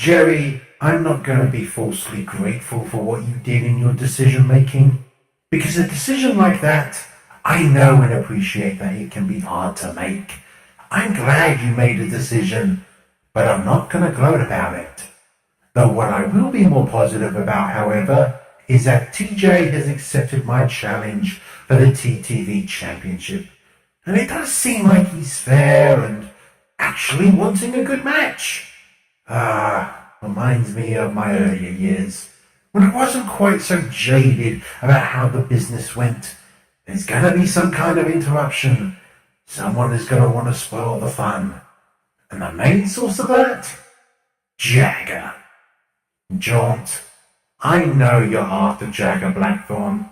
Jerry, I'm not going to be falsely grateful for what you did in your decision making, because a decision like that, I know and appreciate that it can be hard to make. I'm glad you made a decision, but I'm not going to gloat about it. Though what I will be more positive about, however, is that TJ has accepted my challenge for the TTV Championship. And it does seem like he's fair and actually wanting a good match. Reminds me of my earlier years, when I wasn't quite so jaded about how the business went. There's gonna be some kind of interruption. Someone is gonna want to spoil the fun. And the main source of that? Jagger. Jaunt, I know you're after Jagger Blackthorn.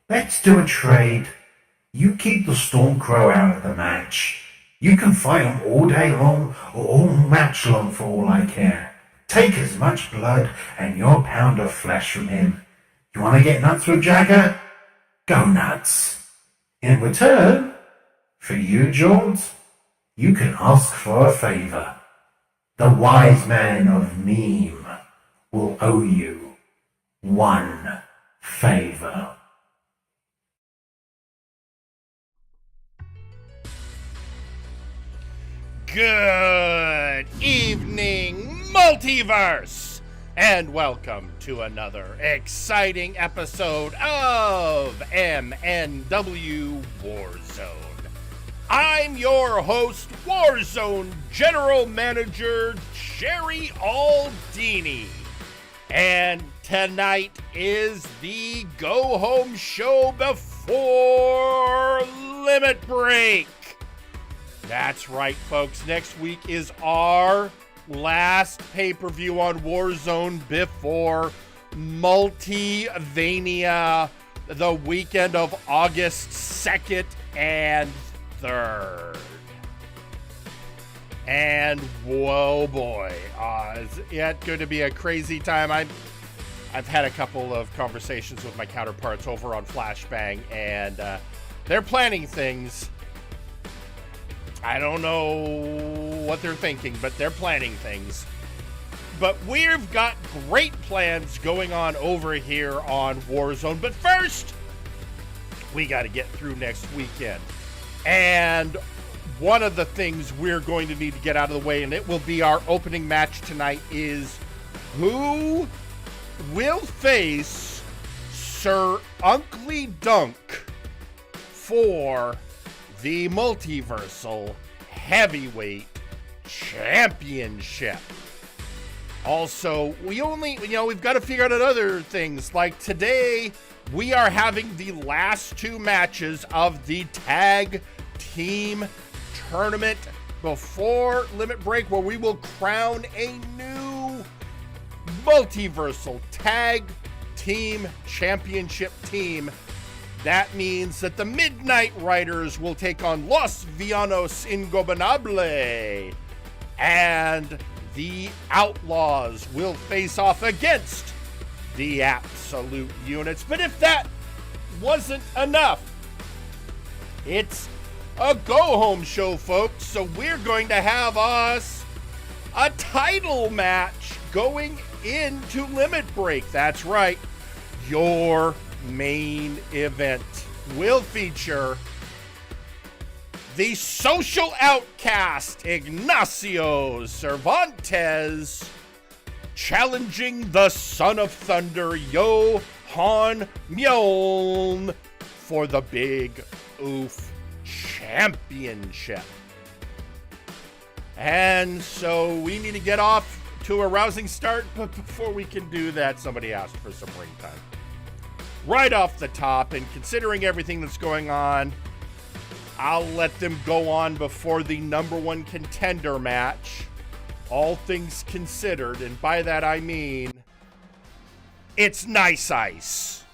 Let's do a trade. You keep the Stormcrow out of the match. You can fight him all day long or all match long for all I care. Take as much blood and your pound of flesh from him. You want to get nuts with Jagger? Go nuts. In return, for you, Jaunt, you can ask for a favor. The wise man of Meme will owe you one favor. Good evening, Multiverse, and welcome to another exciting episode of MNW Warzone. I'm your host, Warzone General Manager Jerry Aldini, and tonight is the go-home show before Limit Break. That's right, folks. Next week is our last pay-per-view on Warzone before Multivania, the weekend of August 2nd and 3rd. And whoa boy, is it going to be a crazy time. I've had a couple of conversations with my counterparts over on Flashbang, and they're planning things. I don't know what they're thinking, but they're planning things. But we've got great plans going on over here on Warzone. But first, we got to get through next weekend. And one of the things we're going to need to get out of the way, and it will be our opening match tonight, is who will face Sir Uncle Dunk for the Multiversal Heavyweight Championship. Also, we've got to figure out other things. Like today, we are having the last two matches of the tag team tournament before Limit Break, where we will crown a new Multiversal Tag Team Championship team. That means that the Midnight Riders will take on Los Villanos Ingobernables, and the Outlaws will face off against the Absolute Units. But if that wasn't enough, it's a go-home show, folks, so we're going to have us a title match going into Limit Break. That's right, your main event will feature the social outcast Ignacio Cervantes challenging the Son of Thunder Johan Mjoln for the Big Oof Championship. And so we need to get off to a rousing start, but before we can do that, somebody asked for some ring time. Right off the top, and considering everything that's going on, I'll let them go on before the number one contender match, all things considered, and by that I mean, it's Nice Ice.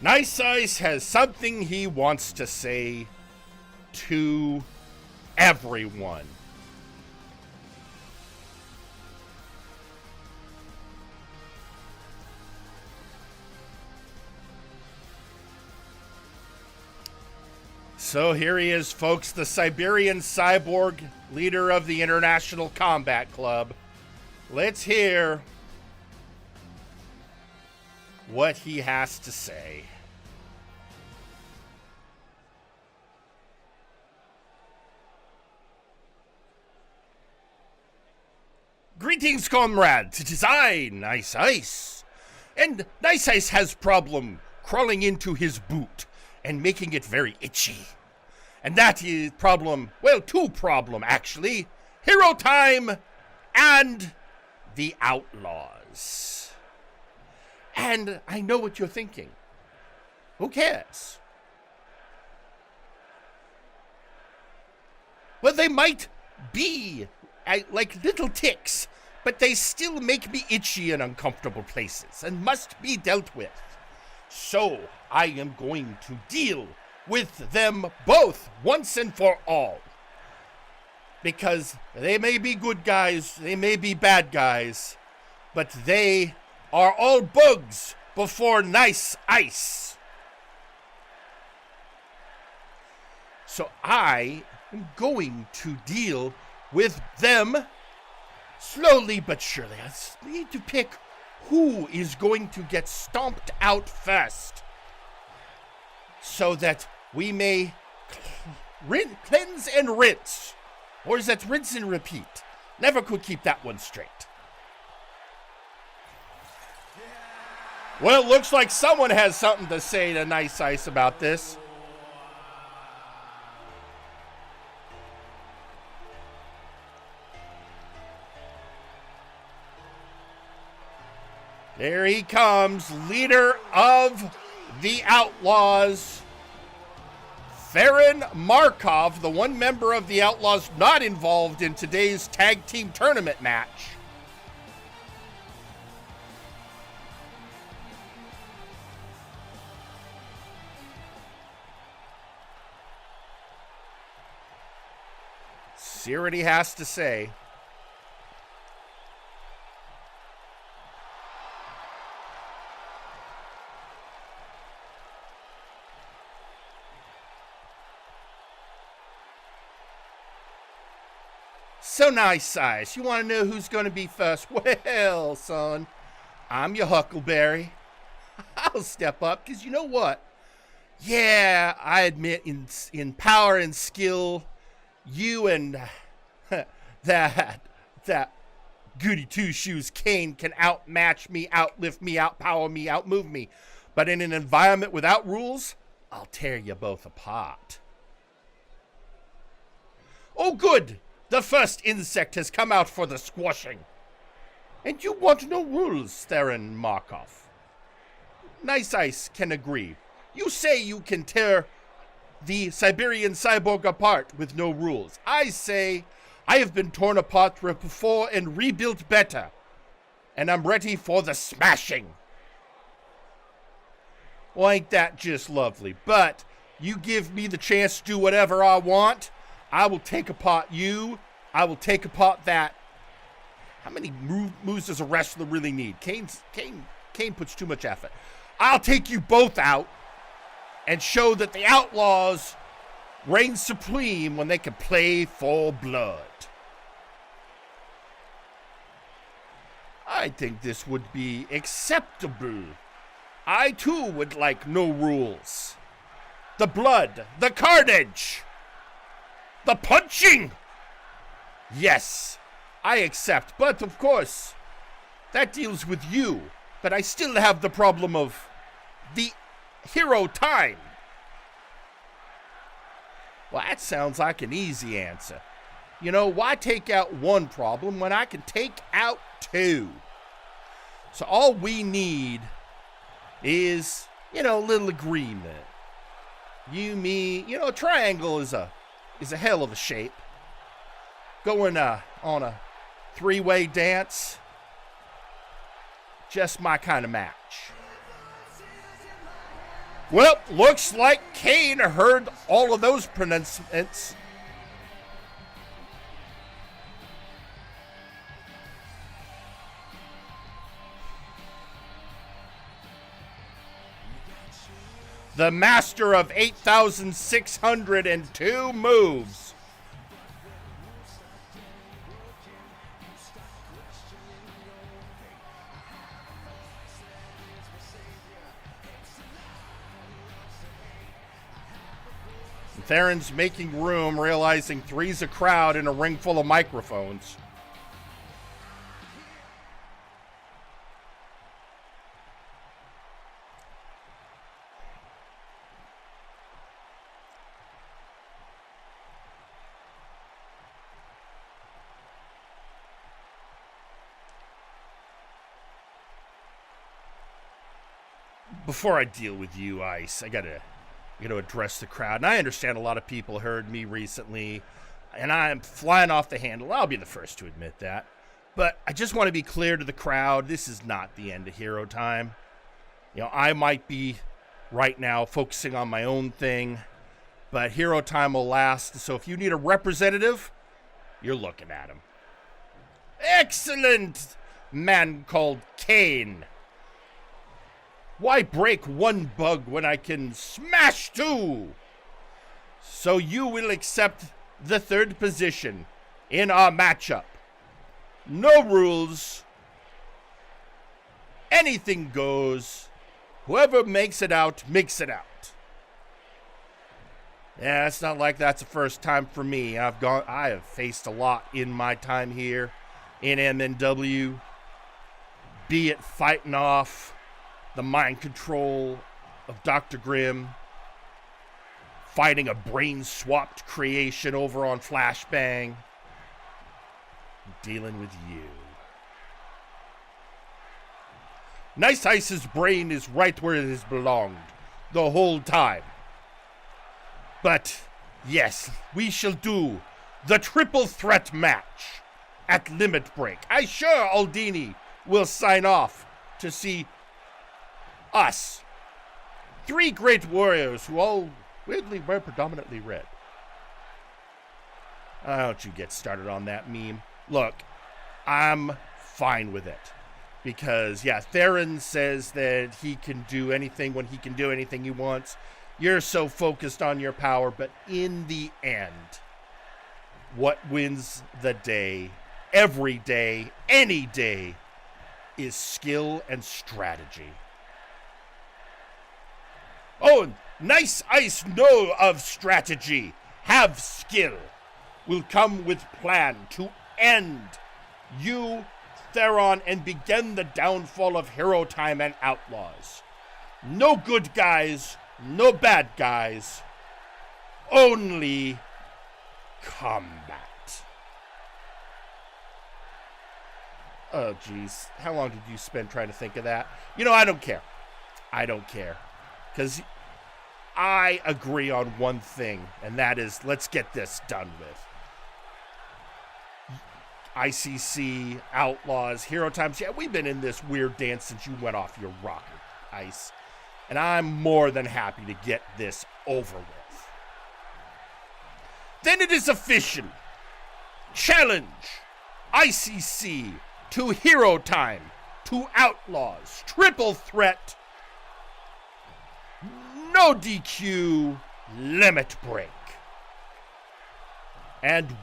Nice Ice has something he wants to say to everyone. So here he is, folks, the Siberian cyborg, leader of the International Combat Club. Let's hear what he has to say. Greetings, comrades. It is I, Nice Ice. And Nice Ice has problem crawling into his boot and making it very itchy. And that is problem, well, two problem, actually. Hero Time and the Outlaws. And I know what you're thinking. Who cares? Well, they might be like little ticks, but they still make me itchy in uncomfortable places and must be dealt with. So I am going to deal with them both once and for all. Because they may be good guys, they may be bad guys, but they are all bugs before Nice Ice. So I am going to deal with them slowly but surely. I need to pick who is going to get stomped out first, so that we may cleanse and rinse. Or is that rinse and repeat? Never could keep that one straight. Well, it looks like someone has something to say to Nice Ice about this. There he comes, leader of the Outlaws, Theron Markov, the one member of the Outlaws not involved in today's tag team tournament match. See what he has to say. So Nice Ice, you want to know who's going to be first? Well, son, I'm your Huckleberry. I'll step up, because you know what? Yeah, I admit in power and skill, you and that goody two-shoes Kane can outmatch me, outlift me, outpower me, outmove me. But in an environment without rules, I'll tear you both apart. Oh, good! The first insect has come out for the squashing. And you want no rules, Theron Markov. Nice Ice can agree. You say you can tear the Siberian cyborg apart with no rules. I say I have been torn apart before and rebuilt better. And I'm ready for the smashing. Well, ain't that just lovely? But you give me the chance to do whatever I want. I will take apart you. I will take apart that. How many moves does a wrestler really need? Kane puts too much effort. I'll take you both out and show that the Outlaws reign supreme when they can play for blood. I think this would be acceptable. I too would like no rules. The blood, the carnage, the punching. Yes, I accept, but of course, that deals with you. But I still have the problem of the hero time. Well, that sounds like an easy answer. You know, why take out one problem when I can take out two? So all we need is, a little agreement. You, me, a triangle is a hell of a shape. Going on a three-way dance, just my kind of match. Well, looks like Kane heard all of those pronouncements. the master of 8,602 moves. Theron's making room, realizing three's a crowd in a ring full of microphones. Before I deal with you, Ice, I gotta address the crowd. And I understand a lot of people heard me recently, and I'm flying off the handle. I'll be the first to admit that. But I just want to be clear to the crowd, this is not the end of Hero Time. I might be right now focusing on my own thing, but Hero Time will last. So if you need a representative, you're looking at him. Excellent man called Kane. Why break one bug when I can smash two? So you will accept the third position in our matchup. No rules. Anything goes. Whoever makes it out, makes it out. Yeah, it's not like that's the first time for me. I have faced a lot in my time here in MNW. Be it fighting off the mind control of Dr. Grimm, fighting a brain-swapped creation over on Flashbang, dealing with you. Nice Ice's brain is right where it has belonged the whole time. But, yes, we shall do the triple threat match at Limit Break. I'm sure Aldini will sign off to see us, three great warriors who all weirdly wear predominantly red. Don't you get started on that meme. Look, I'm fine with it. Because, Theron says that he can do anything when he can do anything he wants. You're so focused on your power, but in the end, what wins the day, every day, any day, is skill and strategy. Oh, Nice Ice know of strategy, have skill, will come with plan to end you, Theron, and begin the downfall of Hero Time and Outlaws. No good guys, no bad guys, only combat. Oh, geez. How long did you spend trying to think of that? I don't care. I don't care. Because I agree on one thing, and that is, let's get this done with. ICC, Outlaws, Hero Times. Yeah, we've been in this weird dance since you went off your rocker, Ice. And I'm more than happy to get this over with. Then it is official. Challenge ICC to Hero Time to Outlaws. Triple threat. No DQ, limit break. And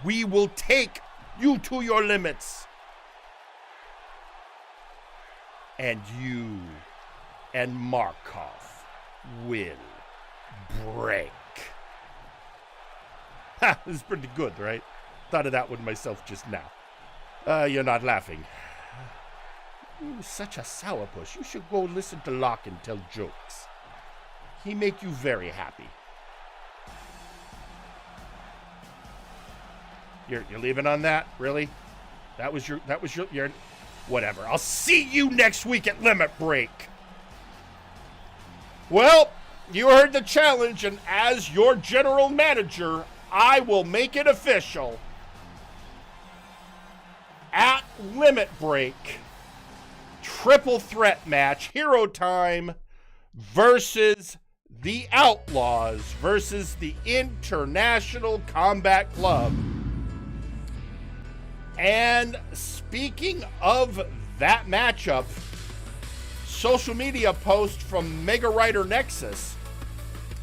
we will take you to your limits. And you and Markov will break. Ha, this is pretty good, right? Thought of that one myself just now. You're not laughing. Ooh, such a sourpuss. You should go listen to Larkin tell jokes. He make you very happy. You're leaving on that? Really? That was your whatever. I'll see you next week at Limit Break. Well, you heard the challenge, and as your general manager, I will make it official. At Limit Break, triple threat match, Hero Time versus the Outlaws versus the International Combat Club. And speaking of that matchup, social media post from Mega Rider Nexus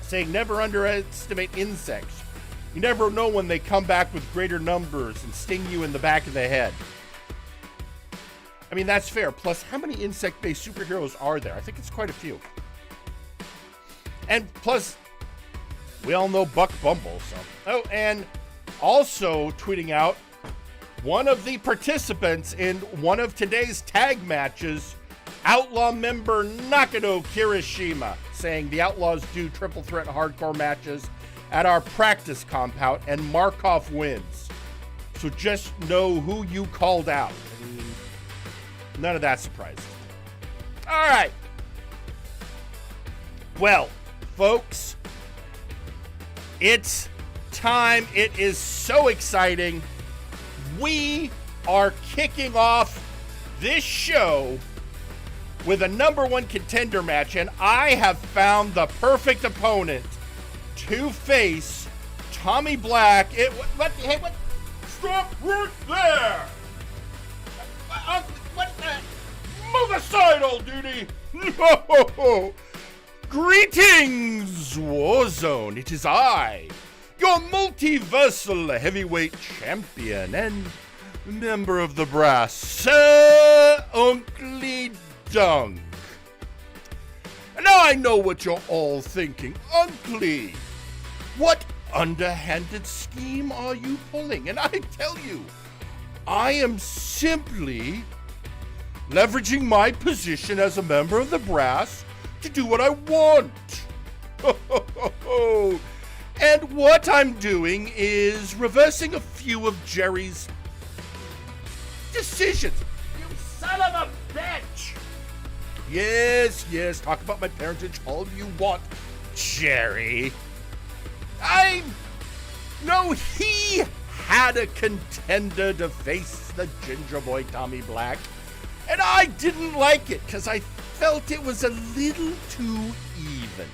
saying never underestimate insects. You never know when they come back with greater numbers and sting you in the back of the head. I mean, that's fair. Plus, how many insect-based superheroes are there? I think it's quite a few. And plus, we all know Buck Bumble. So, oh, and also tweeting out, one of the participants in one of today's tag matches, Outlaw member Nakano Kirishima, saying the Outlaws do triple threat hardcore matches at our practice compound and Markov wins. So just know who you called out. I mean, none of that surprises. All right. Well, folks, it's time. It is so exciting. We are kicking off this show with a #1 contender match, and I have found the perfect opponent to face Tommy Black. Hey, what? Stop right there! What the? Move aside, old duty! No! Greetings, Warzone. It is I, your multiversal heavyweight champion and member of the brass, Sir Uncle Dunk. And now I know what you're all thinking. Uncle, what underhanded scheme are you pulling? And I tell you, I am simply leveraging my position as a member of the brass to do what I want. And what I'm doing is reversing a few of Jerry's decisions. You son of a bitch! Yes, talk about my parentage all you want, Jerry. I know he had a contender to face the Ginger Boy Tommy Black, and I didn't like it because I felt it was a little too even.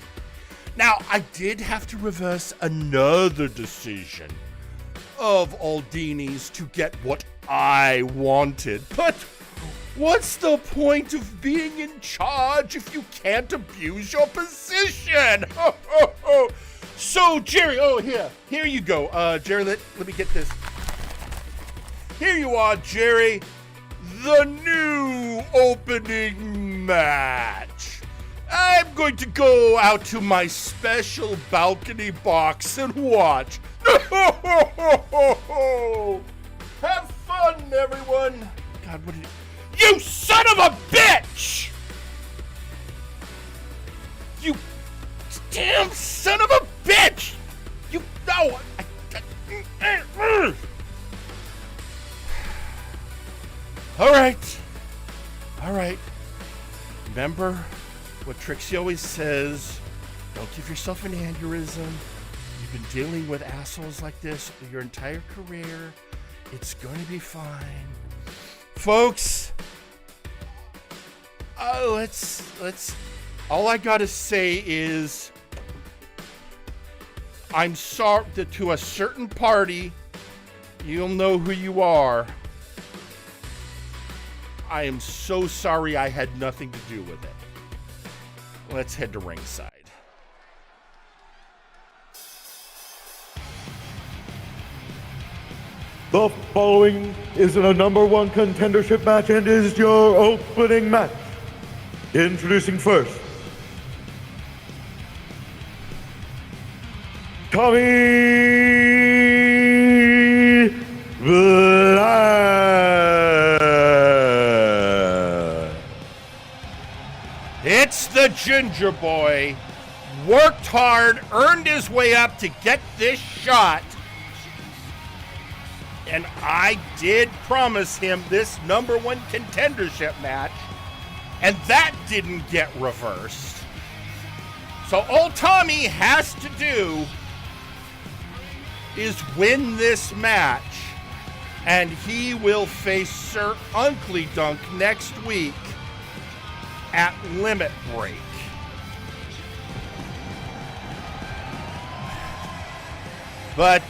Now, I did have to reverse another decision of Aldini's to get what I wanted, but what's the point of being in charge if you can't abuse your position? So, Jerry, here you go. Jerry, let me get this. Here you are, Jerry. The new opening match. I'm going to go out to my special balcony box and watch. Have fun, everyone. God, what did you son of a bitch! You damn son of a bitch! You know. All right. Remember what Trixie always says, don't give yourself an aneurysm. You've been dealing with assholes like this your entire career. It's going to be fine. Folks, let's all I got to say is I'm sorry to a certain party. You'll know who you are. I am so sorry I had nothing to do with it. Let's head to ringside. The following is a #1 contendership match and is your opening match. Introducing first, Tommy Black. It's the Ginger Boy. Worked hard, earned his way up to get this shot. And I did promise him this #1 contendership match. And that didn't get reversed. So all Tommy has to do is win this match. And he will face Sir Uncle Dunk next week at Limit Break. But,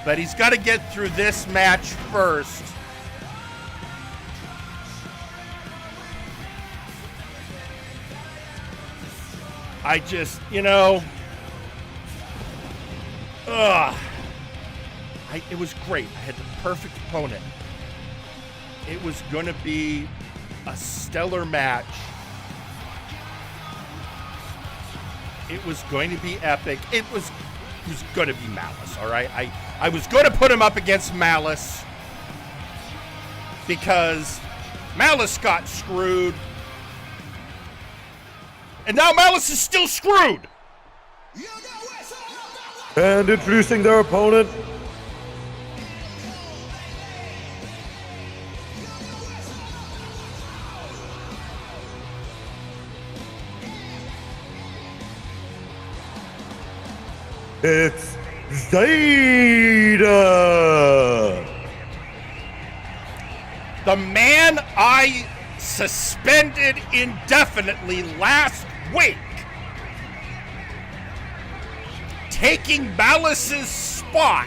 But he's got to get through this match first. I just, it was great. I had the perfect opponent. It was going to be a stellar match. It was going to be epic. It was going to be Malice, all right? I was going to put him up against Malice because Malice got screwed. And now Malice is still screwed. And introducing their opponent, it's Zeta! The man I suspended indefinitely last week, taking Malice's spot.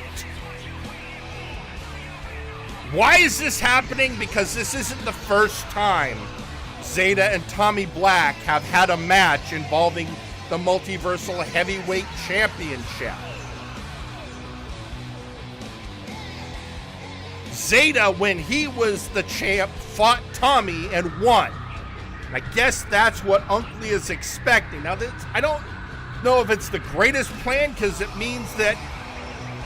Why is this happening? Because this isn't the first time Zeta and Tommy Black have had a match involving the Multiversal Heavyweight Championship. Zeta, when he was the champ, fought Tommy and won. I guess that's what Unkley is expecting. Now, I don't know if it's the greatest plan because it means that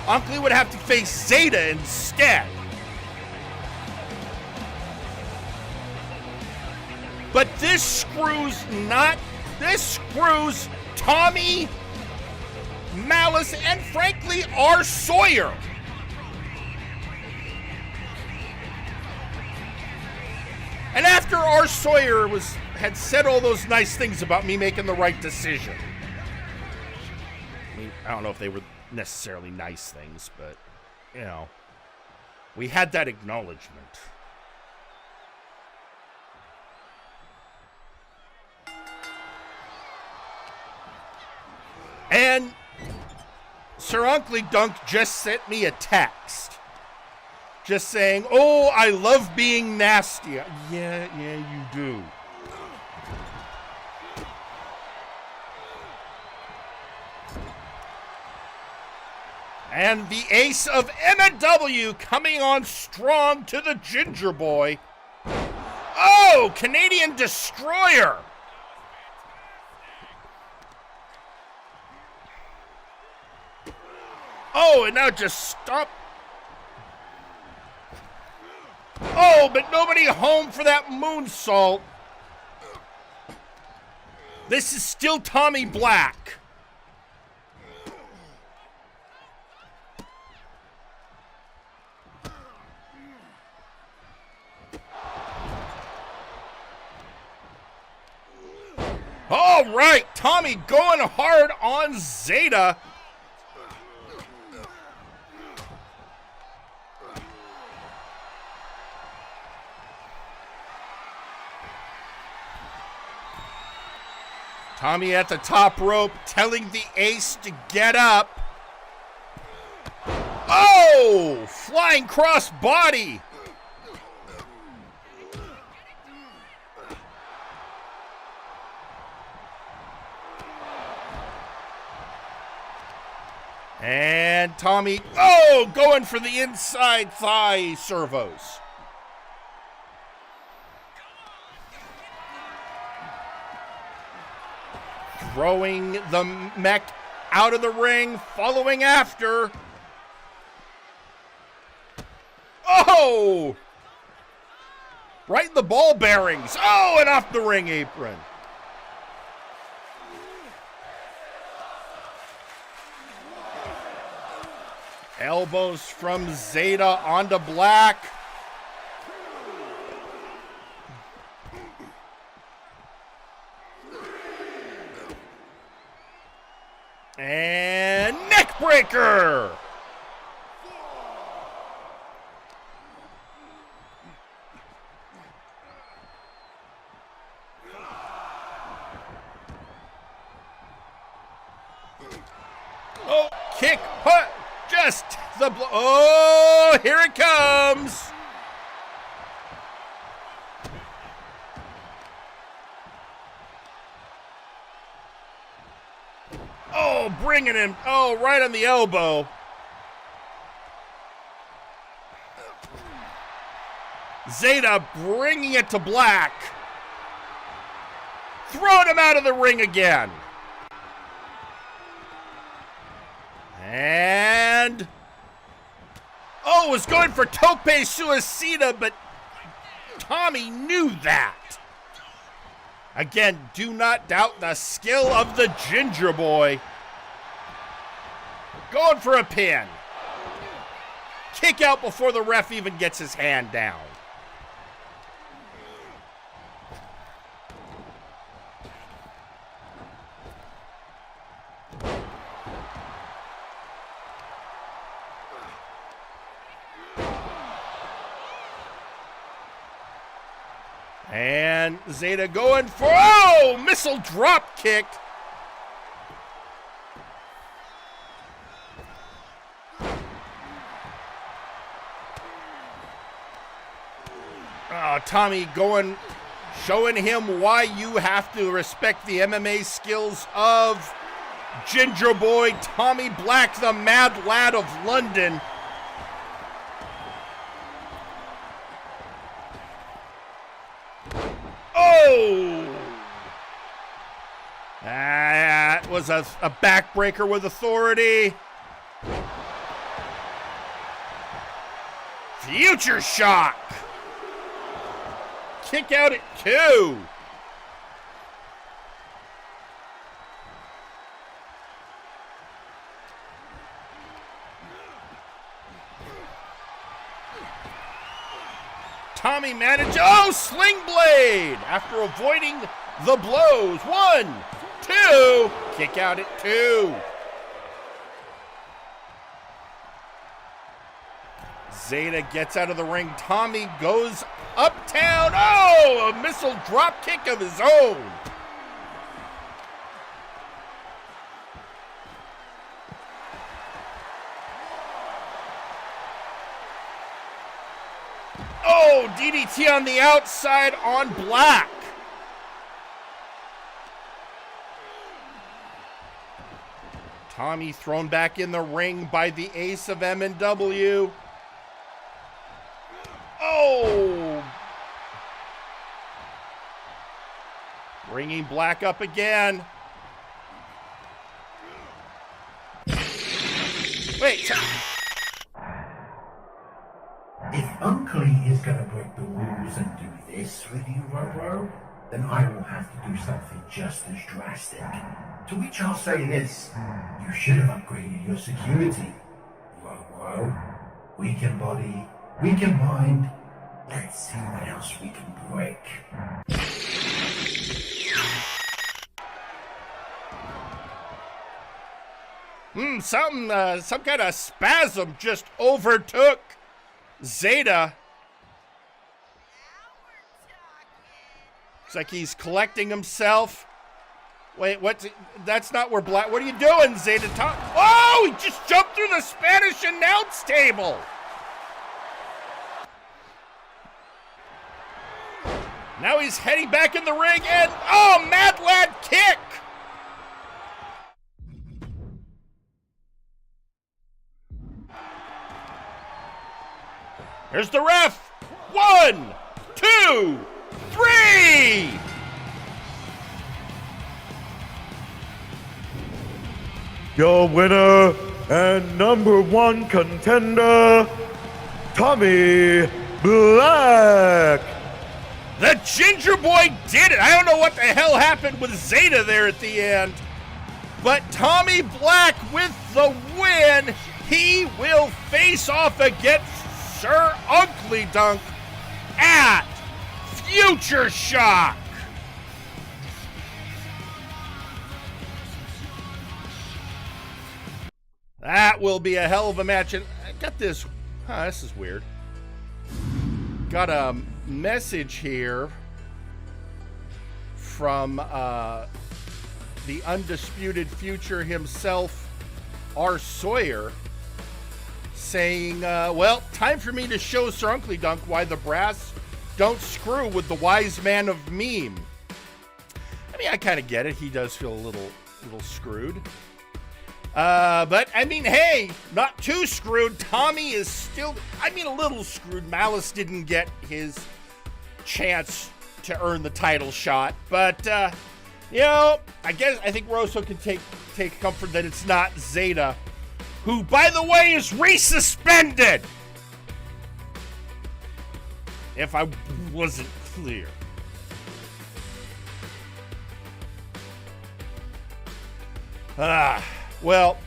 Unkley would have to face Zeta instead. But this screws Tommy, Malice, and frankly, R. Sawyer. And after R. Sawyer had said all those nice things about me making the right decision. I mean, I don't know if they were necessarily nice things, but, we had that acknowledgement. And Sir Unkley Dunk just sent me a text. Just saying, oh, I love being nasty. Yeah, you do. And the ace of MNW coming on strong to the Ginger Boy. Oh, Canadian Destroyer. Oh, and now just stop. Oh, but nobody home for that moonsault. This is still Tommy Black. All right, Tommy going hard on Zeta. Tommy at the top rope, telling the ace to get up. Oh! Flying cross body. And Tommy, going for the inside thigh servos. Throwing the mech out of the ring, following after. Oh! Right in the ball bearings. Oh, and off the ring apron. Elbows from Zeta onto Black. And neckbreaker. Oh, kick, put, just the blow. Oh, here it comes. Oh, bringing him. Oh, right on the elbow. Zeta bringing it to Black. Throwing him out of the ring again. And... oh, was going for Tope Suicida, but Tommy knew that. Again, do not doubt the skill of the Ginger Boy. Going for a pin. Kick out before the ref even gets his hand down. And Zeta going for, oh, missile drop kick. Tommy going, showing him why you have to respect the MMA skills of Ginger Boy Tommy Black, the Mad Lad of London. Oh! That was a backbreaker with authority. Future shock. Kick out at 2. Tommy managed, oh, sling blade after avoiding the blows. 1, 2, kick out at 2. Zeta gets out of the ring. Tommy goes uptown. Oh, a missile drop kick of his own. Oh, DDT on the outside on Black. Tommy thrown back in the ring by the ace of MNW. Oh! Bringing Black up again. Wait. If Uncle E is going to break the rules and do this with you, Roro, then I will have to do something just as drastic. To which I'll say this: you should have upgraded your security. Roro, weaken body, weaken mind. Let's see what else we can break. Some kind of spasm just overtook Zeta. Looks like he's collecting himself. Wait, what? That's not where Black. What are you doing, Zeta? Oh, he just jumped through the Spanish announce table. Now he's heading back in the ring and, oh, Mad Lad kick. Here's the ref. 1, 2, 3. Your winner and number 1 contender, Tommy Black. The Ginger Boy did it. I don't know what the hell happened with Zeta there at the end. But Tommy Black with the win. He will face off against Sir Uncle Dunk at Future Shock. That will be a hell of a match. And I got this. This is weird. Got a message here from the undisputed Future himself, R. Sawyer, saying, well, time for me to show Sir Uncle Dunk why the brass don't screw with the wise man of meme. I mean, I kind of get it. He does feel a little screwed. But, I mean, hey, not too screwed. Tommy is still, I mean, a little screwed. Malice didn't get his chance to earn the title shot. But, you know, I think Rosso can take comfort that it's not Zeta, who, by the way, is resuspended. If I wasn't clear. Well,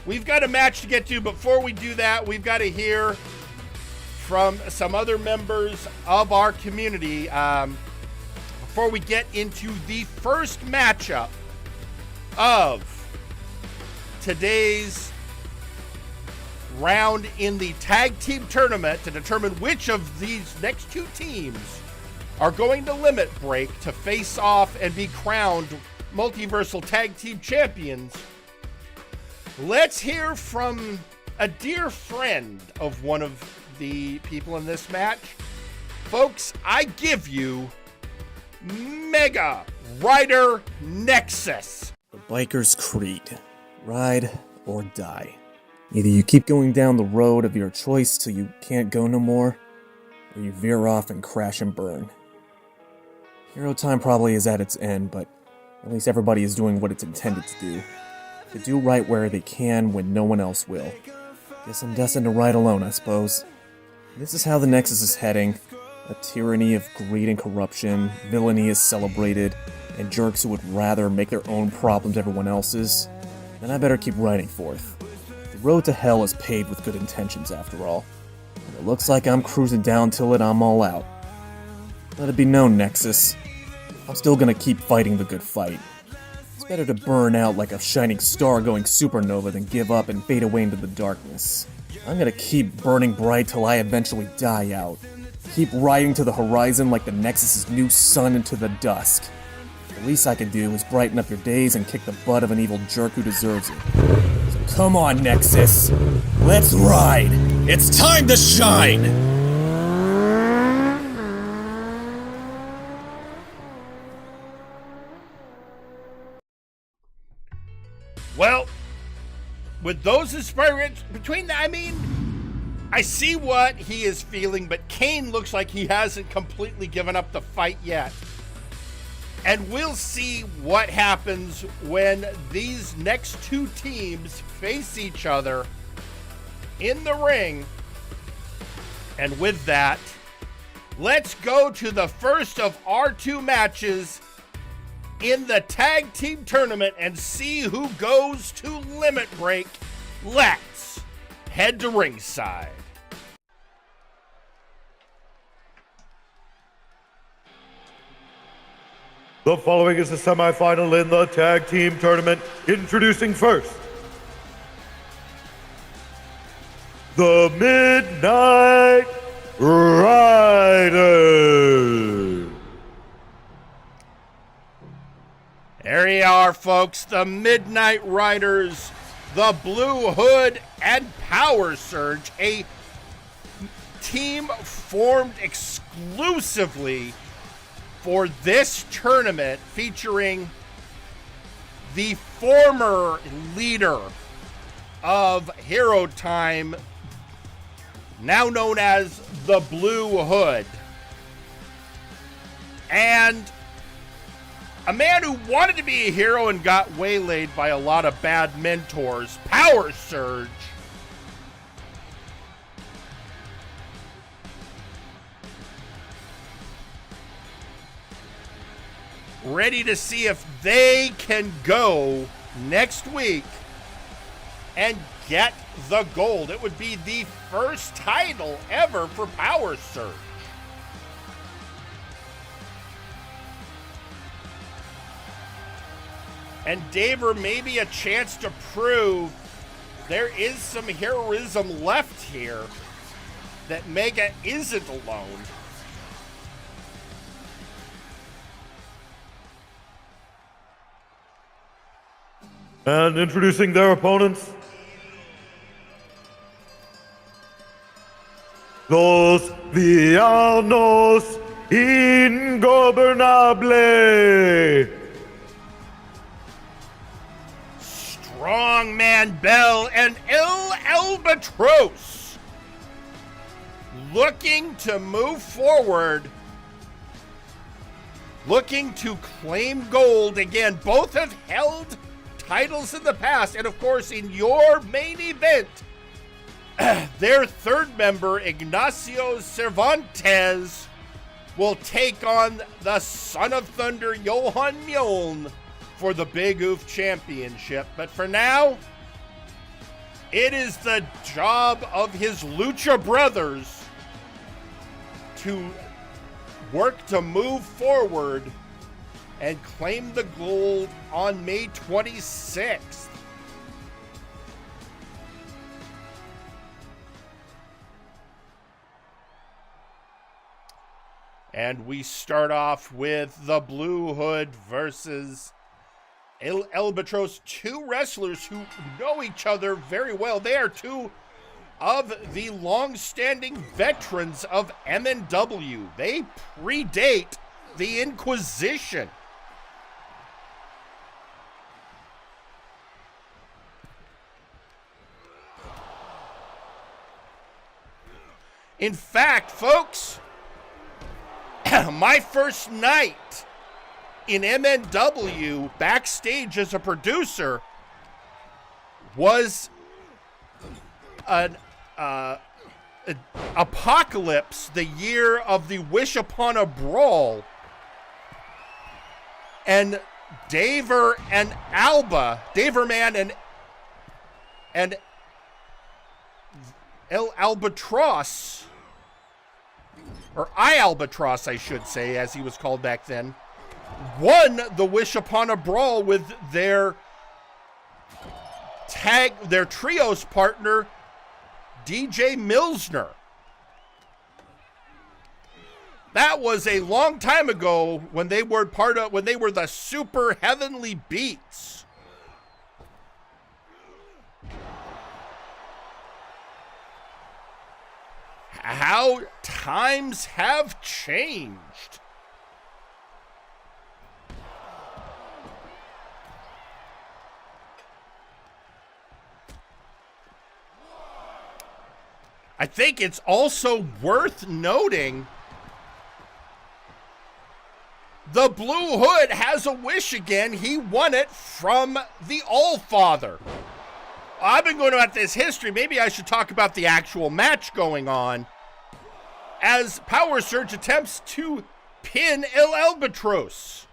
we've got a match to get to. Before we do that, we've got to hear from some other members of our community before we get into the first matchup of today's round in the tag team tournament to determine which of these next two teams are going to limit break to face off and be crowned multiversal tag team champions. Let's hear from a dear friend of one of the people in this match. Folks, I give you Mega Rider Nexus. The biker's creed. Ride or die. Either you keep going down the road of your choice till you can't go no more, or you veer off and crash and burn. Hero time probably is at its end, but at least everybody is doing what it's intended to do. To do right where they can when no one else will. Guess I'm destined to ride alone, I suppose. This is how the Nexus is heading. A tyranny of greed and corruption, villainy is celebrated, and jerks who would rather make their own problems everyone else's. Then I better keep riding forth. The road to hell is paved with good intentions, after all. And it looks like I'm cruising down till I'm all out. Let it be known, Nexus. I'm still gonna keep fighting the good fight. It's better to burn out like a shining star going supernova than give up and fade away into the darkness. I'm gonna keep burning bright till I eventually die out. Keep riding to the horizon like the Nexus's new sun into the dusk. The least I can do is brighten up your days and kick the butt of an evil jerk who deserves it. So come on, Nexus! Let's ride! It's time to shine! Well, with those inspirations between I mean, I see what he is feeling, but Kane looks like he hasn't completely given up the fight yet. And we'll see what happens when these next two teams face each other in the ring. And with that, let's go to the first of our two matches in the tag team tournament and see who goes to limit break. Let's head to ringside. The following is the semifinal in the tag team tournament. Introducing first, the Midnight Riders. There you are, folks, the Midnight Riders, the Blue Hood, and Power Surge, a team formed exclusively for this tournament, featuring the former leader of Hero Time, now known as the Blue Hood, and a man who wanted to be a hero and got waylaid by a lot of bad mentors, Power Surge. Ready to see if they can go next week and get the gold. It would be the first title ever for Power Surge. And Daver, maybe a chance to prove there is some heroism left here, that Mega isn't alone. And introducing their opponents, los villanos ingobernables. Strongman Bell and El Albatross looking to move forward, looking to claim gold. Again, both have held titles in the past, and of course in your main event, their third member, Ignacio Cervantes, will take on the Son of Thunder, Johan Mjoln, for the Big Oof Championship. But for now, it is the job of his Lucha brothers to work to move forward and claim the gold on May 26th. And we start off with the Blue Hood versus El Albatross, two wrestlers who know each other very well. They are two of the long-standing veterans of MNW. They predate the Inquisition. In fact, folks, my first night in MNW backstage as a producer was an Apocalypse, the year of the Wish Upon a Brawl, and Daver and Alba, Daverman and El Albatross, or I Albatross, I should say, as he was called back then, won the Wish Upon a Brawl with their trios partner, DJ Milsner. That was a long time ago when they were the Super Heavenly Beats. How times have changed. I think it's also worth noting the Blue Hood has a wish again. He won it from the Allfather. I've been going about this history. Maybe I should talk about the actual match going on, as Power Surge attempts to pin El Albatross.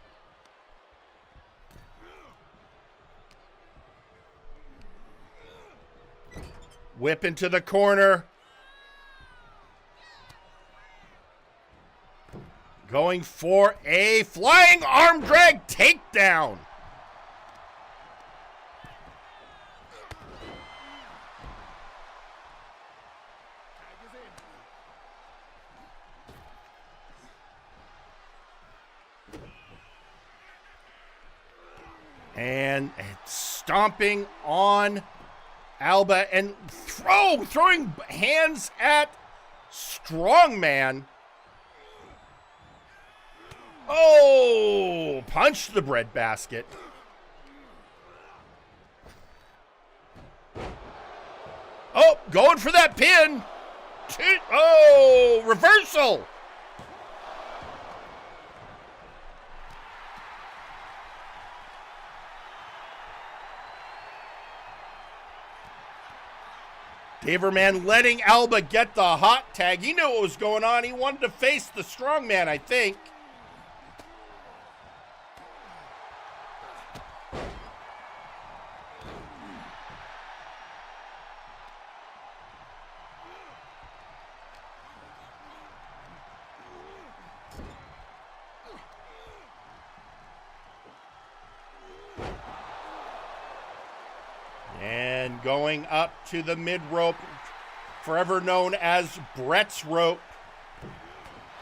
Whip into the corner. Going for a flying arm drag takedown. And stomping on Alba and throwing hands at Strongman. Oh, punch the breadbasket. Oh, going for that pin. Oh, reversal. Daverman letting Alba get the hot tag. He knew what was going on. He wanted to face the Strongman, I think. And going up to the mid rope, forever known as Brett's rope.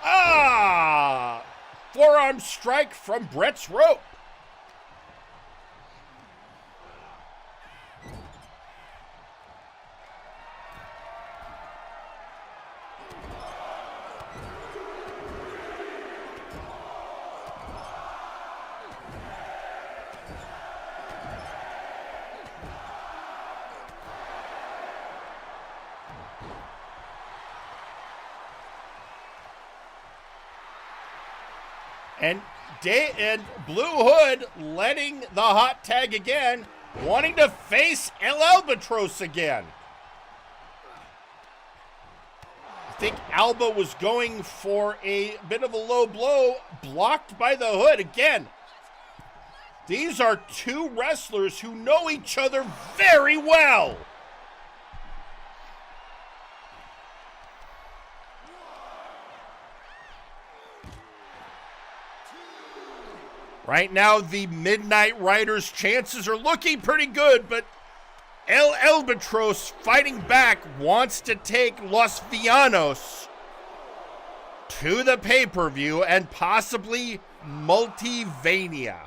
Ah! Forearm strike from Brett's rope. And Blue Hood letting the hot tag again, wanting to face El Albatros again. I think Alba was going for a bit of a low blow, blocked by the Hood again. These are two wrestlers who know each other very well. Right now, the Midnight Riders' chances are looking pretty good, but El Albatros fighting back wants to take Los Villanos to the pay-per-view and possibly Multivania.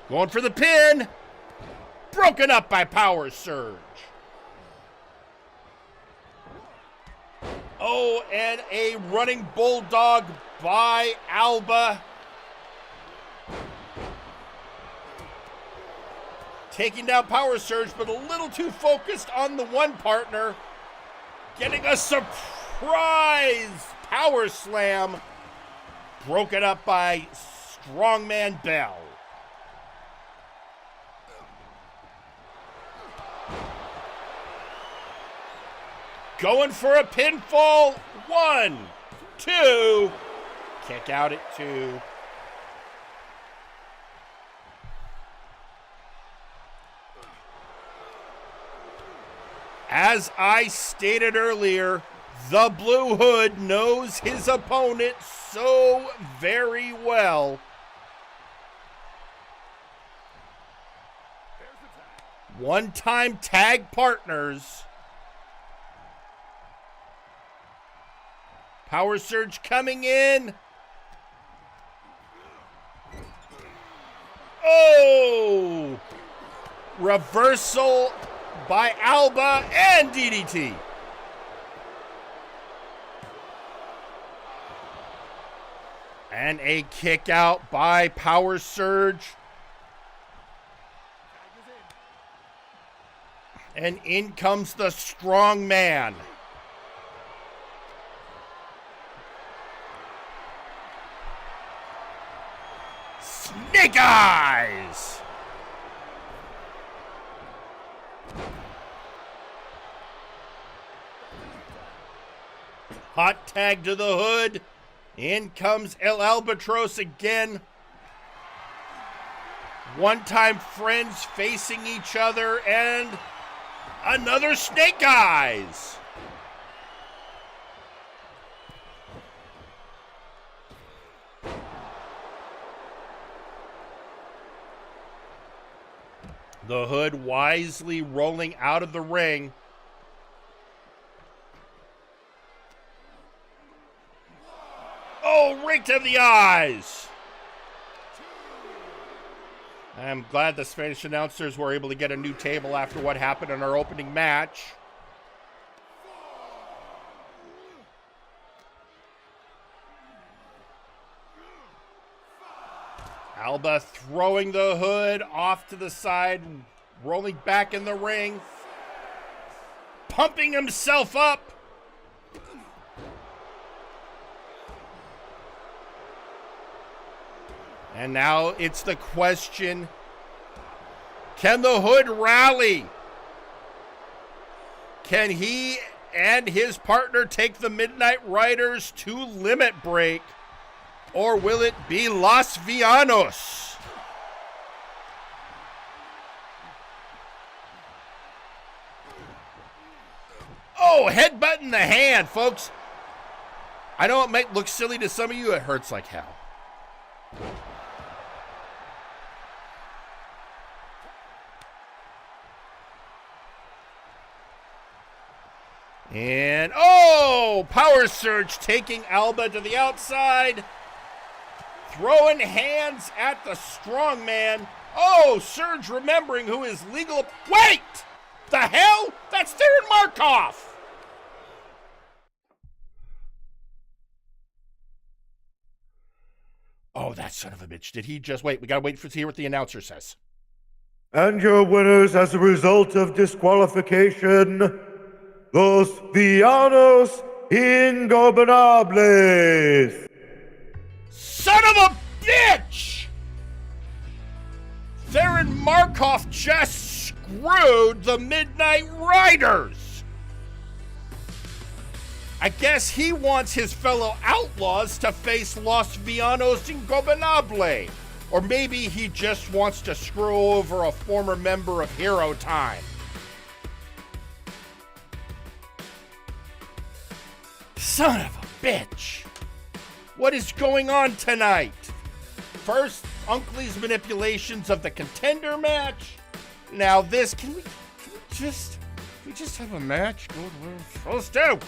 Going for the pin. Broken up by Power Surge. Oh, and a running bulldog by Alba. Taking down Power Surge, but a little too focused on the one partner. Getting a surprise power slam. Broken up by Strongman Bell. Going for a pinfall. 1, 2. Kick out at 2. As I stated earlier, the Blue Hood knows his opponent so very well. One-time tag partners. Power Surge coming in. Oh! Reversal by Alba and DDT. And a kick out by Power Surge. And in comes the Strong Man. Snake Eyes! Hot tag to the Hood. In comes El Albatros again. One-time friends facing each other and another Snake Eyes. The Hood wisely rolling out of the ring. Oh, raked of the eyes. I'm glad the Spanish announcers were able to get a new table after what happened in our opening match. Alba throwing the Hood off to the side, rolling back in the ring, pumping himself up. And now it's the question, can the Hood rally? Can he and his partner take the Midnight Riders to Limit Break? Or will it be Los Villanos? Oh, headbutt in the hand, folks. I know it might look silly to some of you. It hurts like hell. And, oh, Power Surge taking Alba to the outside. Throwing hands at the Strong Man. Oh, Surge remembering who is legal. Wait! The hell? That's Darren Markoff! Oh, that son of a bitch. Did he just wait? We gotta wait to hear what the announcer says. And your winners as a result of disqualification, los villanos ingobernables. Son of a bitch! Theron Markov just screwed the Midnight Riders! I guess he wants his fellow outlaws to face Los Villanos Ingobernables. Or maybe he just wants to screw over a former member of Hero Time. Son of a bitch! What is going on tonight? First, Unkley's manipulations of the contender match. Now this, can we just have a match? Go the way we're supposed to.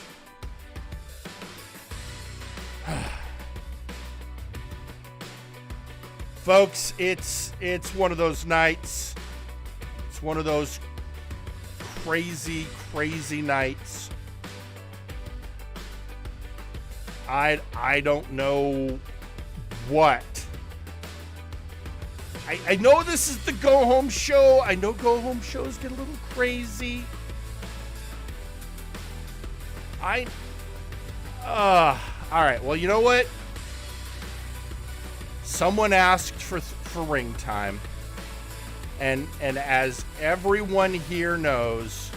Folks, it's one of those nights. It's one of those crazy nights. I don't know what. I know this is the go-home show. I know go-home shows get a little crazy. All right, well, you know what? Someone asked for ring time. And as everyone here knows,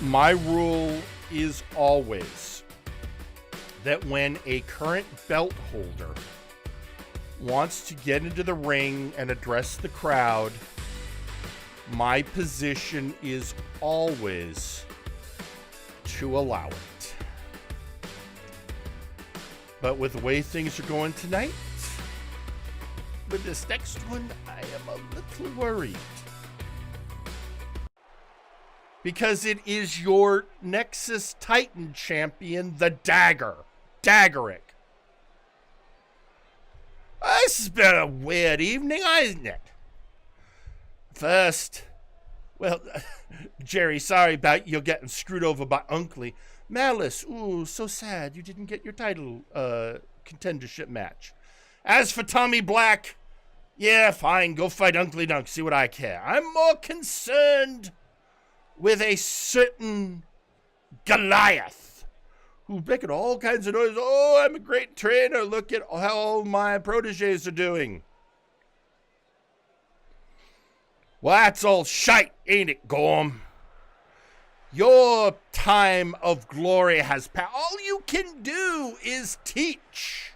my rule is always that when a current belt holder wants to get into the ring and address the crowd, my position is always to allow it. But with the way things are going tonight, with this next one, I am a little worried. Because it is your Nexus Titan champion, the Daggerick. This has been a weird evening, hasn't it? First, well, Jerry, sorry about you getting screwed over by Unkley. Malice, ooh, so sad you didn't get your title contendership match. As for Tommy Black, yeah, fine, go fight Unkley Dunk, see what I care. I'm more concerned with a certain Goliath who's making all kinds of noise. Oh, I'm a great trainer. Look at how all my proteges are doing. Well, that's all shite, ain't it, Gorm? Your time of glory has passed. All you can do is teach.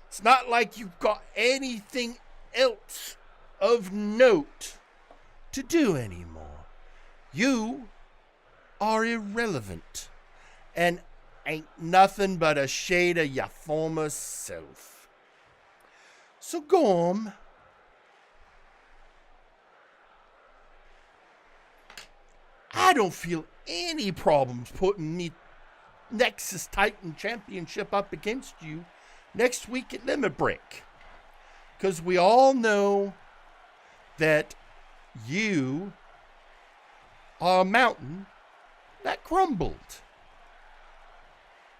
It's not like you've got anything else of note to do anymore. You are irrelevant and ain't nothing but a shade of your former self. So, Gorm, I don't feel any problems putting the Nexus Titan Championship up against you next week at Limit Break. Because we all know that you are a mountain that crumbled.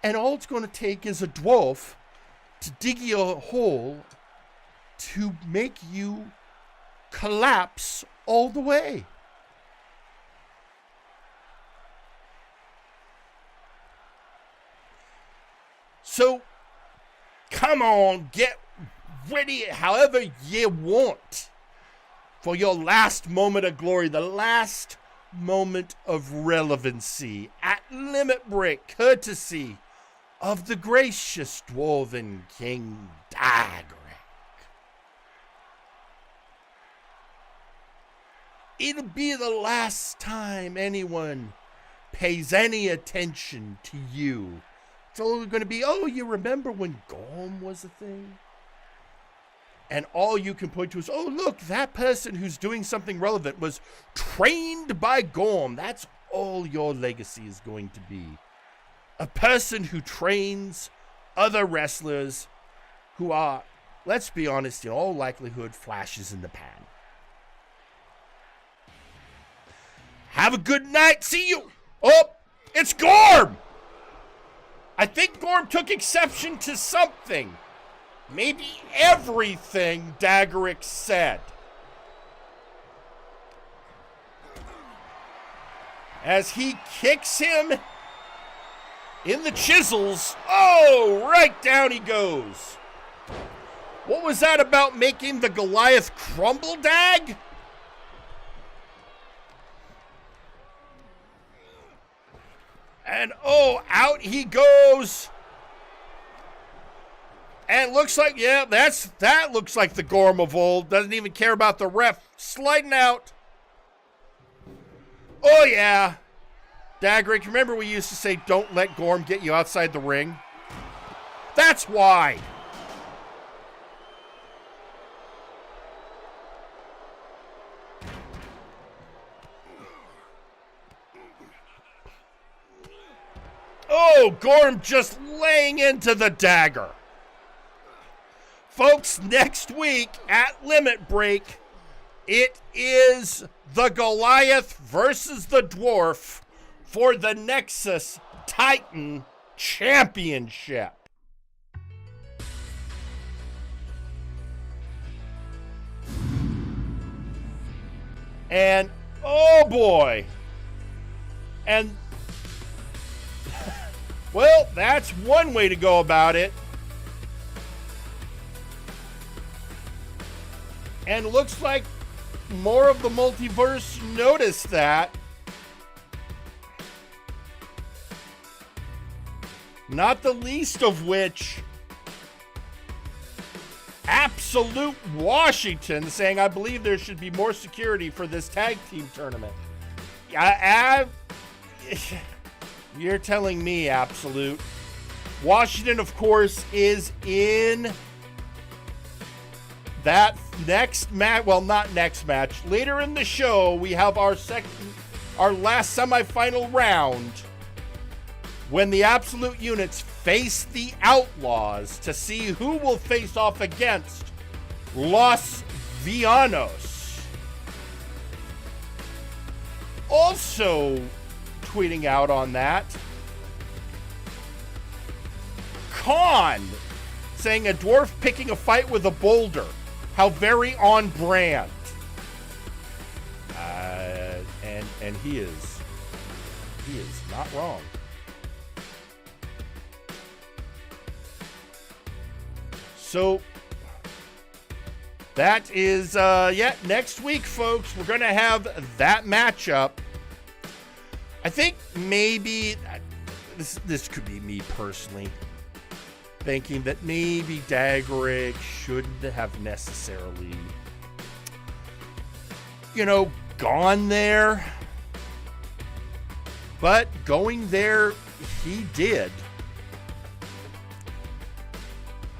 And all it's going to take is a dwarf to dig you a hole to make you collapse all the way. So, come on, get ready however you want for your last moment of glory, the last moment of relevancy at Limit Break, courtesy of the gracious Dwarven King Daggerick. It'll be the last time anyone pays any attention to you. It's only going to be, oh, you remember when Gorm was a thing? And all you can point to is, oh, look, that person who's doing something relevant was trained by Gorm. That's all your legacy is going to be. A person who trains other wrestlers who are, let's be honest, in all likelihood, flashes in the pan. Have a good night. See you. Oh, it's Gorm. I think Gorm took exception to something. Maybe everything Daggerick said. as he kicks him in the chisels. Oh, right down he goes. What was that about making the Goliath crumble, Dag? And oh, out he goes. And looks like, yeah, that looks like the Gorm of old. Doesn't even care about the ref. Sliding out. Oh, yeah. Dagrick, remember we used to say, don't let Gorm get you outside the ring? That's why. Oh, Gorm just laying into the dagger. Folks, next week at Limit Break, it is the Goliath versus the Dwarf for the Nexus Titan Championship. And, oh boy. And, well, that's one way to go about it. And looks like more of the multiverse noticed that. Not the least of which, Absolute Washington saying, I believe there should be more security for this tag team tournament. You're telling me, Absolute. Washington, of course, is in that next match. Well, not next match. Later in the show, we have our last semifinal round when the Absolute units face the Outlaws to see who will face off against Los Villanos. Also tweeting out on that, Khan saying a dwarf picking a fight with a boulder. How very on brand. And he is not wrong. So that is next week, folks, we're gonna have that matchup. I think maybe this could be me personally thinking that maybe Dagrick shouldn't have necessarily, gone there. But going there, he did.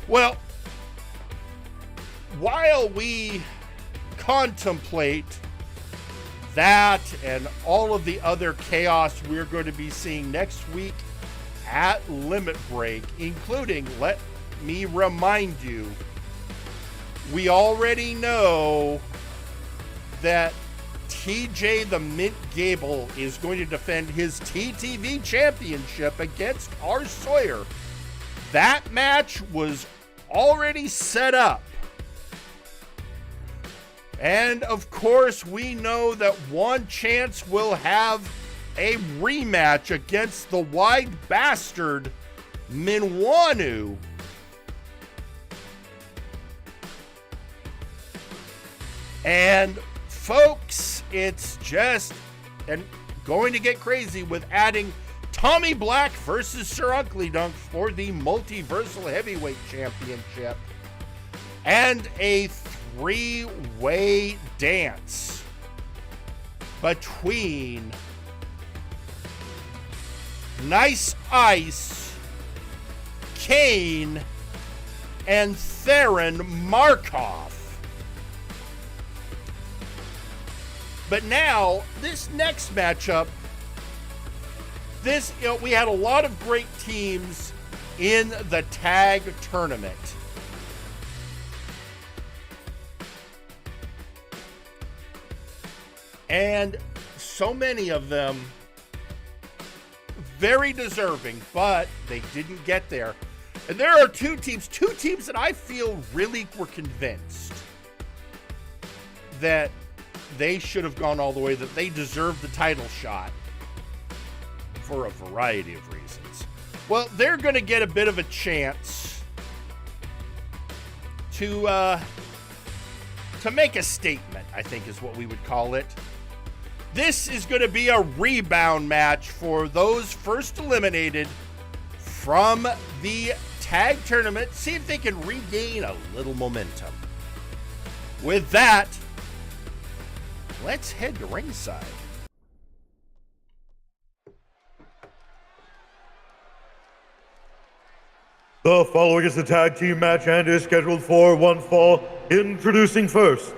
Well, while we contemplate that and all of the other chaos we're going to be seeing next week at Limit Break, including, let me remind you, we already know that TJ the Mint Gable is going to defend his TTV championship against R. Sawyer. That match was already set up. And of course, we know that One Chance will have a rematch against the wide bastard Minwanu. And folks, it's just going to get crazy with adding Tommy Black versus Sir Uncle Dunk for the Multiversal Heavyweight Championship and a three-way dance between Nice Ice, Kane, and Theron Markov. But now, this next matchup, we had a lot of great teams in the tag tournament. And so many of them very deserving, but they didn't get there. And there are two teams that I feel really were convinced that they should have gone all the way, that they deserved the title shot. for a variety of reasons. Well, they're going to get a bit of a chance to make a statement, I think is what we would call it. This is going to be a rebound match for those first eliminated from the tag tournament. See if they can regain a little momentum. With that, let's head to ringside. The following is a tag team match and is scheduled for one fall. Introducing first,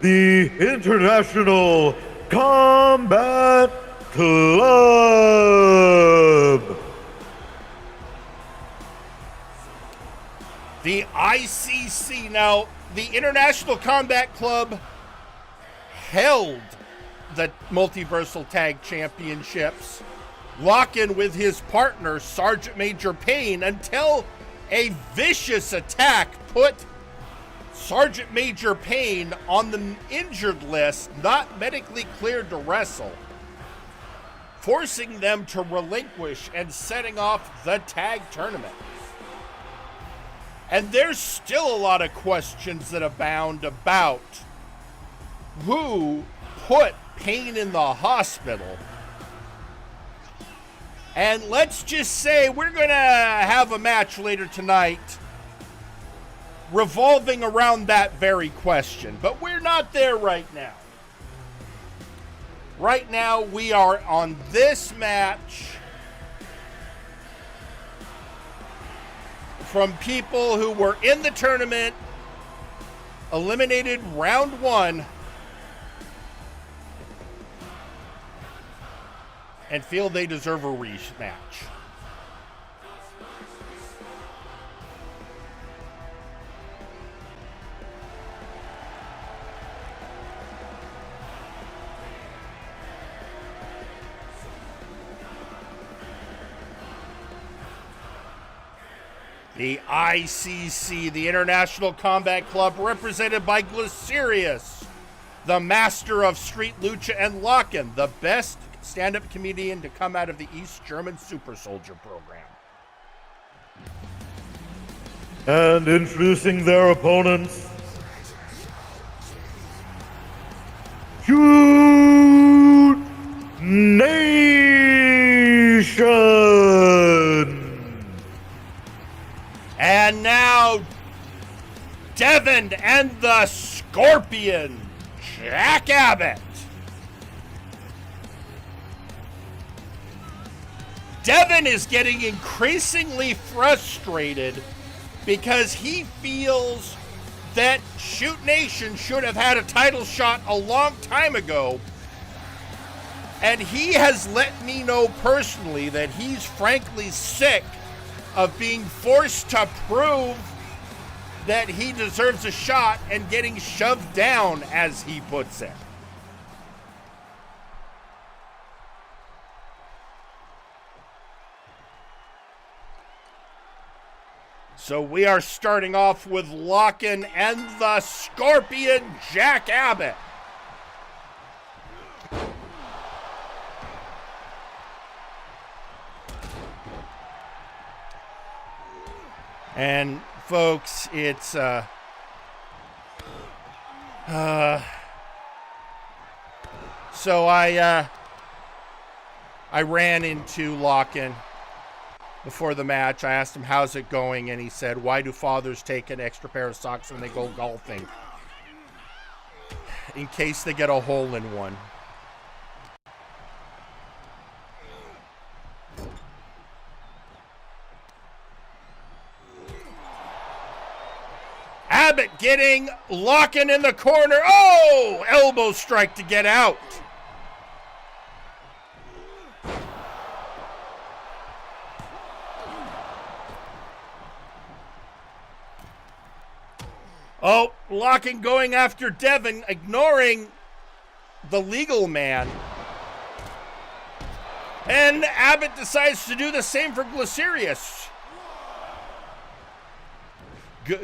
the International Combat Club. The ICC. Now, the International Combat Club held the Multiversal Tag Championships, Lock-in with his partner, Sergeant Major Payne, until a vicious attack put Sergeant Major Payne on the injured list, not medically cleared to wrestle, forcing them to relinquish and setting off the tag tournament. And there's still a lot of questions that abound about who put Payne in the hospital. And let's just say we're going to have a match later tonight revolving around that very question. But we're not there right now. Right now, we are on this match from people who were in the tournament, eliminated round one, and feel they deserve a rematch. The ICC, the International Combat Club, represented by Glycerius, the master of street lucha, and Lock-in, the best stand-up comedian to come out of the East German Super Soldier program. And introducing their opponents, Shoot Nation! And now, Devin and the Scorpion, Jack Abbott. Devin is getting increasingly frustrated because he feels that Shoot Nation should have had a title shot a long time ago. And he has let me know personally that he's frankly sick of being forced to prove that he deserves a shot and getting shoved down, as he puts it. So we are starting off with Lock-in and the Scorpion, Jack Abbott. And folks, it's so I ran into Lock-in before the match. I asked him, how's it going? And he said, why do fathers take an extra pair of socks when they go golfing? In case they get a hole in one. Abbott getting Lock-in in the corner. Oh! Elbow strike to get out. Oh, Lock-in going after Devin, ignoring the legal man. And Abbott decides to do the same for Glycerius.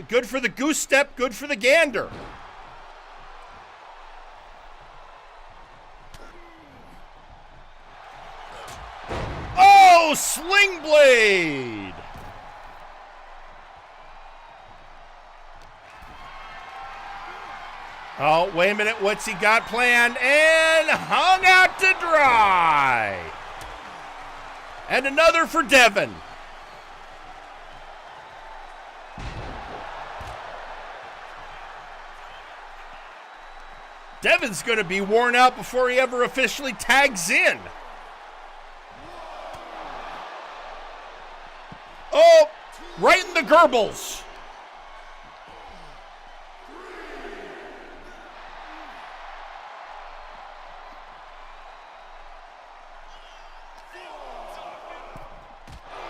Good for the goose step, good for the gander. Oh, Sling Blade! Oh, wait a minute. What's he got planned? And hung out to dry. And another for Devin. Devin's going to be worn out before he ever officially tags in. Oh, right in the Goebbels.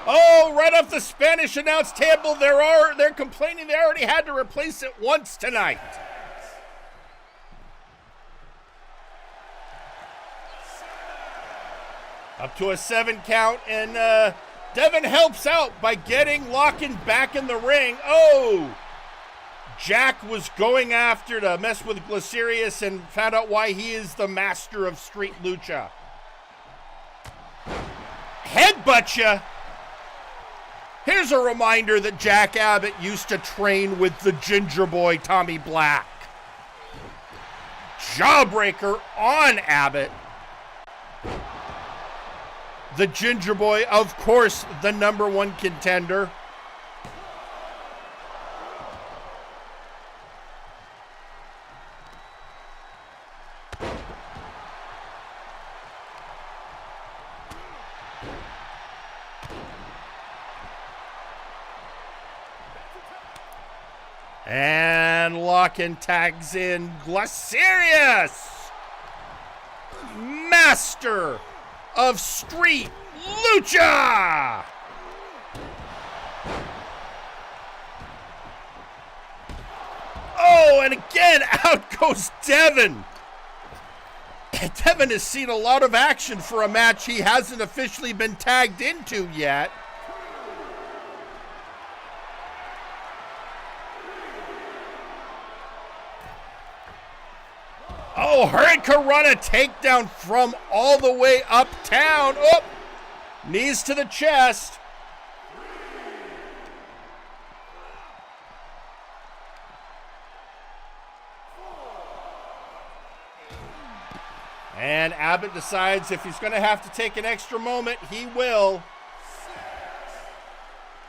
Oh, right off the Spanish announce table, they're complaining they already had to replace it once tonight. Up to a 7 count, and Devin helps out by getting Locken back in the ring. Oh! Jack was going after to mess with Glycerius and found out why he is the master of street lucha. Headbutt ya! Here's a reminder that Jack Abbott used to train with the Ginger Boy Tommy Black. Jawbreaker on Abbott. The Ginger Boy, of course, the #1 contender. And Locken tags in Glycerius, master of street lucha. Oh, and again, out goes Devin. Devin has seen a lot of action for a match he hasn't officially been tagged into yet. Oh, Hurricanrana takedown from all the way uptown. Oh, knees to the chest. And Abbott decides if he's going to have to take an extra moment, he will.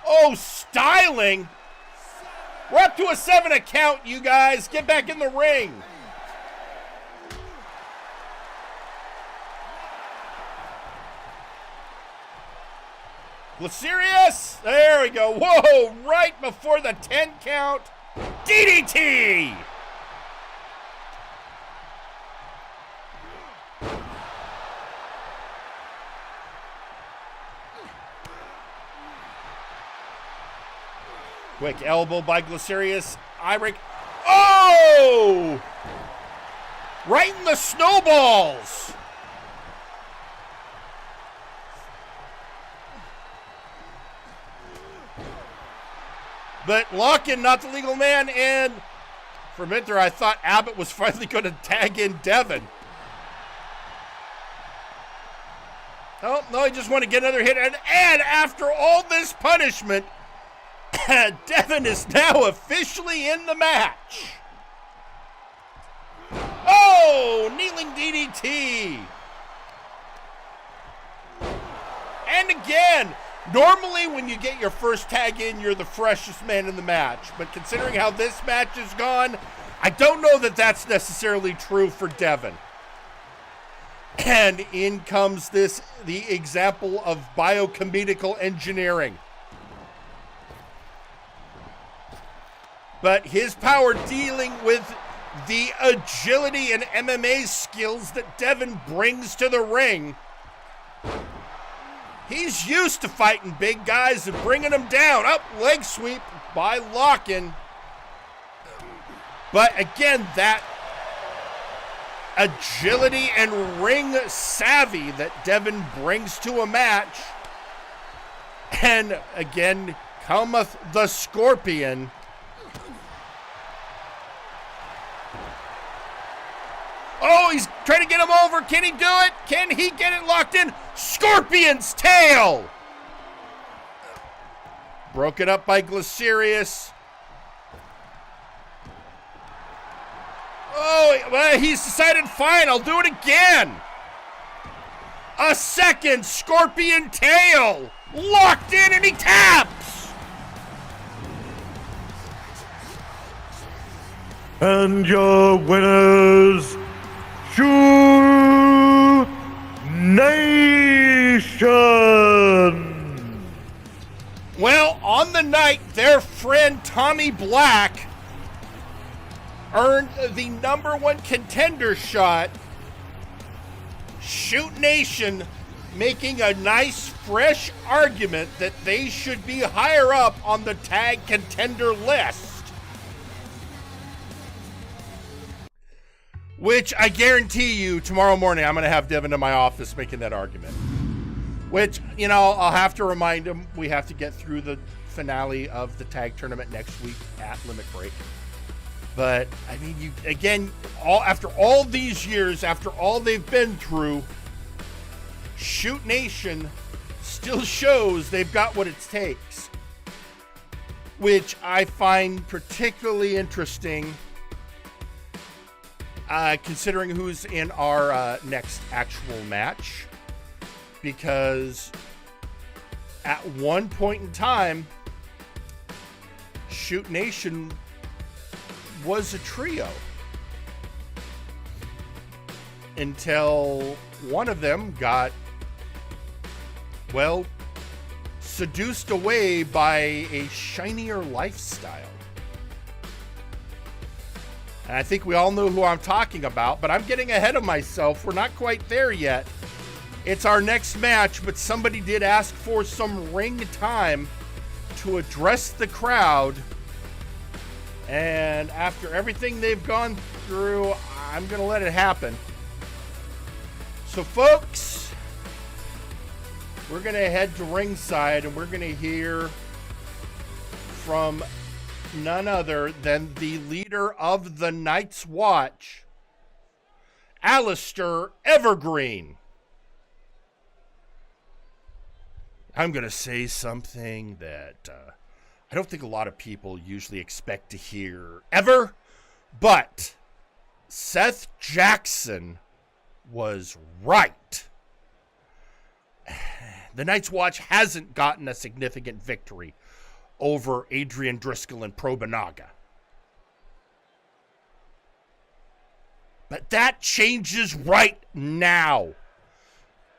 Oh, styling. We're up to a 7 count, you guys. Get back in the ring. Glycerius, there we go. Whoa, right before the 10 count. DDT. Quick elbow by Glycerius. Ibreak. Oh! Right in the snowballs. But Locken, not the legal man, and for a minute there, I thought Abbott was finally going to tag in Devin. Oh, no, he just wanted to get another hit. And after all this punishment, Devin is now officially in the match. Oh, kneeling DDT. And again, normally when you get your first tag in, you're the freshest man in the match. But considering how this match has gone, I don't know that that's necessarily true for Devin. And in comes the example of biocomedical engineering. But his power dealing with the agility and MMA skills that Devin brings to the ring. He's used to fighting big guys and bringing them down. Up, leg sweep by Locken. But again, that agility and ring savvy that Devin brings to a match. And again, cometh the Scorpion. Oh, he's trying to get him over. Can he do it? Can he get it locked in? Scorpion's tail! Broken up by Glycerius. Oh, well, he's decided, fine, I'll do it again. A second Scorpion Tail. Locked in, and he taps. And your winners, Shoot Nation! Well, on the night, their friend Tommy Black earned the #1 contender shot. Shoot Nation making a nice, fresh argument that they should be higher up on the tag contender list. Which I guarantee you, tomorrow morning, I'm going to have Devin in my office making that argument. Which, you know, I'll have to remind him we have to get through the finale of the tag tournament next week at Limit Break. But, I mean, you again, after all these years, after all they've been through, Shoot Nation still shows they've got what it takes. Which I find particularly interesting, considering who's in our next actual match. Because at one point in time, Shoot Nation was a trio. Until one of them got, well, seduced away by a shinier lifestyle. And I think we all know who I'm talking about, but I'm getting ahead of myself. We're not quite there yet. It's our next match, but somebody did ask for some ring time to address the crowd. And after everything they've gone through, I'm going to let it happen. So, folks, we're going to head to ringside and we're going to hear from none other than the leader of the Night's Watch, Alistair Evergreen. I'm going to say something that I don't think a lot of people usually expect to hear ever, but Seth Jackson was right. The Night's Watch hasn't gotten a significant victory over Adrian Driscoll and Probanaga. But that changes right now.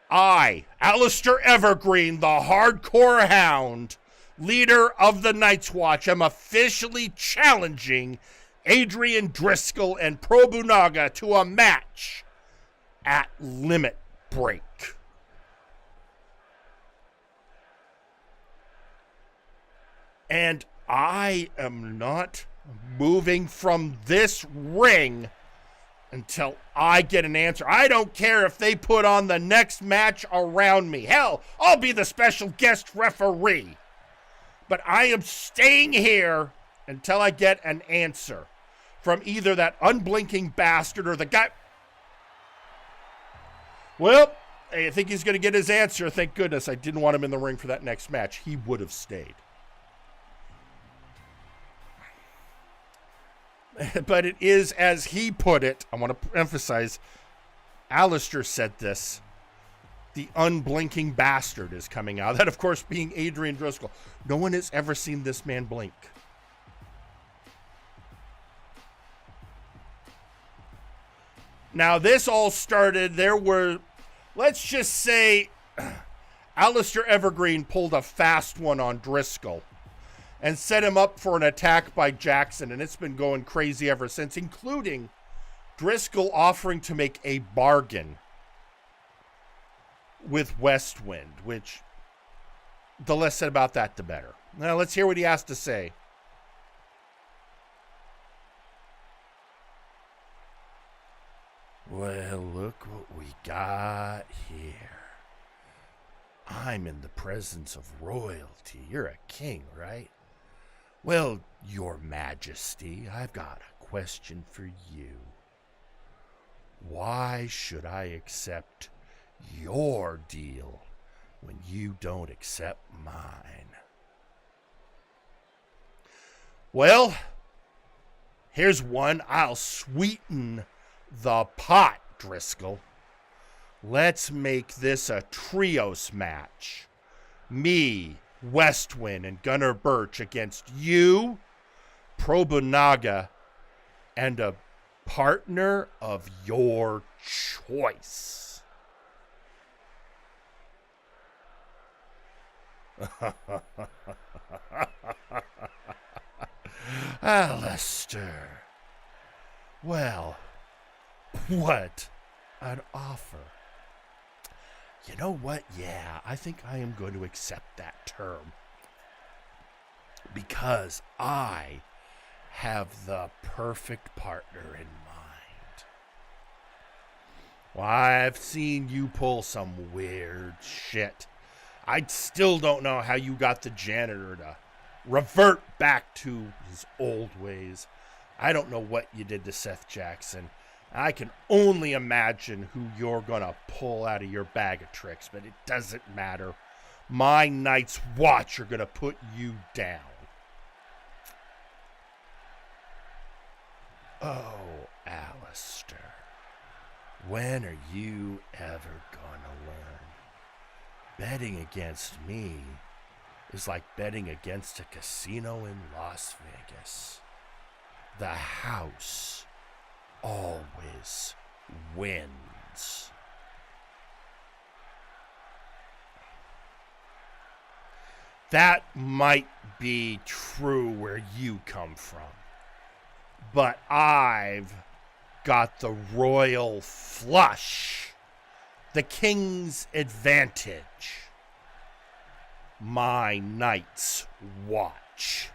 I, Alistair Evergreen, the Hardcore Hound, leader of the Night's Watch, am officially challenging Adrian Driscoll and Probanaga to a match at Limit Break. And I am not moving from this ring until I get an answer. I don't care if they put on the next match around me. Hell, I'll be the special guest referee. But I am staying here until I get an answer from either that unblinking bastard or the guy. Well, I think he's going to get his answer. Thank goodness I didn't want him in the ring for that next match. He would have stayed. But it is, as he put it, I want to emphasize, Alistair said this, the unblinking bastard is coming out. That, of course, being Adrian Driscoll. No one has ever seen this man blink. Now, this all started, there were, let's just say, Alistair Evergreen pulled a fast one on Driscoll and set him up for an attack by Jackson, and it's been going crazy ever since, including Driscoll offering to make a bargain with Westwind, which the less said about that, the better. Now, let's hear what he has to say. Well, look what we got here. I'm in the presence of royalty. You're a king, right? Well, Your Majesty, I've got a question for you. Why should I accept your deal when you don't accept mine? Well, here's one. I'll sweeten the pot, Driscoll. Let's make this a trios match. Me, Westwind, and Gunnar Birch against you, Probunaga, and a partner of your choice. Alistair. Well, what an offer. You know what? Yeah, I think I am going to accept that term. Because I have the perfect partner in mind. Well, I've seen you pull some weird shit. I still don't know how you got the janitor to revert back to his old ways. I don't know what you did to Seth Jackson. I can only imagine who you're gonna pull out of your bag of tricks, but it doesn't matter. My Night's Watch are gonna put you down. Oh, Alistair, when are you ever gonna learn? Betting against me is like betting against a casino in Las Vegas. The house always wins. That might be true where you come from, but I've got the royal flush, the king's advantage, my Night's Watch.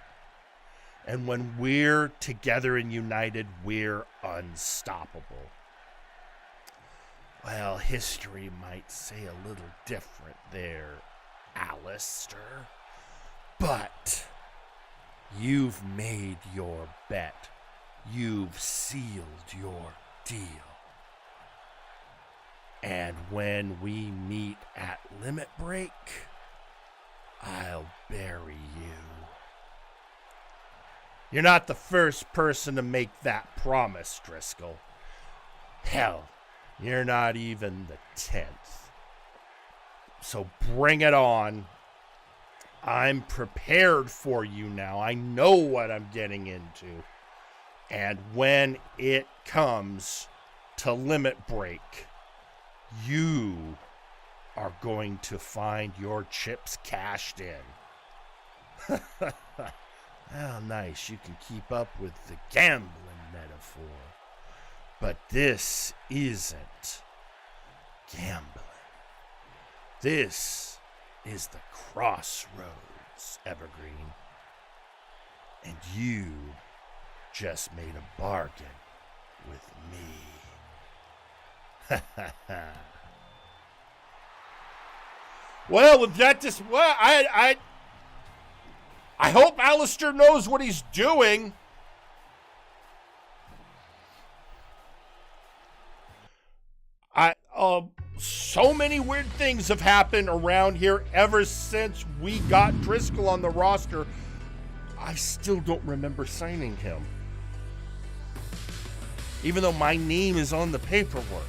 And when we're together and united, we're unstoppable. Well, history might say a little different there, Alistair. But you've made your bet. You've sealed your deal. And when we meet at Limit Break, I'll bury you. You're not the first person to make that promise, Driscoll. Hell, you're not even the 10th. So bring it on. I'm prepared for you now. I know what I'm getting into. And when it comes to Limit Break, you are going to find your chips cashed in. How nice you can keep up with the gambling metaphor. But this isn't gambling. This is the crossroads, Evergreen. And you just made a bargain with me. Well, with that just I hope Alistair knows what he's doing. So many weird things have happened around here ever since we got Driscoll on the roster. I still don't remember signing him, even though my name is on the paperwork.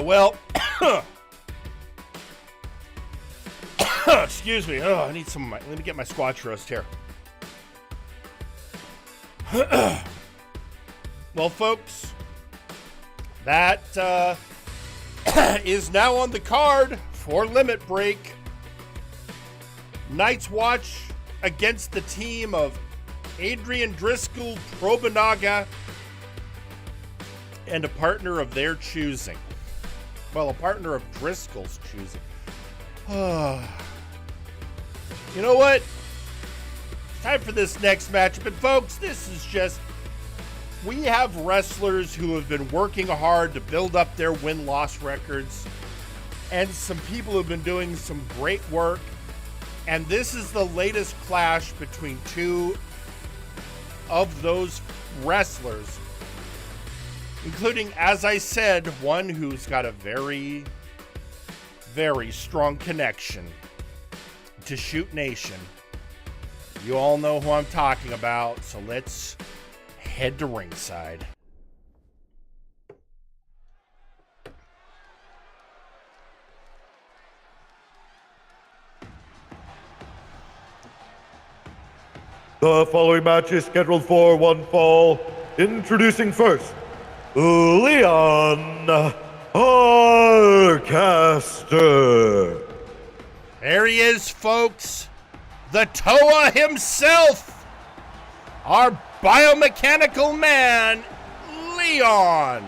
Well, excuse me. Oh, I need some. Let me get my Squatch roast here. Well, folks, that is now on the card for Limit Break. Night's Watch against the team of Adrian Driscoll, Probunaga, and a partner of their choosing. Well, a partner of Driscoll's choosing. You know what? It's time for this next match. But folks, this is just... We have wrestlers who have been working hard to build up their win-loss records. And some people who have been doing some great work. And this is the latest clash between two of those wrestlers, including, as I said, one who's got a very, very strong connection to Shoot Nation. You all know who I'm talking about, so let's head to ringside. The following match is scheduled for one fall. Introducing first, Leon Arcaster. There he is, folks. The Toa himself. Our biomechanical man, Leon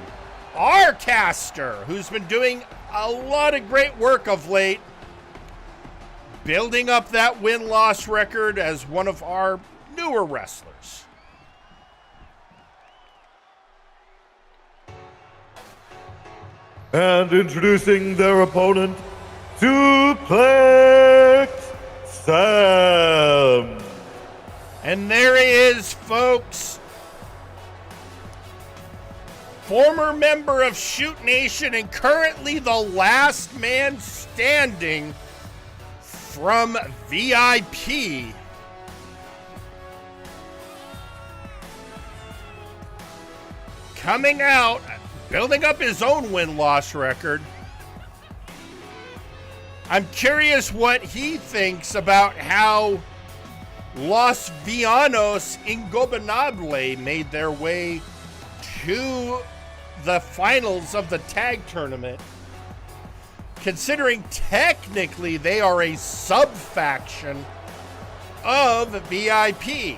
Arcaster, who's been doing a lot of great work of late, building up that win-loss record as one of our newer wrestlers. And introducing their opponent, Suplex Sam. And there he is, folks. Former member of Shoot Nation and currently the last man standing from VIP. Coming out, building up his own win-loss record. I'm curious what he thinks about how Los Villanos Ingobernable made their way to the finals of the tag tournament, considering technically they are a sub-faction of VIP.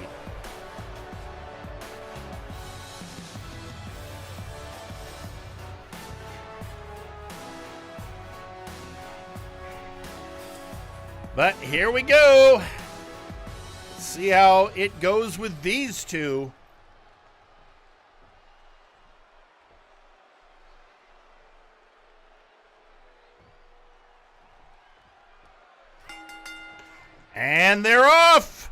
But here we go. See how it goes with these two. And they're off.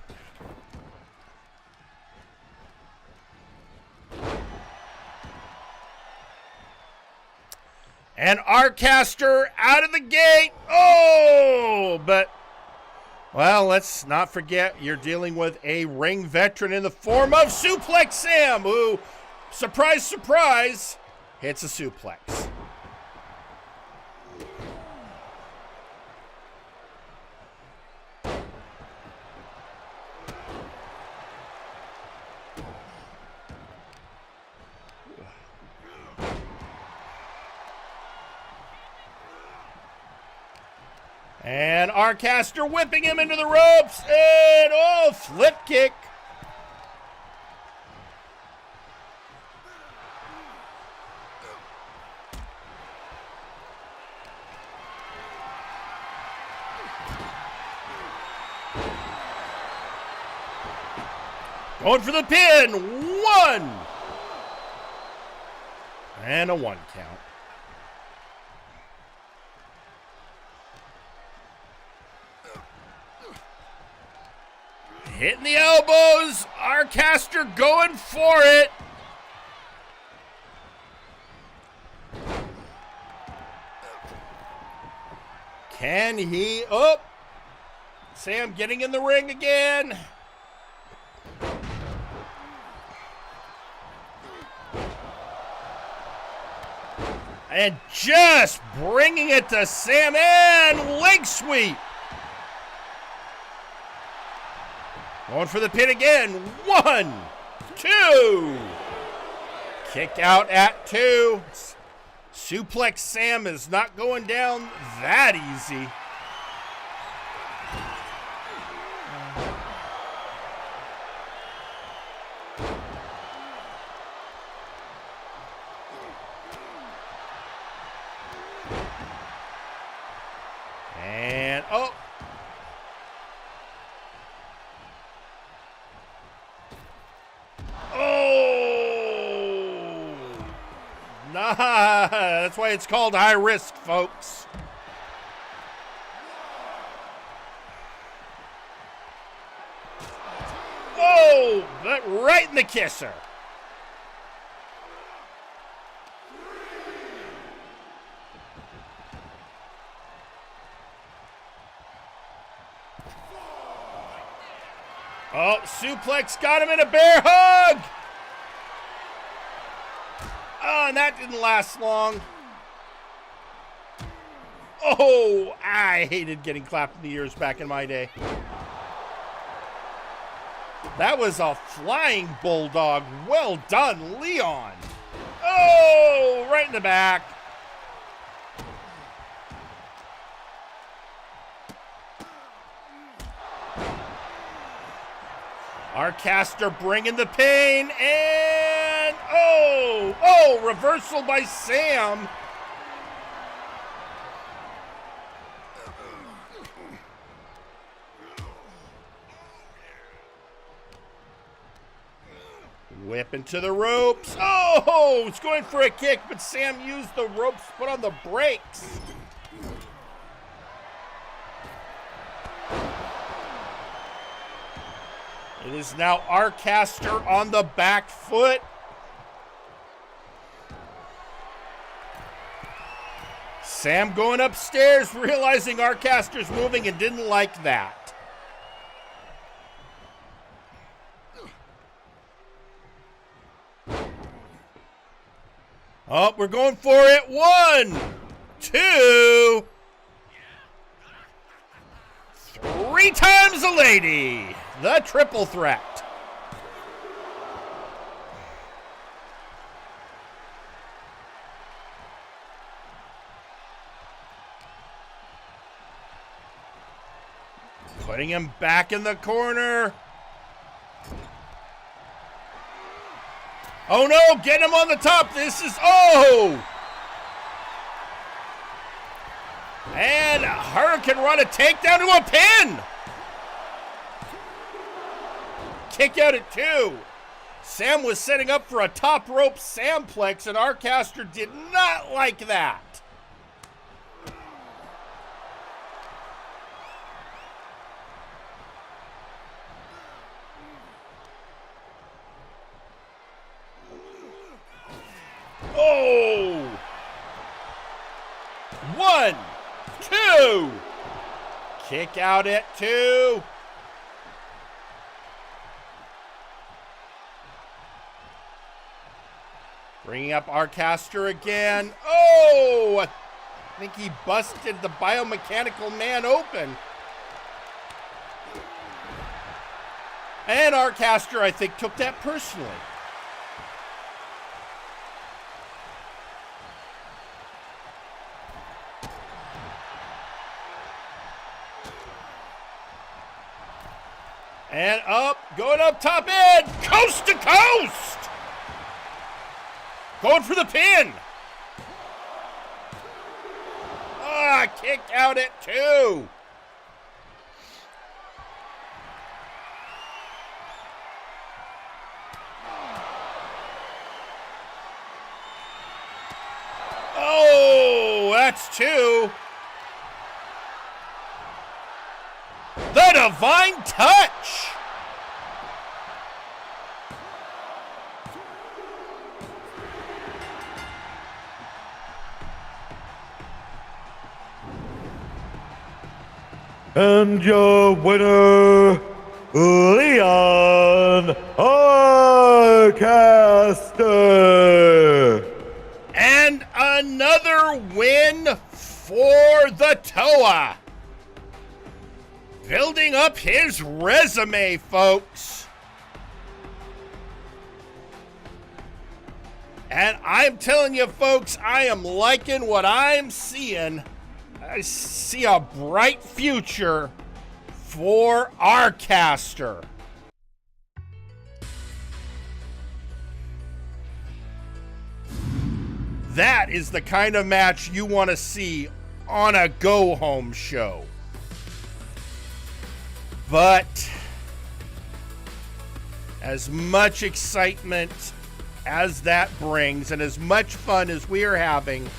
And Arcaster out of the gate. Oh, but well, let's not forget you're dealing with a ring veteran in the form of Suplex Sam, who, surprise, surprise, hits a suplex. And Arcaster whipping him into the ropes. And, oh, flip kick. Going for the pin. 1. And a 1 count. Hitting the elbows. Arcaster going for it. Can he? Oh, Sam getting in the ring again. And just bringing it to Sam, and leg sweep. Going for the pin again. 1, 2. Kick out at 2. Suplex Sam is not going down that easy. And, oh. Oh! Nah, that's why it's called high risk, folks. Oh, But right in the kisser. Oh, suplex got him in a bear hug. Oh, and that didn't last long. Oh, I hated getting clapped in the ears back in my day. That was a flying bulldog. Well done, Leon. Oh, right in the back. Our caster bringing the pain, and oh, reversal by Sam. Whip into the ropes. Oh, it's going for a kick, but Sam used the ropes, put on the brakes. It is now our caster on the back foot. Sam going upstairs, realizing our caster's moving and didn't like that. Oh, we're going for it. 1, 2, 3 times a lady. The triple threat. Putting him back in the corner. Oh no, get him on the top. This is, and Hurricane Run, a takedown to a pin. Kick out at 2. Sam was setting up for a top rope Samplex, and our caster did not like that. Oh! 1, 2. Kick out at 2. Bringing up our caster again. Oh! I think he busted the biomechanical man open. And our caster, I think, took that personally. And up, going up top end, coast to coast. Going for the pin. Kick out at 2. Oh, that's 2. The Divine Touch. And your winner, Leon Arcaster. And another win for the Toa. Building up his resume, folks. And I'm telling you, folks, I am liking what I'm seeing. I see a bright future for our caster. That is the kind of match you want to see on a go-home show. But as much excitement as that brings and as much fun as we are having,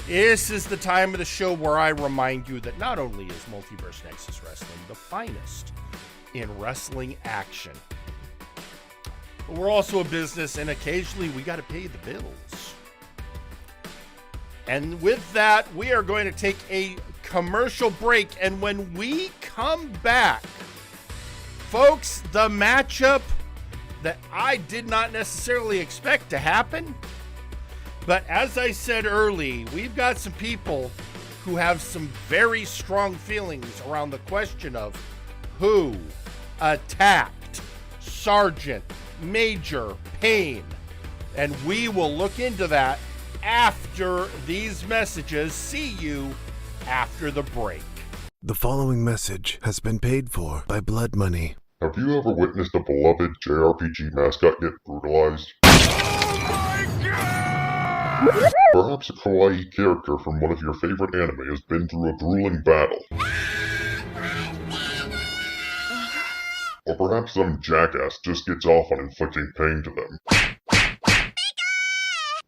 this is the time of the show where I remind you that not only is Multiverse Nexus Wrestling the finest in wrestling action, But we're also a business, and occasionally we got to pay the bills. And with that, we are going to take a commercial break. And when we come back, folks, the matchup that I did not necessarily expect to happen. But as I said early, we've got some people who have some very strong feelings around the question of who attacked Sergeant Major Payne. And we will look into that after these messages. See you after the break. The following message has been paid for by blood money. Have you ever witnessed a beloved JRPG mascot get brutalized? Perhaps a kawaii character from one of your favorite anime has been through a grueling battle. Or perhaps some jackass just gets off on inflicting pain to them.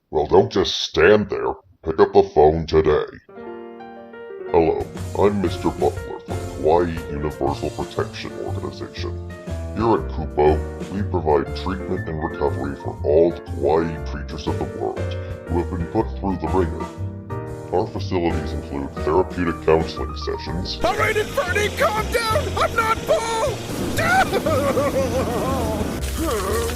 Well, don't just stand there. Pick up the phone today. Hello, I'm Mr. Butler from Kawaii Universal Protection Organization. Here at Kupo, we provide treatment and recovery for all the kawaii creatures of the world who have been put through the ringer. Our facilities include therapeutic counseling sessions. Alright, Inferni, calm down! I'm not Paul!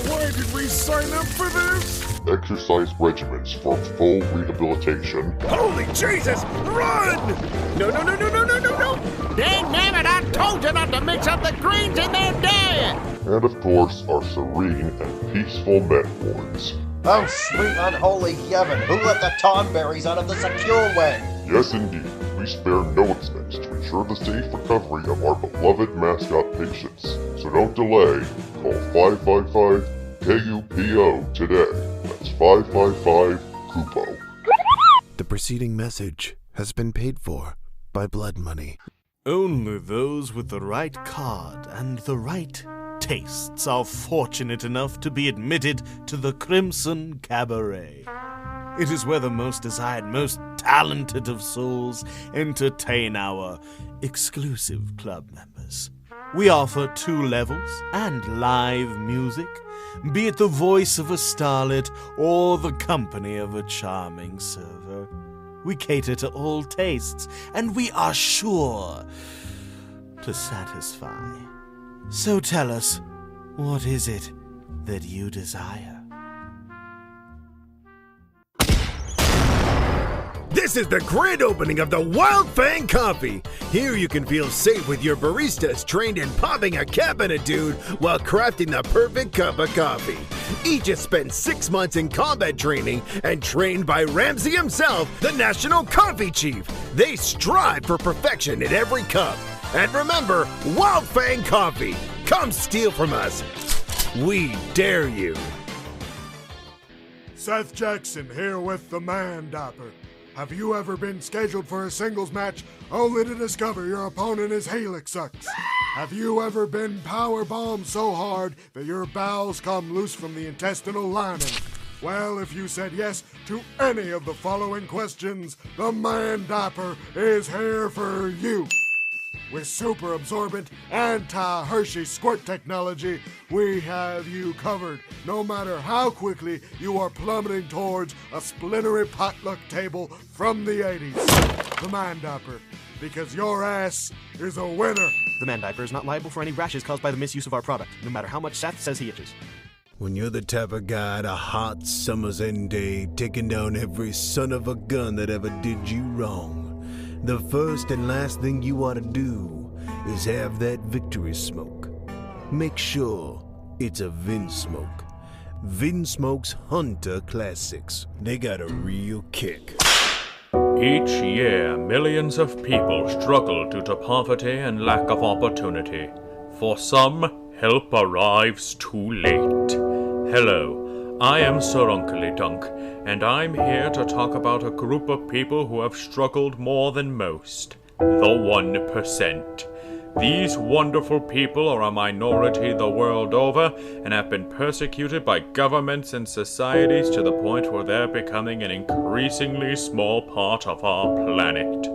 Why did we sign up for this? Exercise regimens for full rehabilitation. Holy Jesus! Run! No! Dang nabbit, I told you not to mix up the greens in their diet! And of course, our serene and peaceful med wards. Oh, sweet unholy heaven, who let the Tonberries out of the secure way? Yes, indeed. We spare no expense to ensure the safe recovery of our beloved mascot patients. So don't delay. Call 555-KUPO today. That's 555-KUPO. The preceding message has been paid for by blood money. Only those with the right card and the right tastes are fortunate enough to be admitted to the Crimson Cabaret. It is where the most desired, most talented of souls entertain our exclusive club members. We offer 2 levels and live music, be it the voice of a starlet or the company of a charming server. We cater to all tastes, and we are sure to satisfy. So tell us, what is it that you desire? This is the grand opening of the Wild Fang Coffee. Here you can feel safe with your baristas trained in popping a cap in a dude while crafting the perfect cup of coffee. Each has spent 6 months in combat training and trained by Ramsey himself, the National Coffee Chief. They strive for perfection in every cup. And remember, Wild Fang Coffee. Come steal from us. We dare you. Seth Jackson here with the Man Dapper. Have you ever been scheduled for a singles match only to discover your opponent is Helix sucks? Have you ever been powerbombed so hard that your bowels come loose from the intestinal lining? Well, if you said yes to any of the following questions, the Man Dapper is here for you. With super absorbent anti-Hershey squirt technology, we have you covered, no matter how quickly you are plummeting towards a splintery potluck table from the 80s. The Man Dapper, because your ass is a winner. The Man Diaper is not liable for any rashes caused by the misuse of our product, no matter how much Seth says he itches. When you're the type of guy on a hot summer's end day, taking down every son of a gun that ever did you wrong, the first and last thing you ought to do is have that victory smoke. Make sure it's a Vin Smoke. Vin Smoke's Hunter Classics. They got a real kick. Each year, millions of people struggle due to poverty and lack of opportunity. For some, help arrives too late. Hello, I am Sir Uncle Dunk, and I'm here to talk about a group of people who have struggled more than most. The 1%. These wonderful people are a minority the world over and have been persecuted by governments and societies to the point where they're becoming an increasingly small part of our planet.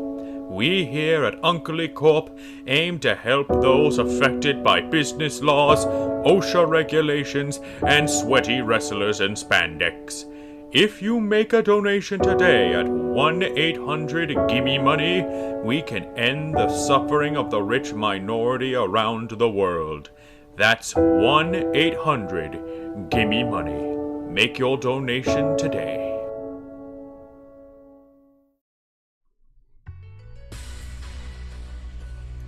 We here at Uncle Corp aim to help those affected by business laws, OSHA regulations, and sweaty wrestlers in spandex. If you make a donation today at 1-800-GIMME-MONEY, we can end the suffering of the rich minority around the world. That's 1-800-GIMME-MONEY. Make your donation today.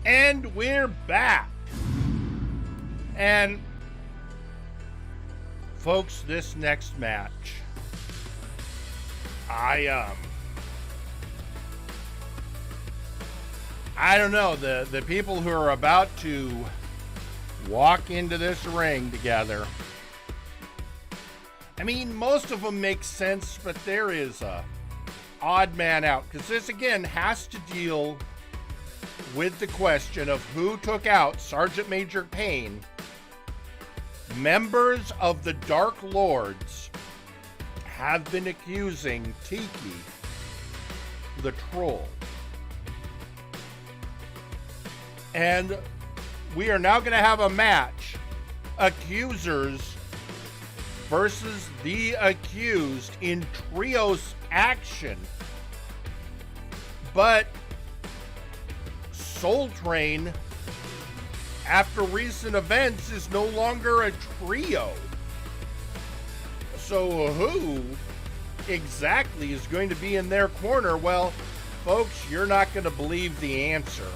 And we're back. And folks, this next match, I don't know, the people who are about to walk into this ring together, I mean, most of them make sense, but there is a odd man out, because this again has to deal with the question of who took out Sergeant Major Payne. Members of the Dark Lords have been accusing Tiki, the troll. And we are now going to have a match. Accusers versus the accused in trios action. But Soul Train, after recent events, is no longer a trio. So who exactly is going to be in their corner? Well, folks, you're not going to believe the answer.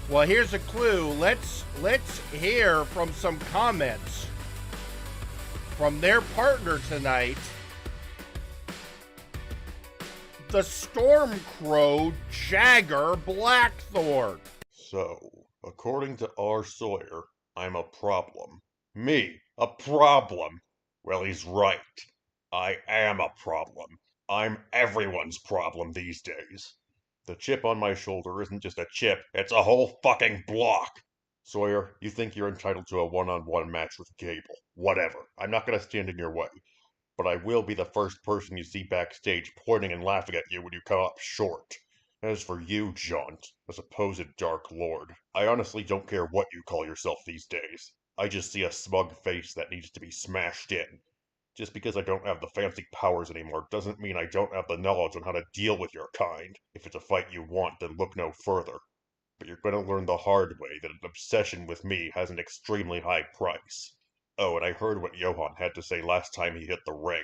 Well, here's a clue. Let's hear from some comments from their partner tonight, the Stormcrow Jagger Blackthorn. So, according to R. Sawyer, I'm a problem. Me, a problem? Well, he's right. I am a problem. I'm everyone's problem these days. The chip on my shoulder isn't just a chip, it's a whole fucking block. Sawyer, you think you're entitled to a one-on-one match with Gable. Whatever. I'm not gonna stand in your way. But I will be the first person you see backstage pointing and laughing at you when you come up short. As for you, Jaunt, a supposed Dark Lord, I honestly don't care what you call yourself these days. I just see a smug face that needs to be smashed in. Just because I don't have the fancy powers anymore doesn't mean I don't have the knowledge on how to deal with your kind. If it's a fight you want, then look no further. But you're gonna learn the hard way that an obsession with me has an extremely high price. Oh, and I heard what Johan had to say last time he hit the ring.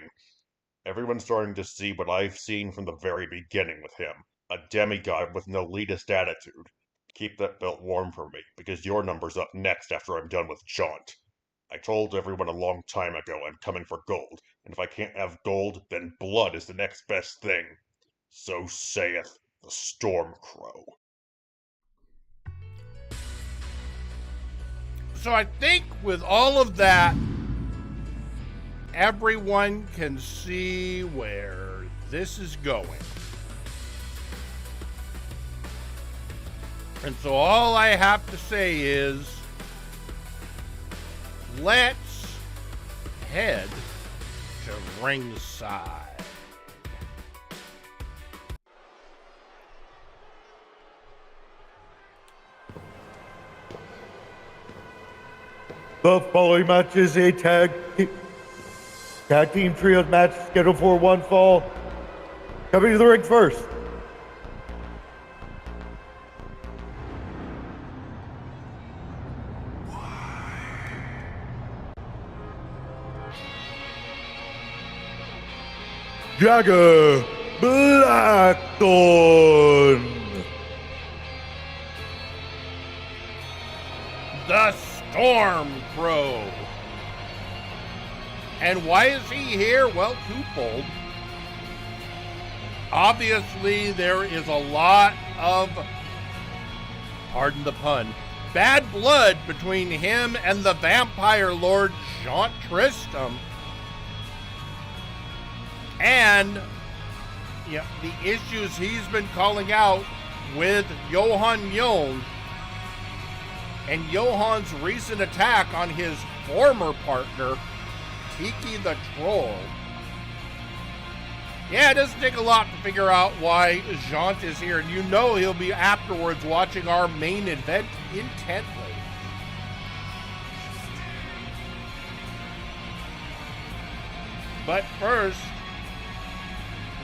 Everyone's starting to see what I've seen from the very beginning with him. A demigod with an elitist attitude. Keep that belt warm for me, because your number's up next after I'm done with Jaunt. I told everyone a long time ago I'm coming for gold, and if I can't have gold, then blood is the next best thing. So saith the Stormcrow. So I think with all of that, everyone can see where this is going. And so all I have to say is, let's head to ringside. The following match is a tag team trios match scheduled for one fall. Coming to the ring first. Jagger Blackthorn. The Stormcrow. And why is he here? Well, twofold. Obviously, there is a lot of, pardon the pun, bad blood between him and the Vampire Lord Jean Tristram. And the issues he's been calling out with Johan Yon and Johan's recent attack on his former partner, Tiki the Troll. Yeah, it doesn't take a lot to figure out why Jaunt is here, and you know he'll be afterwards watching our main event intently. But first,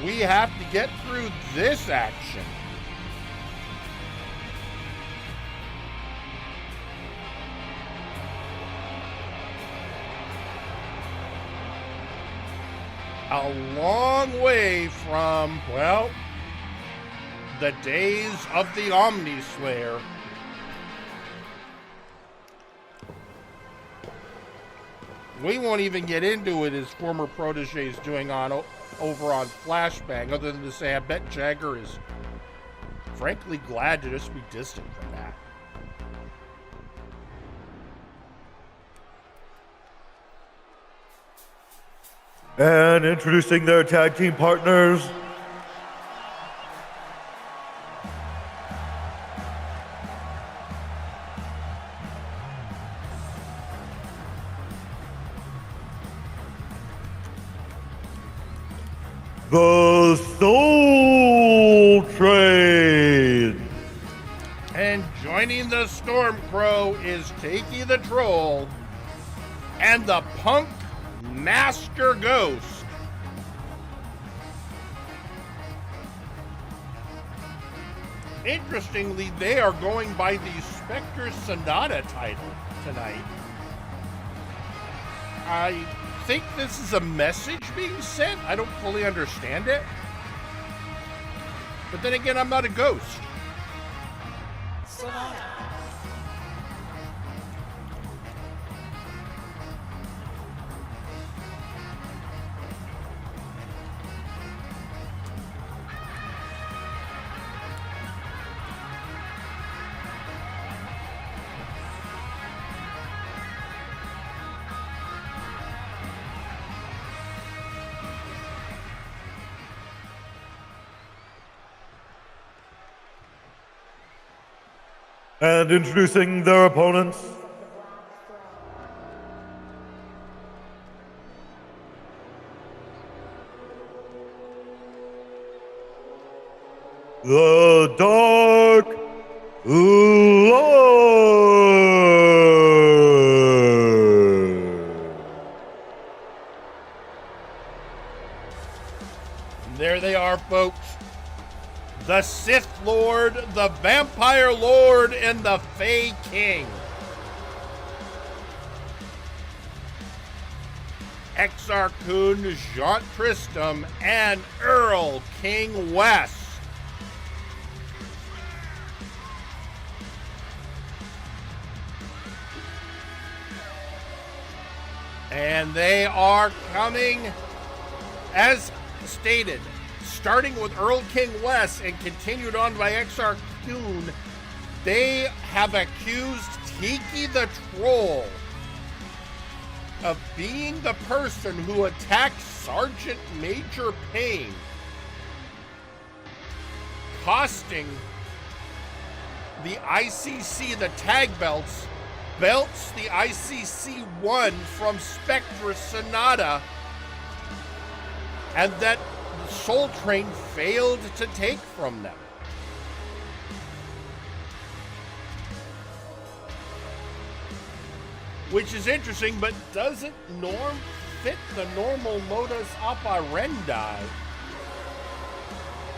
we have to get through this action. A long way from, well, the days of the Omnislayer. We won't even get into it his former protege is doing over on Flashbang, other than to say I bet Jagger is frankly glad to just be distant from that. And introducing their tag team partners. The Soul Train. And joining the Storm Crow is Takey the Troll and the Punk Master Ghost. Interestingly, they are going by the Spectre Sonata title tonight. I think this is a message being sent. I don't fully understand it. But then again, I'm not a ghost. Sonata. And introducing their opponents. The Dark Lord. There they are, folks. The Sith Lord, the Vampire Lord, and the Fey King. Exar Kun, Jaunt Tristram, and Earl King West. And they are coming, as stated, starting with Earl King West and continued on by Exar Kun. They have accused Tiki the Troll of being the person who attacked Sergeant Major Payne, costing the ICC the tag belts the ICC won from Spectre Sonata, and that the Soul Train failed to take from them. Which is interesting, but doesn't fit the normal modus operandi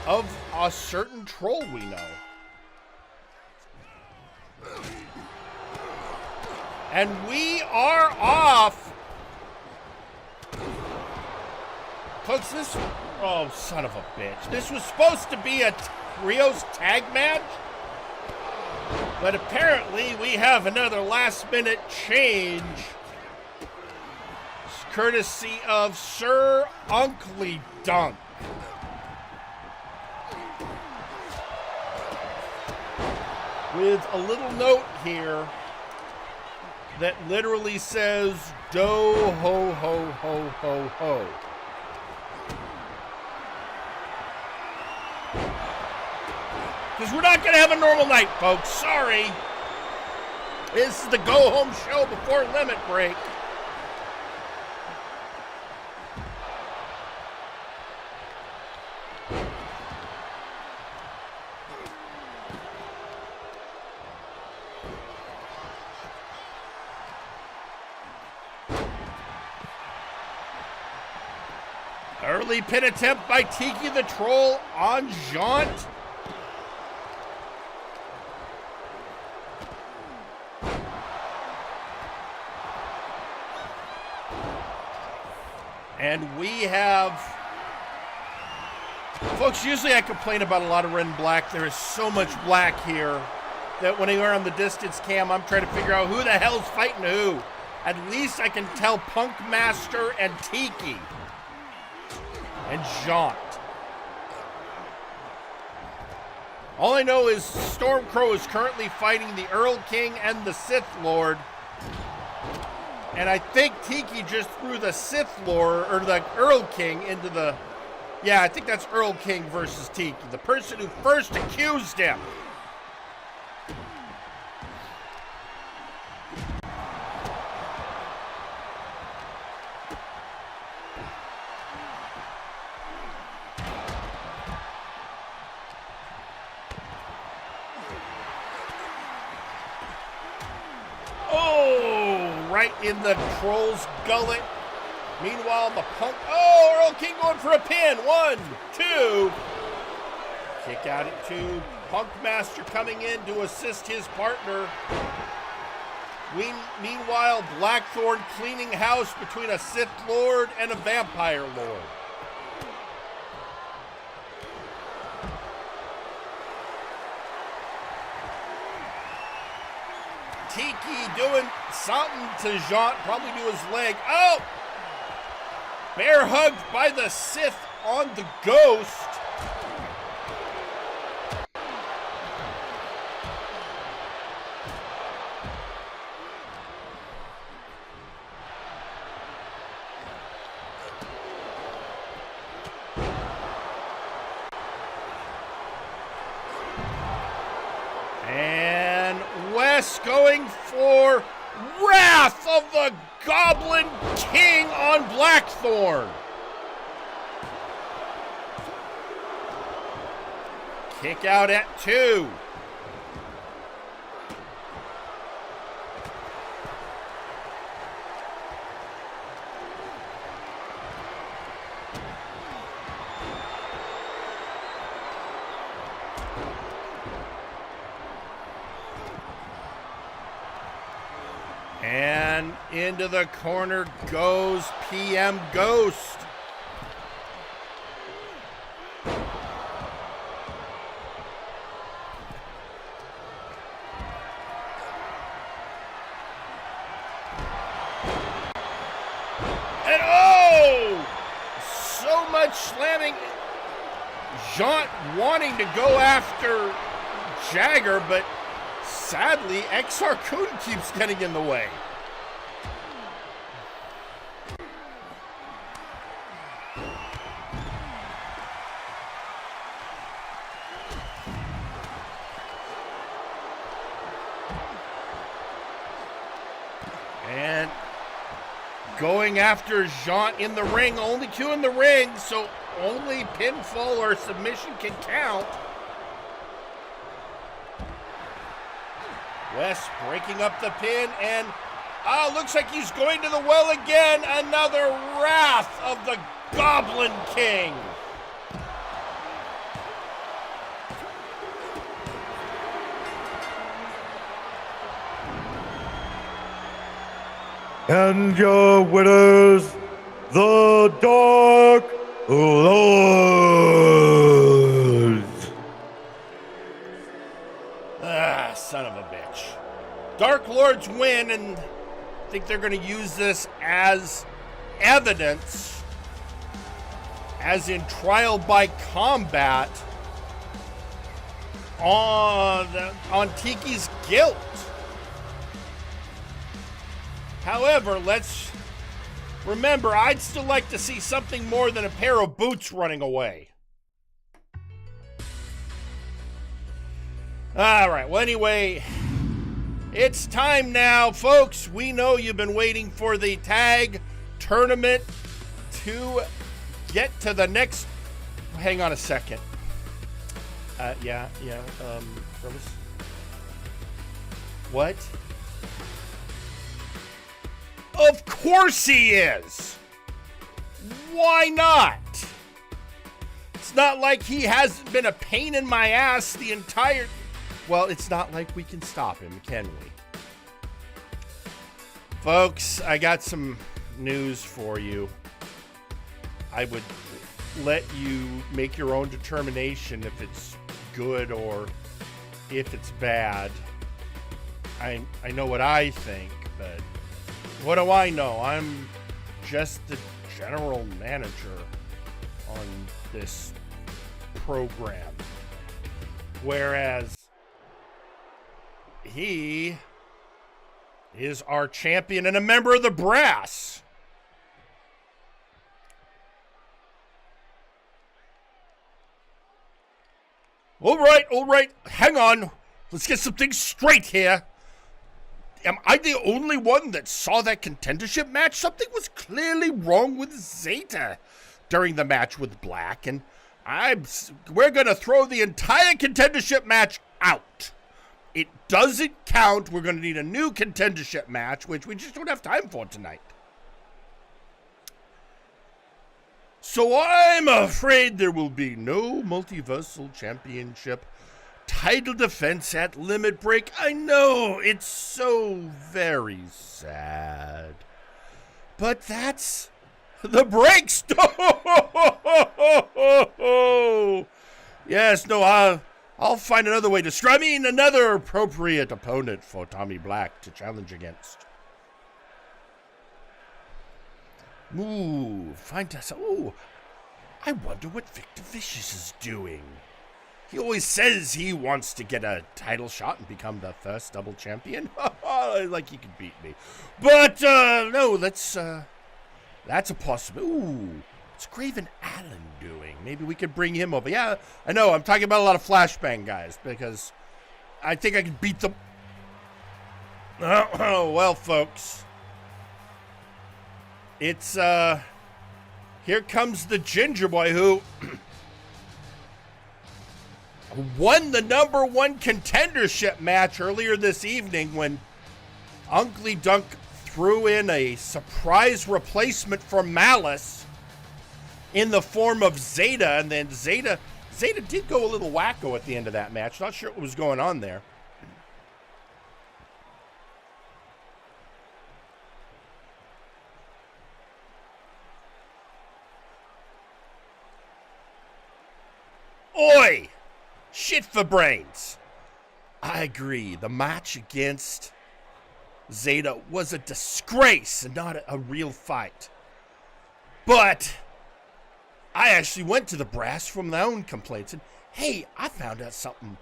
of a certain troll we know. And we are off. Cause this, oh son of a bitch. This was supposed to be a trios tag match. But apparently we have another last minute change. Courtesy of Sir Uncle Dunk. With a little note here that literally says, "Do ho ho ho ho ho." Because we're not going to have a normal night, folks. Sorry. This is the go-home show before limit break. Early pin attempt by Tiki the Troll on Jaunt. And we have... Folks, usually I complain about a lot of red and black. There is so much black here that when I wear on the distance cam, I'm trying to figure out who the hell's fighting who. At least I can tell Punk Master and Tiki. And Jaunt. All I know is Stormcrow is currently fighting the Earl King and the Sith Lord. And I think Tiki just threw the Sith Lord, or the Earl King into the... Yeah, I think that's Earl King versus Tiki, the person who first accused him. Oh, right in the Troll's gullet. Meanwhile, the Punk... Oh, Earl King going for a pin. 1, 2. Kick out at 2. Punk Master coming in to assist his partner. Meanwhile, Blackthorn cleaning house between a Sith Lord and a Vampire Lord. Tiki doing something to Jaunt, probably to his leg. Oh! Bear hugged by the Sith on the Ghost. And Wes going for Wrath of the Goblin King on Blackthorn. Kick out at 2. And into the corner goes PM Ghost. And oh! So much slamming. Jaunt wanting to go after Jagger, but sadly, Exarchun keeps getting in the way. And going after Jaunt in the ring. Only 2 in the ring, so only pinfall or submission can count. Wes breaking up the pin, and looks like he's going to the well again. Another Wrath of the Goblin King. And your winners, the Dark Lords. Son of a bitch. Dark Lords win, and I think they're going to use this as evidence, as in trial by combat, on Tiki's guilt. However, let's remember, I'd still like to see something more than a pair of boots running away. All right, well, anyway, it's time now, folks. We know you've been waiting for the tag tournament to get to the next... Hang on a second. What? Of course he is! Why not? It's not like he hasn't been a pain in my ass the entire... Well, it's not like we can stop him, can we? Folks, I got some news for you. I would let you make your own determination if it's good or if it's bad. I know what I think, but what do I know? I'm just the general manager on this program. Whereas he is our champion and a member of the brass. All right. Hang on. Let's get some things straight here. Am I the only one that saw that contendership match? Something was clearly wrong with Zeta during the match with Black, and we're going to throw the entire contendership match out. It doesn't count. We're going to need a new contendership match, which we just don't have time for tonight. So I'm afraid there will be no Multiversal Championship title defense at Limit Break. I know, it's so very sad. But that's the breaks. Yes, no, I'll find another way to another appropriate opponent for Tommy Black to challenge against. Ooh, I wonder what Victor Vicious is doing. He always says he wants to get a title shot and become the first double champion. Like he could beat me. But, no, that's a possibility. Ooh, what's Graven Allen doing? Maybe we could bring him over. Yeah, I know, I'm talking about a lot of flashbang guys, because I think I can beat them. Well, folks. It's, here comes the Ginger Boy who won the #1 contendership match earlier this evening when Uncle Dunk threw in a surprise replacement for Malice in the form of Zeta, and then Zeta did go a little wacko at the end of that match. Not sure what was going on there. Oi! Shit for brains. I agree. The match against Zeta was a disgrace and not a real fight. But I actually went to the brass from my own complaints and, hey, I found out something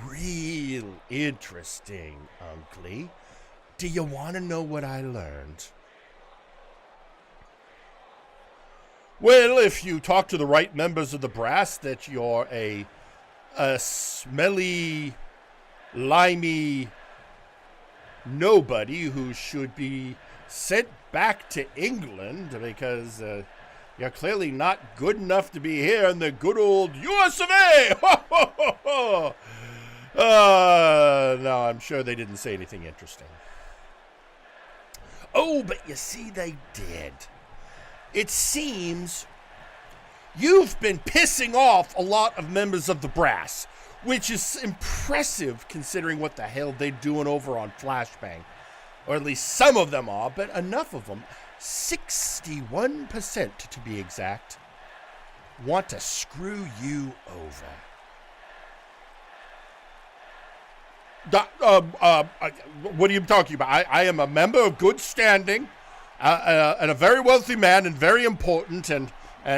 real interesting, Uncle. Do you want to know what I learned? Well, if you talk to the right members of the brass, that you're a smelly, limey nobody who should be sent back to England because you're clearly not good enough to be here in the good old US of A. No, I'm sure they didn't say anything interesting. Oh, but you see, they did. It seems you've been pissing off a lot of members of the brass, which is impressive considering what the hell they're doing over on Flashbang. Or at least some of them are, but enough of them, 61% to be exact, want to screw you over. What are you talking about? I am a member of good standing, and a very wealthy man, and very important, and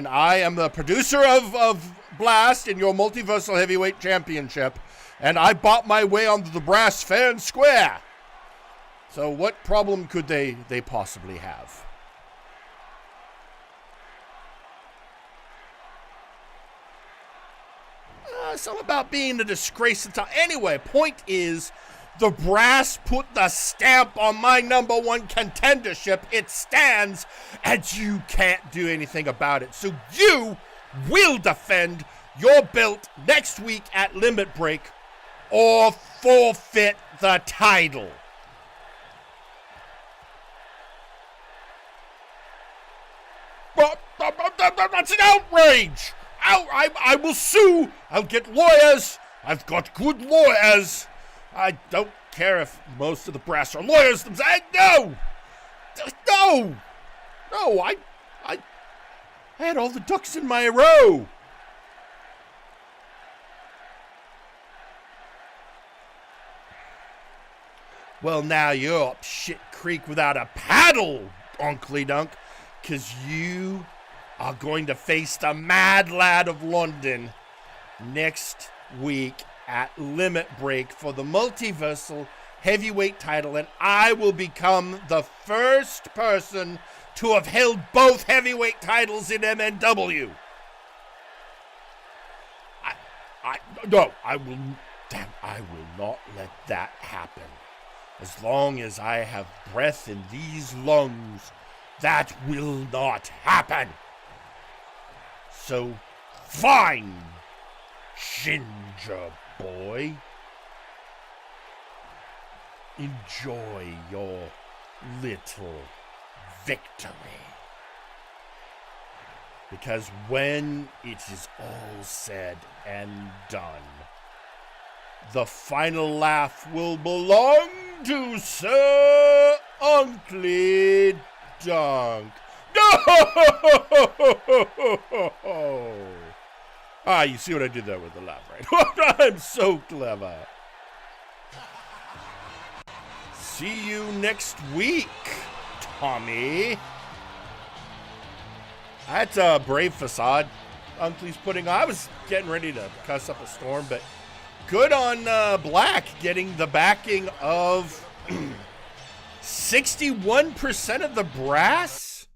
I am the producer of Blast in your Multiversal Heavyweight Championship, and I bought my way onto the brass fair and square. So what problem could they possibly have? Something about being a disgrace. Anyway, point is, the brass put the stamp on my #1 contendership. It stands, and you can't do anything about it. So you will defend your belt next week at Limit Break or forfeit the title. That's an outrage! I will sue. I'll get lawyers. I've got good lawyers. I don't care if most of the brass are lawyers themselves. No, I had all the ducks in my row. Well, now you're up shit creek without a paddle, Uncle Dunk, because you are going to face the Mad Lad of London next week at Limit Break for the Multiversal Heavyweight title, and I will become the first person to have held both heavyweight titles in MNW. I will not let that happen. As long as I have breath in these lungs, that will not happen. So, fine, Ginger Boy. Enjoy your little victory. Because when it is all said and done, the final laugh will belong to Sir Uncle Dunk. Ah, you see what I did there with the laugh, right? I'm so clever. See you next week, Tommy. That's a brave facade Uncle's putting on. I was getting ready to cuss up a storm, but good on Black getting the backing of 61% of the brass.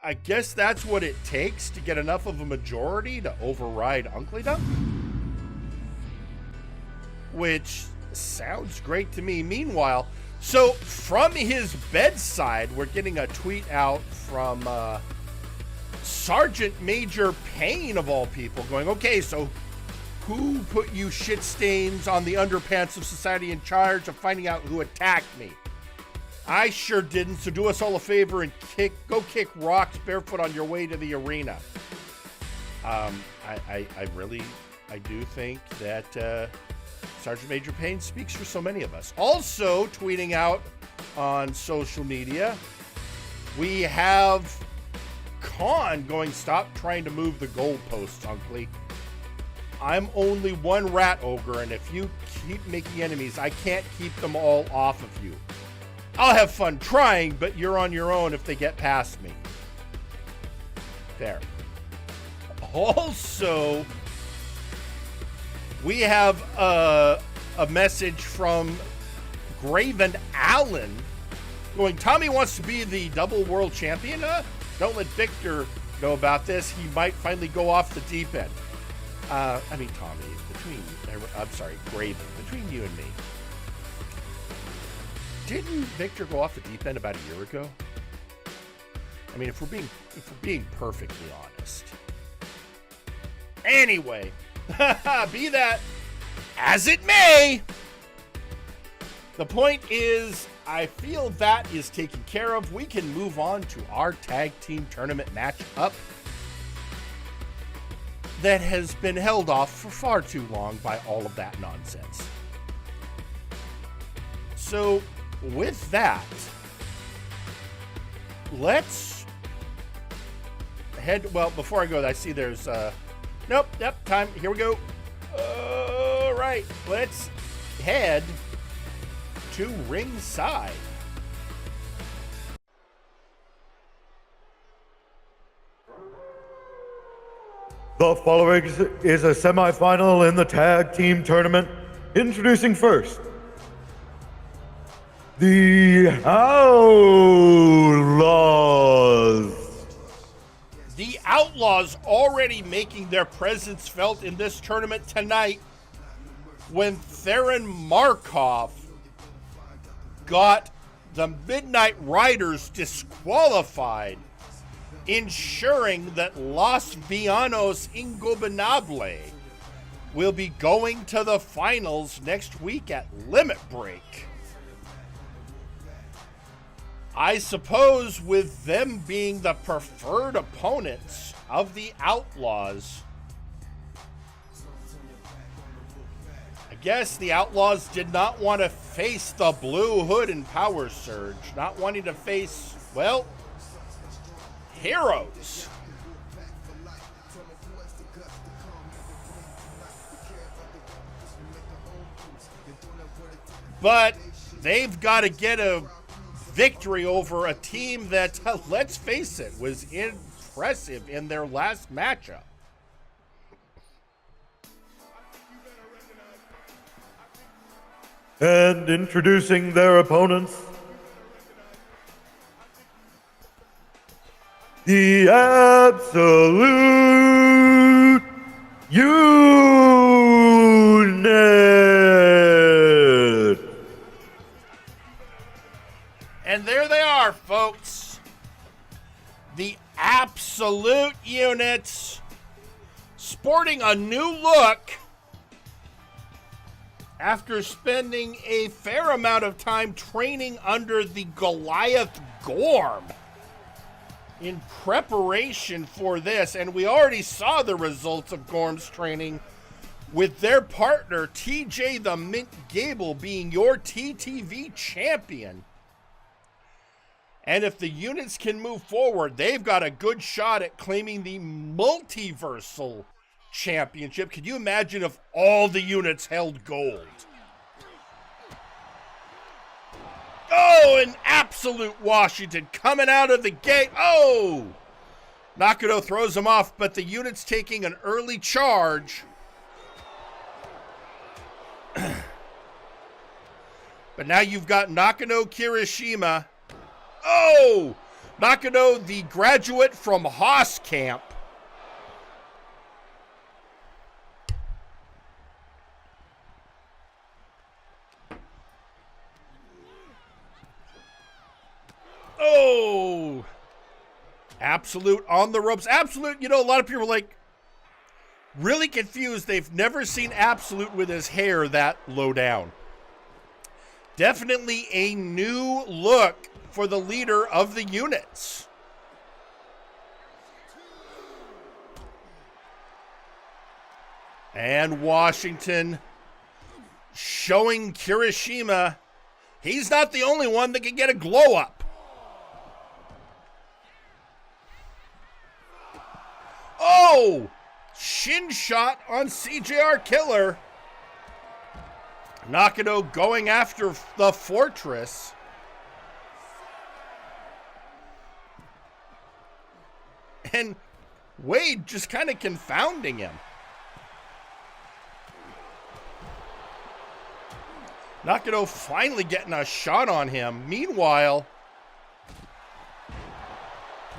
I guess that's what it takes to get enough of a majority to override Uncle Dunk. Which sounds great to me. Meanwhile, so from his bedside, we're getting a tweet out from Sergeant Major Payne, of all people, going, okay, so who put you shit stains on the underpants of society in charge of finding out who attacked me? I sure didn't, so do us all a favor and go kick rocks barefoot on your way to the arena. I do think that Sergeant Major Payne speaks for so many of us. Also tweeting out on social media, we have Khan going, stop trying to move the goalposts, Uncle. I'm only one rat ogre, and if you keep making enemies, I can't keep them all off of you. I'll have fun trying, but you're on your own if they get past me. There. Also, we have a message from Graven Allen going, Tommy wants to be the double world champion? Don't let Victor know about this. He might finally go off the deep end. Tommy, Graven, between you and me, didn't Victor go off the deep end about a year ago? I mean, if we're being perfectly honest. Anyway, be that as it may, the point is, I feel that is taken care of. We can move on to our tag team tournament matchup that has been held off for far too long by all of that nonsense. So, with that, let's head, well, before I go, I see there's, time, here we go. All right, let's head to ringside. The following is a semifinal in the tag team tournament. Introducing first, the Outlaws. The Outlaws already making their presence felt in this tournament tonight when Theron Markov got the Midnight Riders disqualified, ensuring that Los Villanos Ingobernables will be going to the finals next week at Limit Break. I suppose with them being the preferred opponents of the Outlaws, I guess the Outlaws did not want to face the Blue Hood and Power Surge, not wanting to face, well, heroes. But they've got to get a victory over a team that, let's face it, was impressive in their last matchup. And introducing their opponents, the Absolute Unit. And there they are, folks. The Absolute Units, sporting a new look after spending a fair amount of time training under the Goliath Gorm in preparation for this. And we already saw the results of Gorm's training with their partner, TJ the Mint Gable, being your TTV champion. And if the units can move forward, they've got a good shot at claiming the Multiversal Championship. Can you imagine if all the units held gold? Oh, an Absolute Washington coming out of the gate. Oh! Nakano throws him off, but the unit's taking an early charge. But now you've got Nakano Kirishima. Oh! Nakano, the graduate from Haas Camp. Oh! Absolute on the ropes. Absolute, you know, a lot of people are like really confused. They've never seen Absolute with his hair that low down. Definitely a new look for the leader of the units. And Washington showing Kirishima he's not the only one that can get a glow up. Oh! Shin shot on CJR Killer. Nakano going after the Fortress. And Wade just kind of confounding him. Nakano finally getting a shot on him. Meanwhile,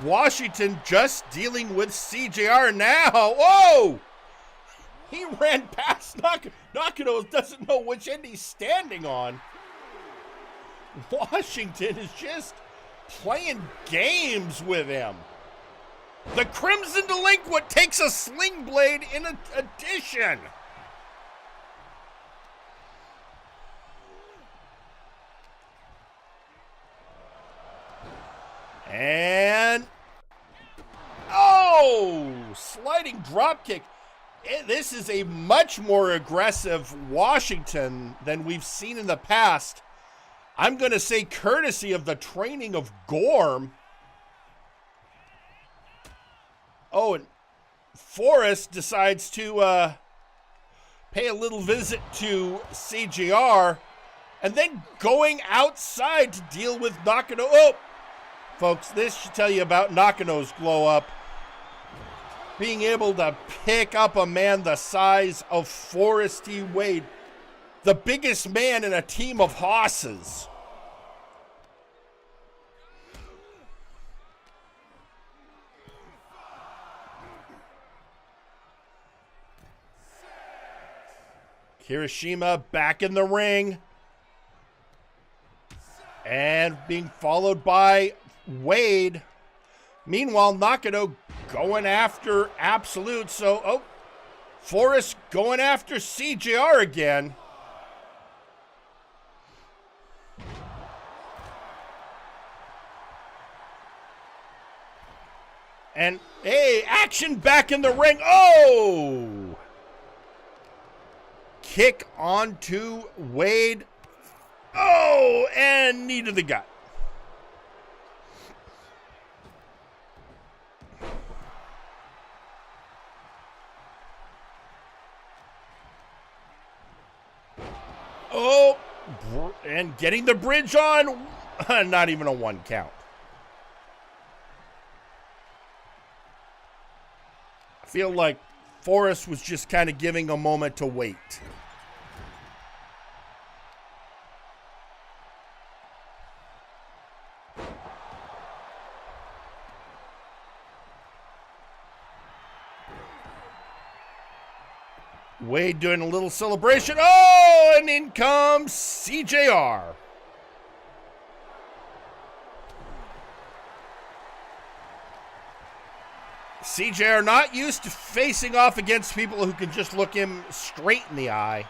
Washington just dealing with CJR now. Whoa! He ran past Nakano. Nakano doesn't know which end he's standing on. Washington is just playing games with him. The Crimson Delinquent takes a sling blade in addition. And oh, sliding drop kick. This is a much more aggressive Washington than we've seen in the past. I'm going to say courtesy of the training of Gorm. Oh, and Forrest decides to pay a little visit to CGR and then going outside to deal with Nakano. Oh, folks, this should tell you about Nakano's glow up. Being able to pick up a man the size of Forrest T. Wade, the biggest man in a team of hosses. Kirishima back in the ring. And being followed by Wade. Meanwhile, Nakano going after Absolute. So, oh, Forrest going after CJR again. And, hey, action back in the ring. Oh! Kick onto Wade. Oh, and knee to the gut. Oh, and getting the bridge on. Not even a 1 count. I feel like Forrest was just kind of giving a moment to wait. Wade doing a little celebration. Oh, and in comes CJR. CJR not used to facing off against people who can just look him straight in the eye.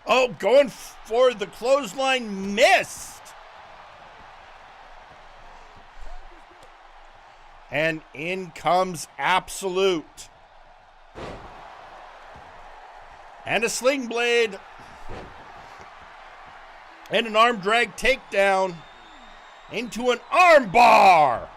Oh, going for the clothesline, missed. And in comes Absolute. And a sling blade. And an arm drag takedown into an arm bar.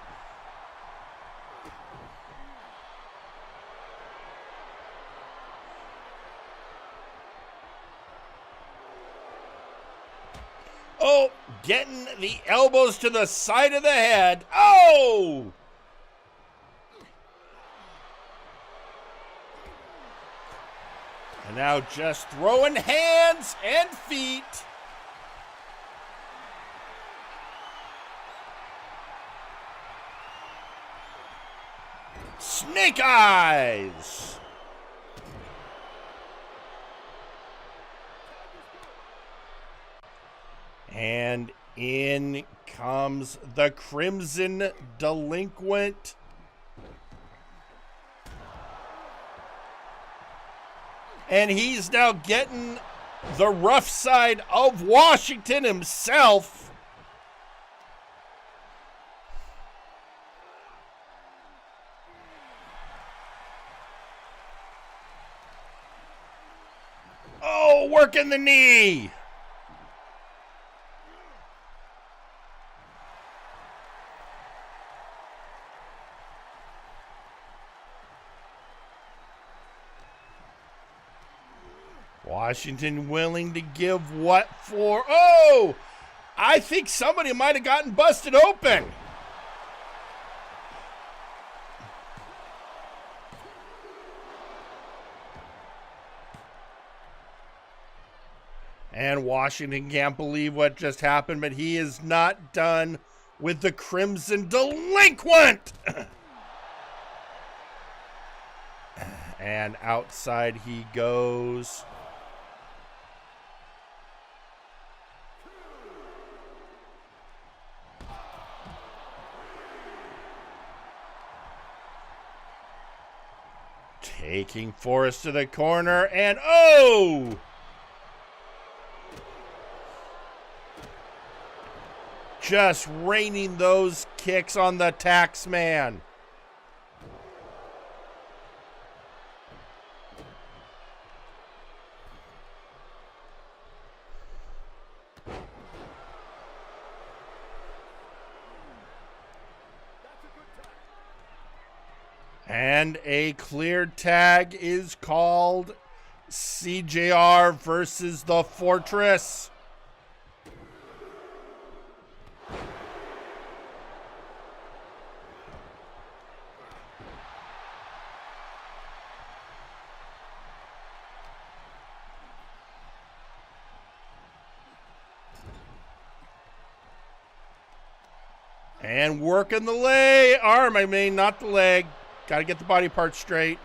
Oh, getting the elbows to the side of the head. Oh! And now just throwing hands and feet. Snake eyes. And in comes the Crimson Delinquent. And he's now getting the rough side of Washington himself. Oh, working the knee. Washington willing to give what for? Oh, I think somebody might have gotten busted open. And Washington can't believe what just happened, but he is not done with the Crimson Delinquent. And outside he goes. Taking Forrest to the corner, and oh! Just raining those kicks on the tax man. And a cleared tag is called. CJR versus the Fortress. And working the leg, arm, I mean, not the leg. Got to get the body part straight.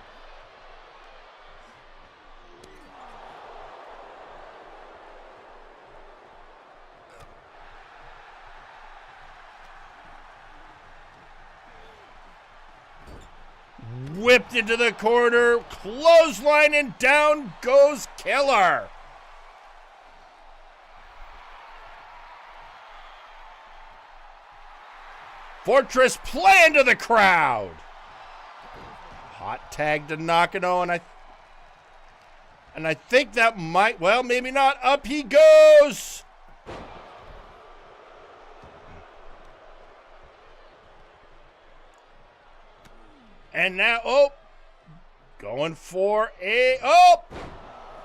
whipped into the corner, clothesline, and down goes Killer. Fortress play into the crowd. Hot tag to Nakano, and I think that might, well, maybe not. Up he goes. And now, going for a,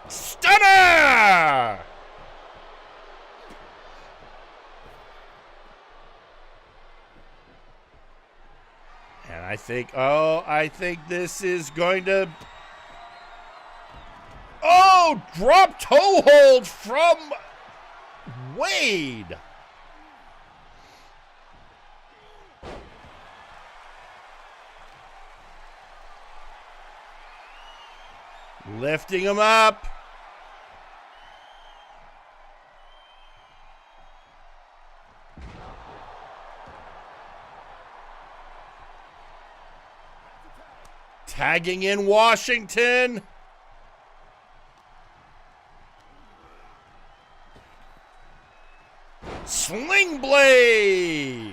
stunner! And I think this is going to, drop toe hold from Wade. Lifting him up. Tagging in Washington. Sling blade.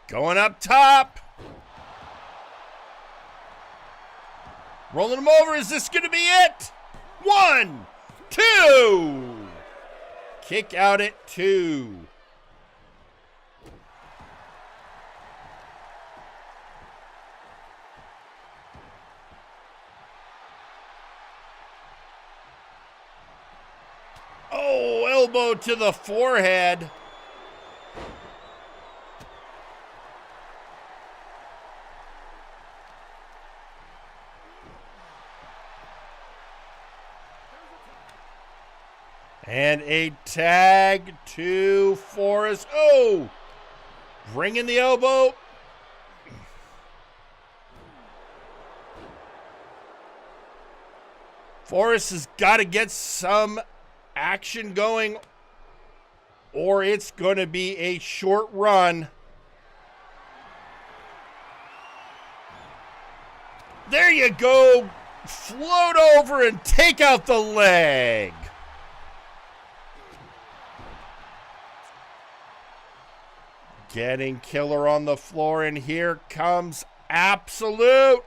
Going up top. Rolling him over. Is this going to be it? 1, 2. Kick out at 2. Oh, elbow to the forehead. And a tag to Forrest. Oh! Bringing the elbow. Forrest has got to get some action going, or it's going to be a short run. There you go. Float over and take out the leg. Getting Killer on the floor, and here comes Absolute.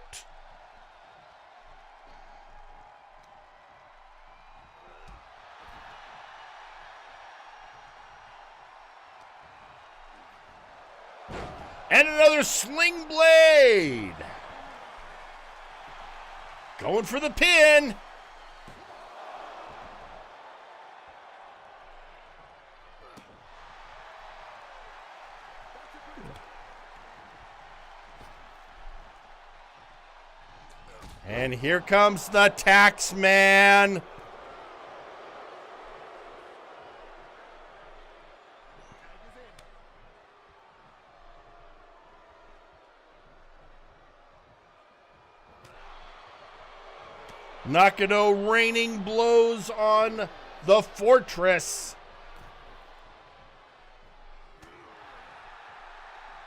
And another sling blade. Going for the pin. And here comes the tax man. Nakano raining blows on the Fortress.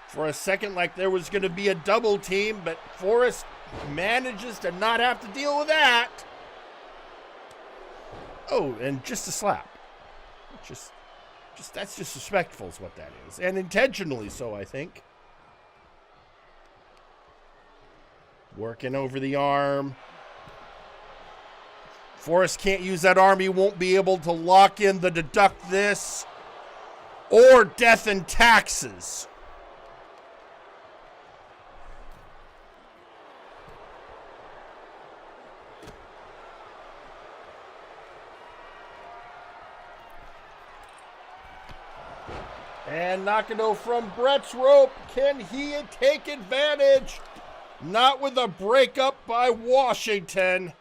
For a second, like there was going to be a double team, but Forrest manages to not have to deal with that. Oh, and just a slap. Just that's disrespectful is what that is. And intentionally so, I think. Working over the arm. Forrest can't use that arm. He won't be able to lock in the deduct this or death and taxes. And Nakano from Brett's rope. Can he take advantage? Not with a breakup by Washington.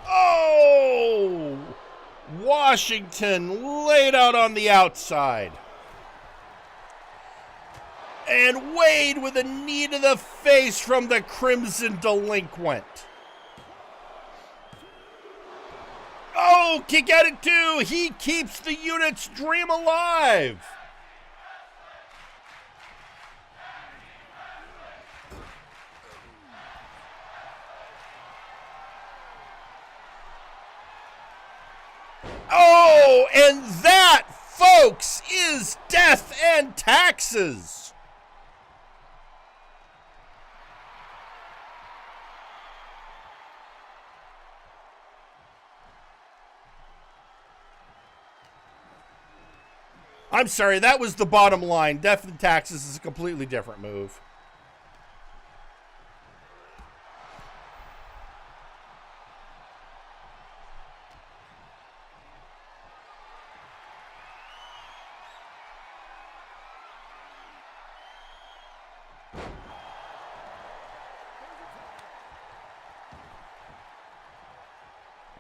Oh! Washington laid out on the outside. And Wade with a knee to the face from the Crimson Delinquent. Oh, kick out at 2. He keeps the unit's dream alive. Oh, and that, folks, is Death and Taxes. I'm sorry, that was the bottom line. Death and Taxes is a completely different move.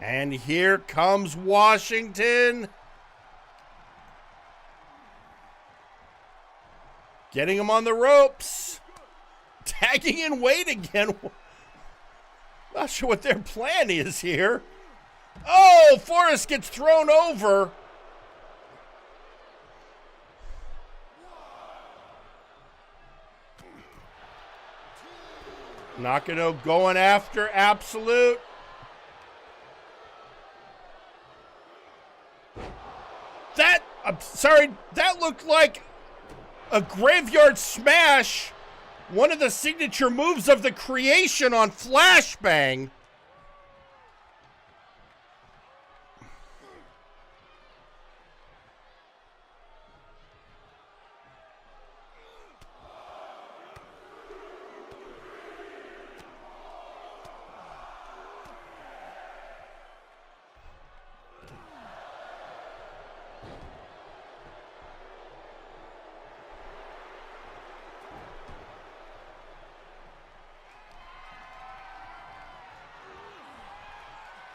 And here comes Washington. Getting him on the ropes. Tagging in Wade again. Not sure what their plan is here. Oh, Forrest gets thrown over. Nakano going after Absolute. I'm sorry, that looked like a graveyard smash, one of the signature moves of the creation on Flashbang.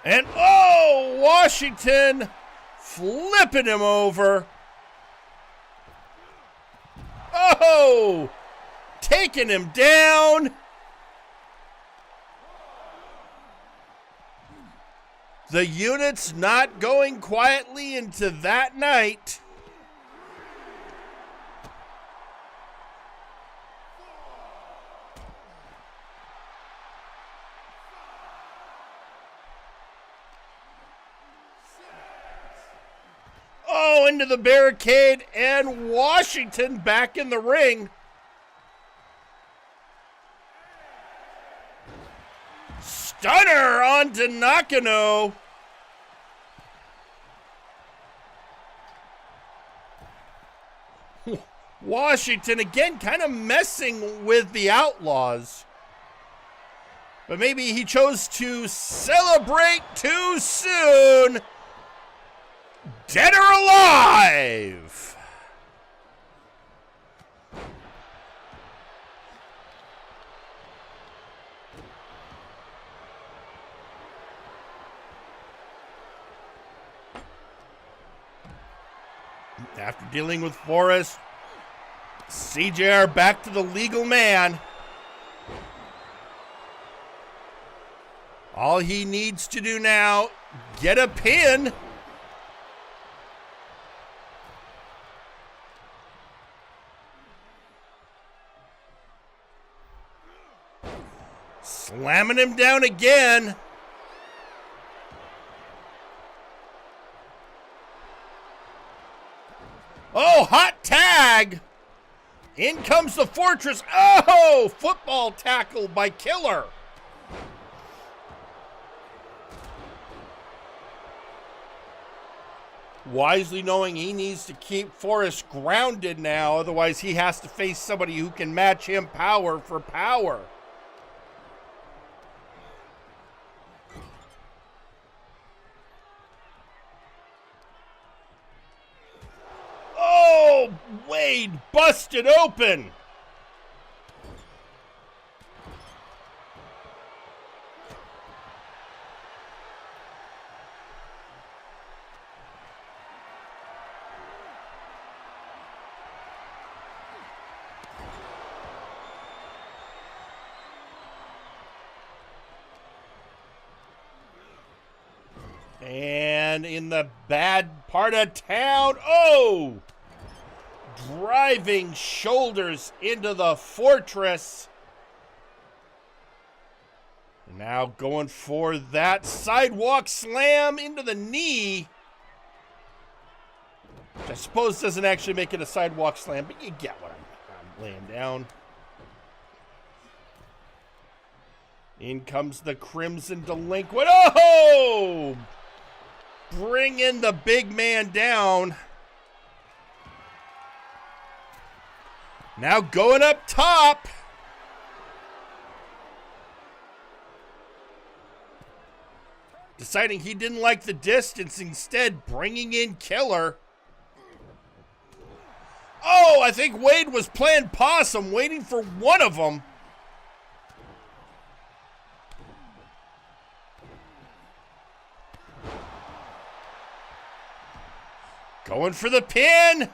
And, oh, Washington flipping him over. Oh, taking him down. The unit's not going quietly into that night. Oh, into the barricade, and Washington back in the ring. Stunner onto Nakano. Washington again kind of messing with the Outlaws. But maybe he chose to celebrate too soon. Dead or alive! After dealing with Forrest, CJR back to the legal man. All he needs to do now, get a pin. Slamming him down again. Oh, hot tag. In comes the Fortress. Oh, football tackle by Killer. Wisely knowing he needs to keep Forrest grounded now, otherwise he has to face somebody who can match him power for power. Oh, Wade busted open. And in the bad part of town, oh! Driving shoulders into the fortress. Now going for that sidewalk slam into the knee. Which I suppose doesn't actually make it a sidewalk slam, but you get what I'm laying down. In comes the Crimson Delinquent. Oh! Bringing the big man down. Now going up top. Deciding he didn't like the distance, instead bringing in Killer. Oh, I think Wade was playing possum, waiting for one of them. Going for the pin.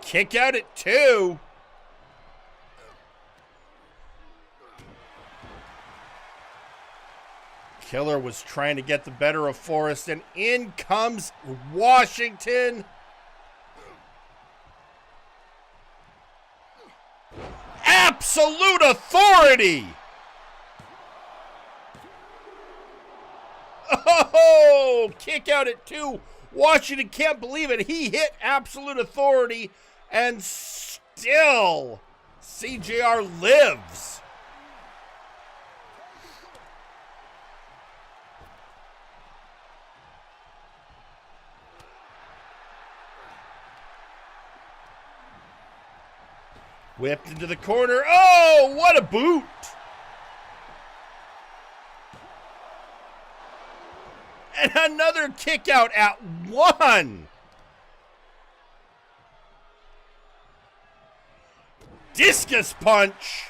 Kick out at 2. Killer was trying to get the better of Forrest, and in comes Washington. Absolute authority. Oh, kick out at 2. Washington can't believe it. He hit absolute authority, and still CJR lives. Whipped into the corner. Oh, what a boot. And another kick out at 1. Discus punch.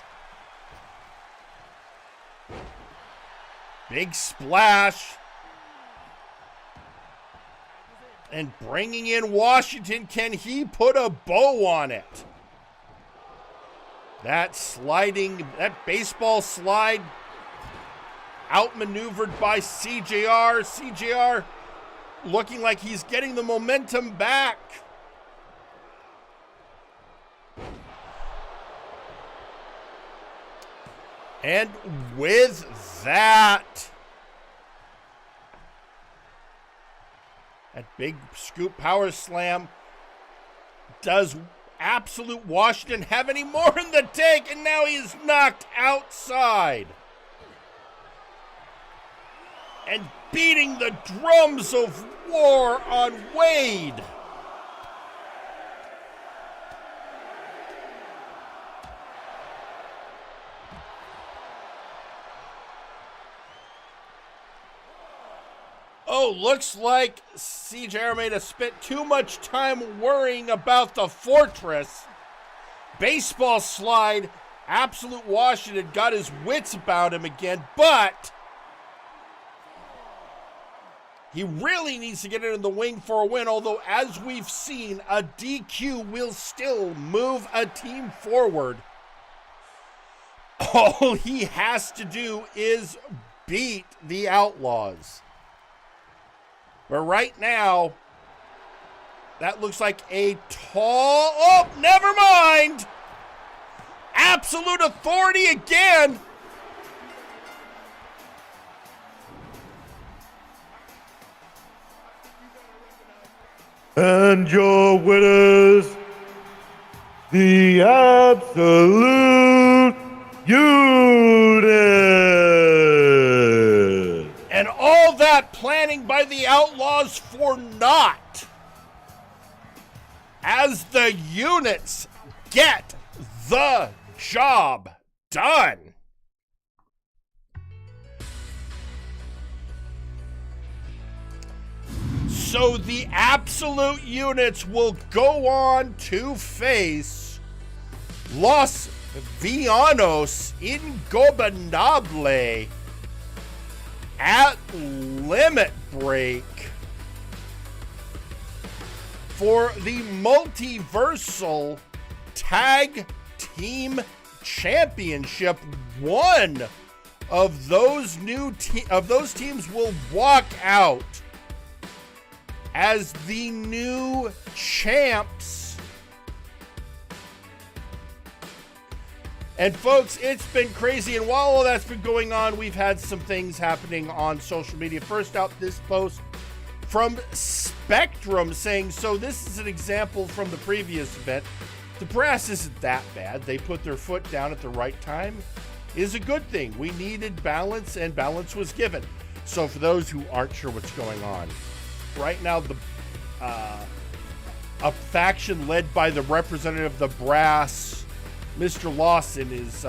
Big splash. And bringing in Washington, can he put a bow on it? That baseball slide outmaneuvered by CJR. CJR looking like he's getting the momentum back. And with that big scoop power slam, does absolute Washington have any more in the tank? And now he is knocked outside. And beating the drums of war on Wade. Oh, looks like CJ may have spent too much time worrying about the fortress. Baseball slide, absolute Washington got his wits about him again, but he really needs to get it in the wing for a win, although as we've seen, a DQ will still move a team forward. All he has to do is beat the Outlaws. But right now, that looks like a tall... Oh, never mind! Absolute authority again! And your winners, the Absolute Unit! And all that planning by the Outlaws for naught, as the units get the job done. So the Absolute Units will go on to face Los Villanos Ingobernable at Limit Break for the Multiversal Tag Team Championship, one of those teams will walk out as the new champs. And folks, it's been crazy, and while all that's been going on, we've had some things happening on social media. First out, this post from Spectrum saying, so this is an example from the previous event. The brass isn't that bad. They put their foot down at the right time. Is a good thing. We needed balance, and balance was given. So for those who aren't sure what's going on, right now a faction led by the representative of the brass, Mr. Lawson, is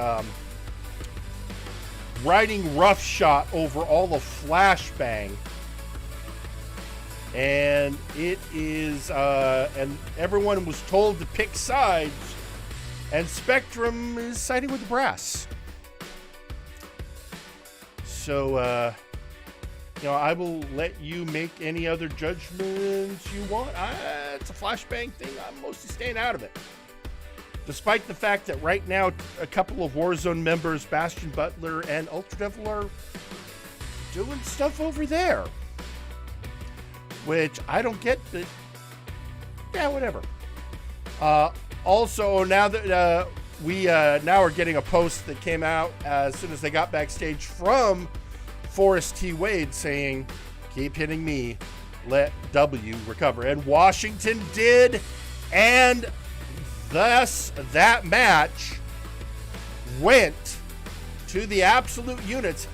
riding roughshod over all the flashbang. And it is, and everyone was told to pick sides, and Spectrum is siding with the brass. So, I will let you make any other judgments you want. It's a flashbang thing. I'm mostly staying out of it. Despite the fact that right now, a couple of Warzone members, Bastion Butler and Ultra Devil, are doing stuff over there. Which I don't get, but yeah, whatever. Also, now that we now are getting a post that came out as soon as they got backstage from Forrest T. Wade saying, keep hitting me, let W recover. And Washington did, and thus that match went to the absolute units.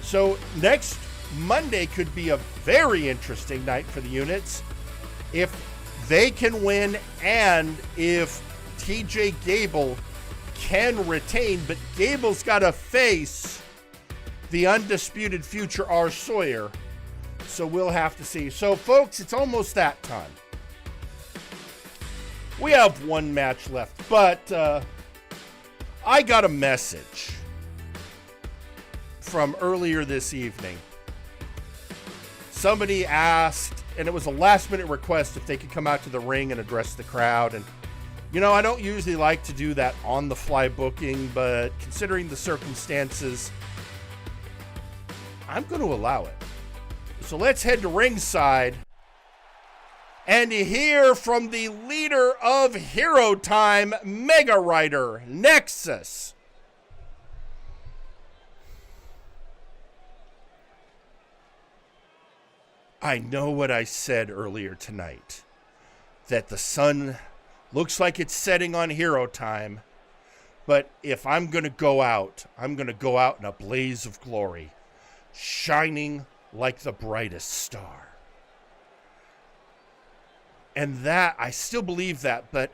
So next Monday could be a very interesting night for the units if they can win and if TJ Gable can retain, but Gable's got to face the undisputed future R. Sawyer, so we'll have to see. So folks, it's almost that time. We have one match left, but I got a message from earlier this evening. Somebody asked, and it was a last-minute request, if they could come out to the ring and address the crowd. And, I don't usually like to do that on-the-fly booking, but considering the circumstances, I'm going to allow it. So let's head to ringside and hear from the leader of Hero Time, Mega Rider Nexus. I know what I said earlier tonight, that the sun looks like it's setting on Hero Time, but if I'm going to go out, I'm going to go out in a blaze of glory, shining like the brightest star. And that, I still believe that, but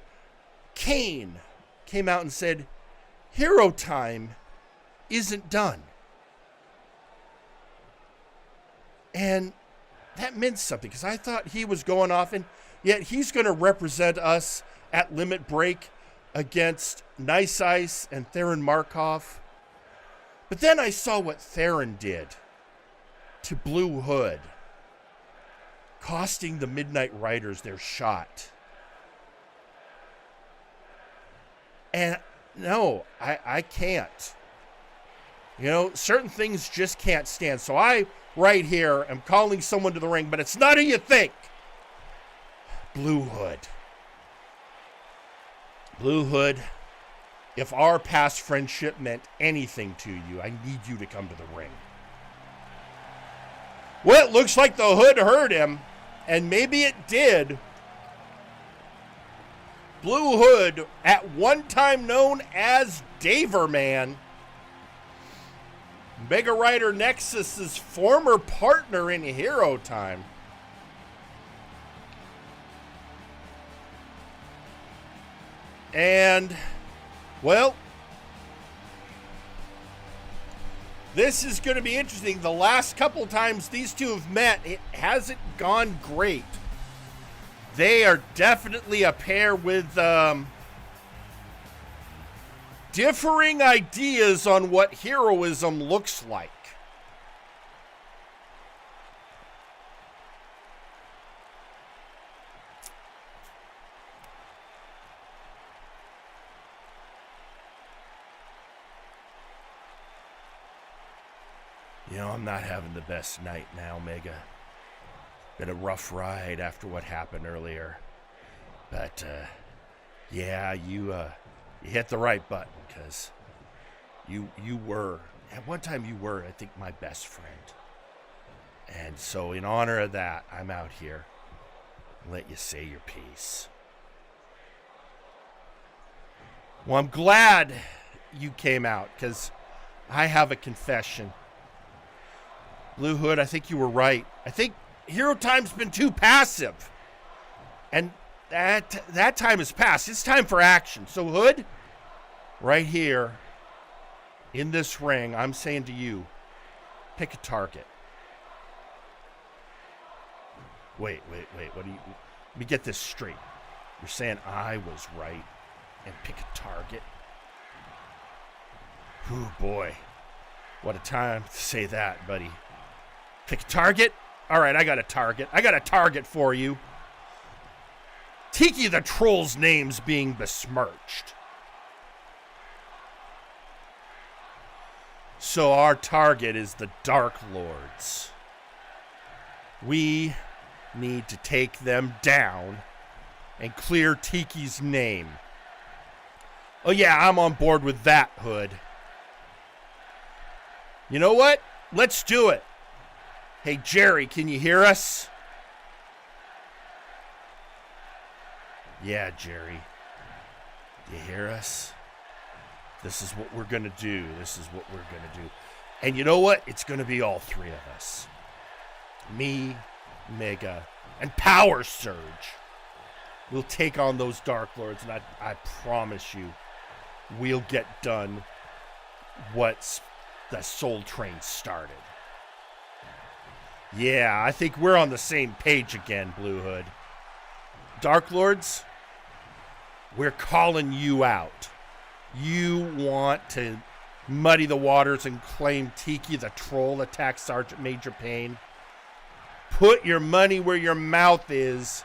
Kane came out and said, Hero Time isn't done. And that meant something, because I thought he was going off, and yet he's going to represent us at Limit Break against Nice Ice and Theron Markov. But then I saw what Theron did to Blue Hood, costing the Midnight Riders their shot. And no, I can't. Certain things just can't stand. So I, right here, am calling someone to the ring, but it's not who you think. Blue Hood. Blue Hood, if our past friendship meant anything to you, I need you to come to the ring. Well, it looks like the Hood heard him, and maybe it did. Blue Hood, at one time known as Daverman, Mega Rider Nexus's former partner in Hero Time. And, well, this is going to be interesting. The last couple times these two have met, it hasn't gone great. They are definitely a pair with differing ideas on what heroism looks like. You know, I'm not having the best night now, Mega. Been a rough ride after what happened earlier. But, yeah, you hit the right button, because you were, at one time you were, I think, my best friend. And so in honor of that, I'm out here. Let you say your piece. Well, I'm glad you came out, because I have a confession. Blue Hood, I think you were right. I think Hero Time's been too passive. And that time has passed. It's time for action. So, Hood, right here in this ring, I'm saying to you, pick a target. Wait. What do you... Let me get this straight. You're saying I was right and pick a target? Ooh, boy. What a time to say that, buddy. Pick a target? All right, I got a target. I got a target for you. Tiki the Troll's name's being besmirched. So our target is the Dark Lords. We need to take them down and clear Tiki's name. Oh yeah, I'm on board with that, Hood. You know what? Let's do it. Hey, Jerry, can you hear us? Yeah, Jerry. You hear us? This is what we're going to do. This is what we're going to do. And you know what? It's going to be all three of us. Me, Mega, and Power Surge. We'll take on those Dark Lords, and I promise you, we'll get done what the Soul Train started. Yeah, I think we're on the same page again, Blue Hood. Dark Lords, we're calling you out. You want to muddy the waters and claim Tiki the Troll attacked Sergeant Major Payne. Put your money where your mouth is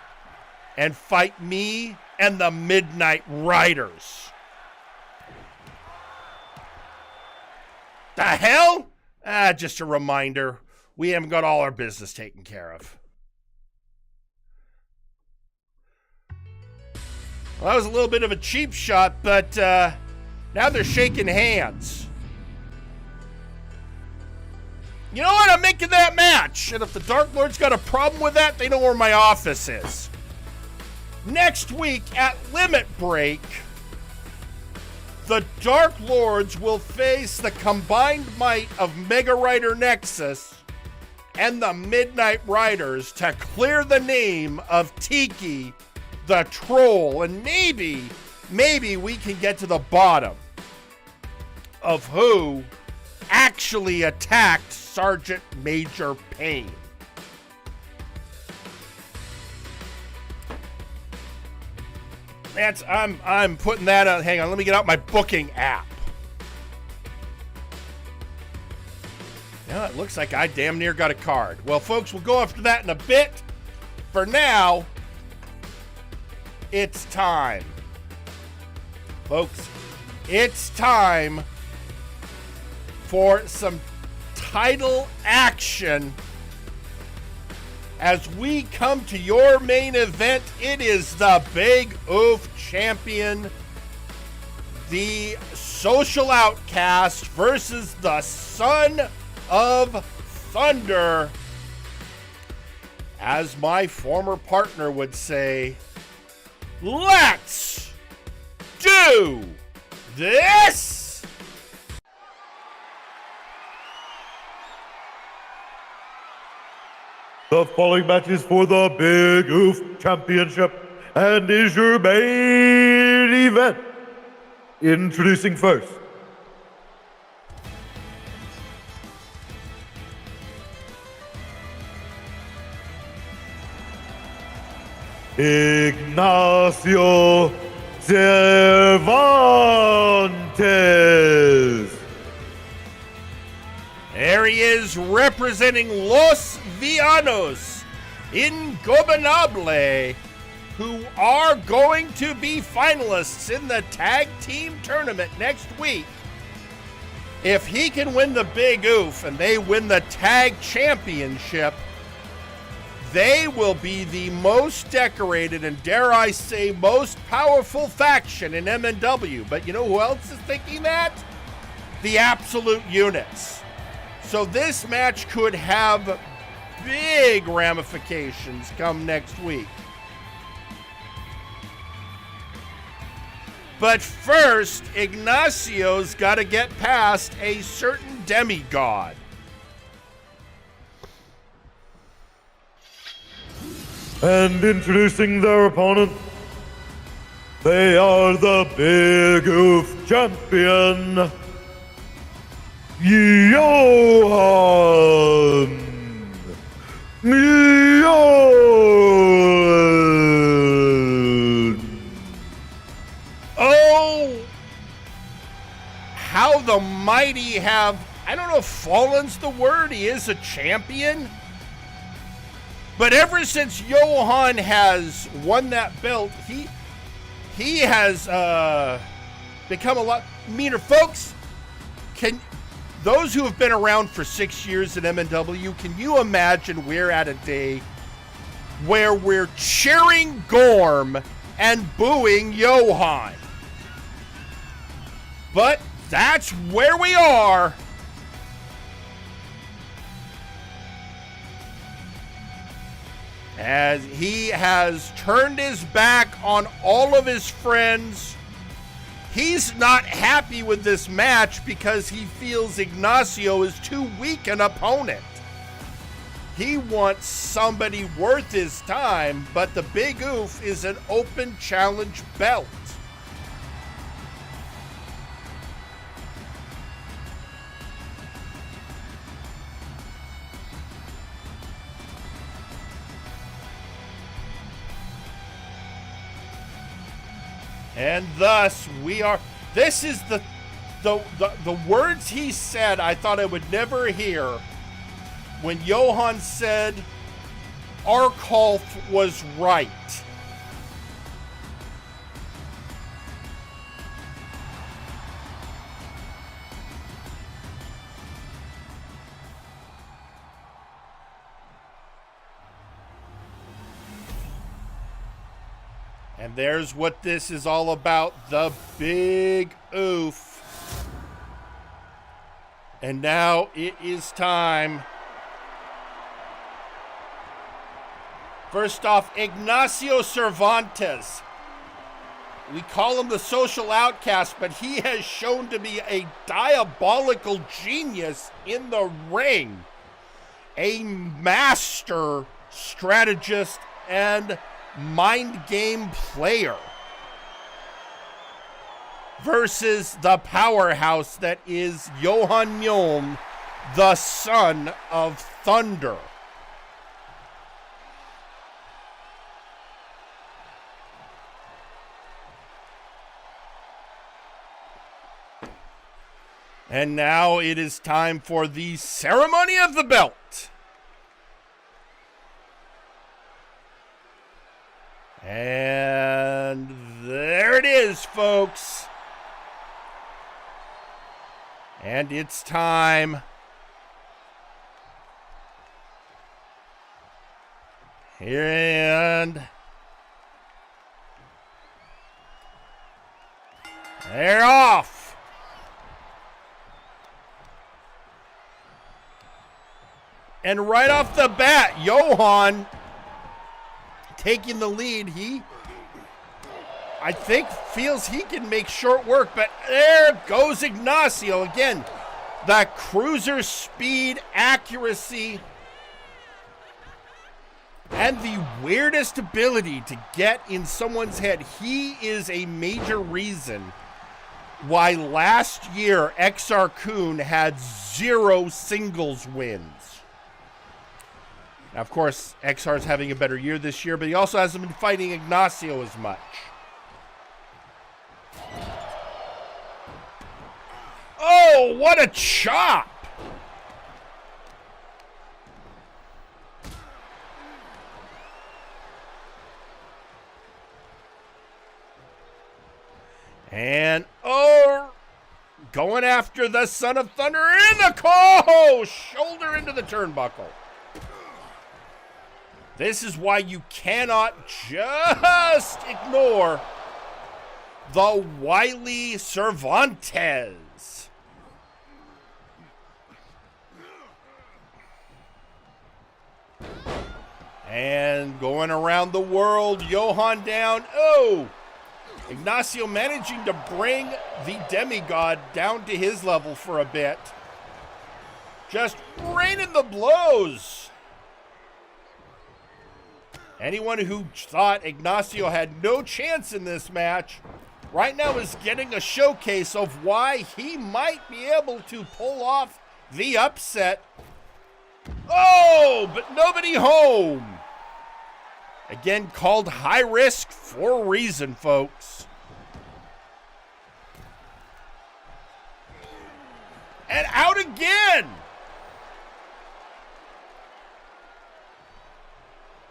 and fight me and the Midnight Riders. The hell? Just a reminder. We haven't got all our business taken care of. Well, that was a little bit of a cheap shot, but now they're shaking hands. You know what? I'm making that match. And if the Dark Lord's got a problem with that, they know where my office is. Next week at Limit Break, the Dark Lords will face the combined might of Mega Rider Nexus and the Midnight Riders to clear the name of Tiki the Troll. And maybe we can get to the bottom of who actually attacked Sergeant Major Payne. I'm putting that out. Hang on, let me get out my booking app. Yeah, it looks like I damn near got a card. Well, folks, we'll go after that in a bit. For now, it's time. Folks, it's time for some title action. As we come to your main event, it is the Big Oof Champion, the Social Outcast versus the Son of Thunder. As my former partner would say, let's do this! The following match is for the Big Oof Championship and is your main event. Introducing first, Ignacio Cervantes. There he is, representing Los Villanos Ingobernable, who are going to be finalists in the tag team tournament next week. If he can win the Big Oof and they win the tag championship, they will be the most decorated and, dare I say, most powerful faction in MNW. But you know who else is thinking that? The Absolute Units. So this match could have big ramifications come next week. But first, Ignacio's got to get past a certain demigod. And introducing their opponent, they are the Big Oof champion, Johan Mjoln. Oh, how the mighty have, I don't know if fallen's the word, he is a champion. But ever since Johan has won that belt, he has become a lot meaner. Folks, those who have been around for 6 years in MNW, can you imagine we're at a day where we're cheering Gorm and booing Johan? But that's where we are. As he has turned his back on all of his friends. He's not happy with this match because he feels Ignacio is too weak an opponent. He wants somebody worth his time, but the Big Oof is an open challenge belt. And thus we are, this is the words he said I thought I would never hear when Johan said Arkolf was right. And there's what this is all about, the Big Oof. And now it is time. First off, Ignacio Cervantes. We call him the social outcast, but he has shown to be a diabolical genius in the ring. A master strategist and mind game player versus the powerhouse that is Johan Mjoln, the son of thunder. And now it is time for the ceremony of the belt. And there it is, folks. And it's time. Here and they're off. And right off the bat, Johan taking the lead. I think, feels he can make short work, but there goes Ignacio again. That cruiser speed, accuracy, and the weirdest ability to get in someone's head. He is a major reason why last year XR Kun had 0 singles wins. Now, of course, XR's having a better year this year, but he also hasn't been fighting Ignacio as much. Oh, what a chop! And, oh, going after the Son of Thunder in the call. Shoulder into the turnbuckle. This is why you cannot just ignore the wily Cervantes. And going around the world, Johan down. Oh! Ignacio managing to bring the demigod down to his level for a bit. Just raining the blows. Anyone who thought Ignacio had no chance in this match right now is getting a showcase of why he might be able to pull off the upset. Oh, but nobody home. Again, called high risk for a reason, folks. And out again.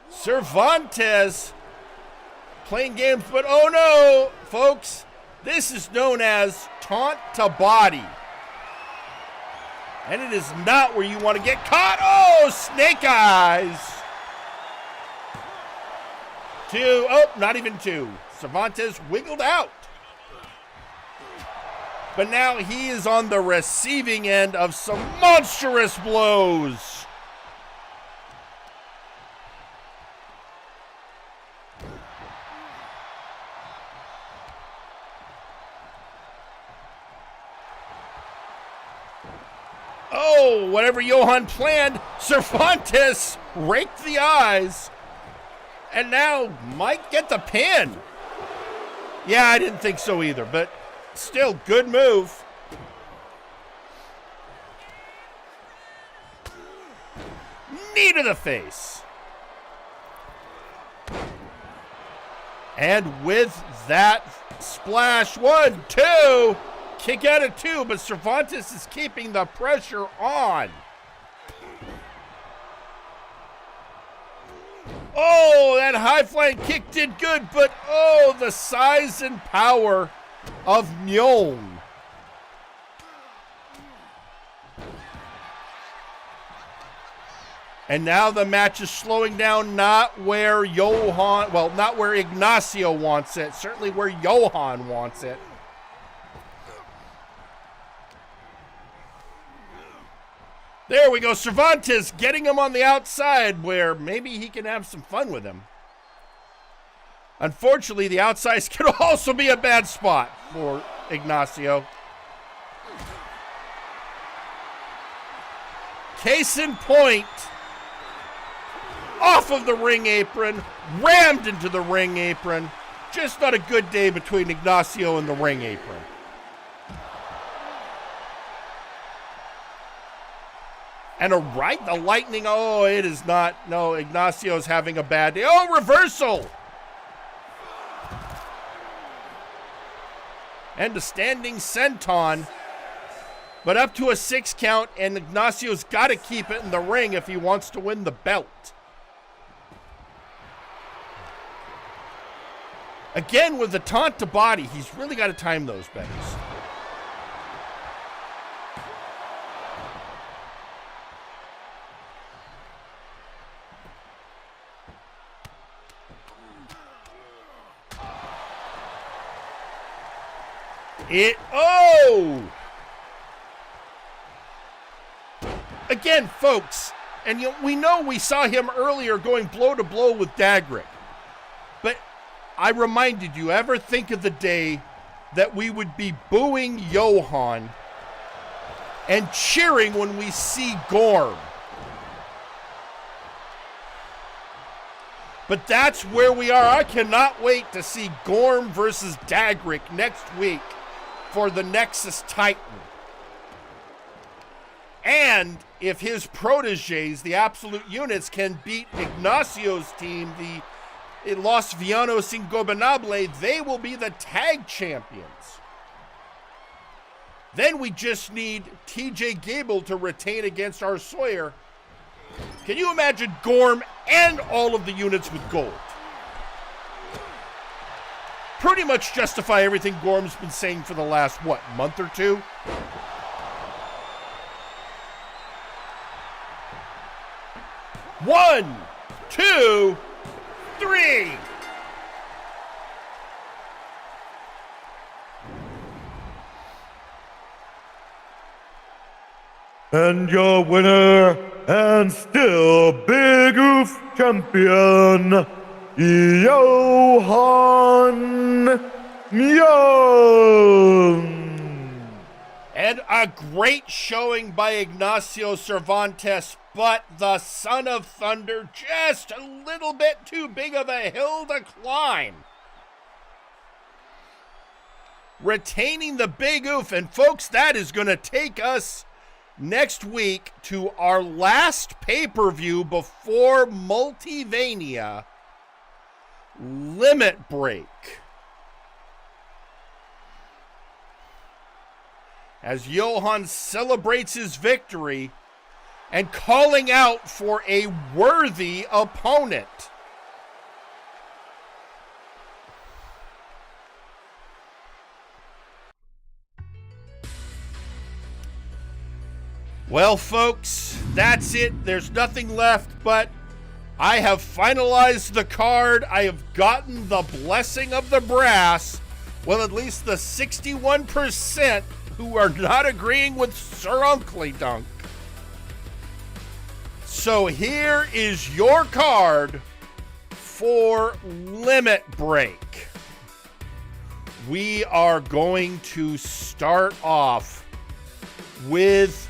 Cervantes playing games, but oh no, folks, this is known as taunt to body. And it is not where you want to get caught. Oh, snake eyes. 2, oh, not even 2. Cervantes wiggled out. But now he is on the receiving end of some monstrous blows. Oh, whatever Johan planned, Cervantes raked the eyes and now might get the pin. Yeah, I didn't think so either, but still, good move. Knee to the face. And with that splash, 1, 2, kick out of 2, but Cervantes is keeping the pressure on. Oh, that high flying kick did good, but oh, the size and power of Mjoln. And now the match is slowing down, not where not where Ignacio wants it, certainly where Johan wants it. There we go, Cervantes getting him on the outside where maybe he can have some fun with him. Unfortunately, the outsides can also be a bad spot for Ignacio. Case in point, off of the ring apron, rammed into the ring apron. Just not a good day between Ignacio and the ring apron. And the lightning, oh, it is not. No, Ignacio's having a bad day. Oh, reversal. And a standing senton. But up to a 6 count, and Ignacio's got to keep it in the ring if he wants to win the belt. Again, with the taunt to body, he's really got to time those betters. Again, folks, and we know we saw him earlier going blow to blow with Dagrick. But I reminded you, ever think of the day that we would be booing Johan and cheering when we see Gorm? But that's where we are. I cannot wait to see Gorm versus Dagrick next week for the Nexus Titan. And if his proteges, the Absolute Units, can beat Ignacio's team, the Los Villanos Ingobernable, they will be the tag champions. Then we just need TJ Gable to retain against our Sawyer. Can you imagine Gorm and all of the units with gold? pretty much justify everything Gorm's been saying for the last, month or two? One, two, three. And your winner, and still Big Oof champion, Johan Young. And a great showing by Ignacio Cervantes, but the Son of Thunder just a little bit too big of a hill to climb. Retaining the Big Oof, and folks, that is going to take us next week to our last pay-per-view before Multivania, Limit Break. As Johan celebrates his victory and calling out for a worthy opponent. Well, folks, that's it. There's nothing left, but I have finalized the card. I have gotten the blessing of the brass. Well, at least the 61% who are not agreeing with Sir Uncle Dunk. So here is your card for Limit Break. We are going to start off with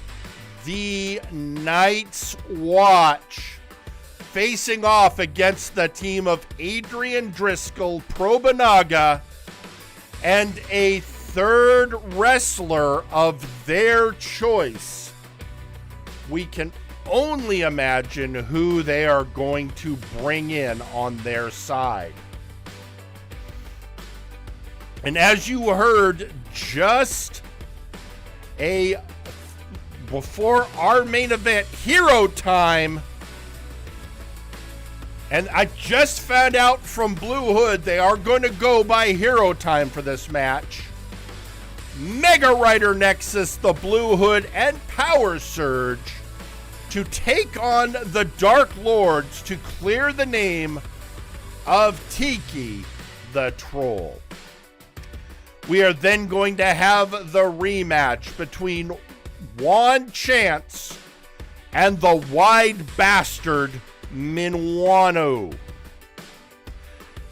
the Night's Watch facing off against the team of Adrian Driscoll, Probanaga, and a third wrestler of their choice. We can only imagine who they are going to bring in on their side. And as you heard just before our main event, Hero Time, and I just found out from Blue Hood they are going to go by Hero Time for this match. Mega Rider Nexus, the Blue Hood, and Power Surge to take on the Dark Lords to clear the name of Tiki the Troll. We are then going to have the rematch between Juan Chance and the Wide Bastard Minuano.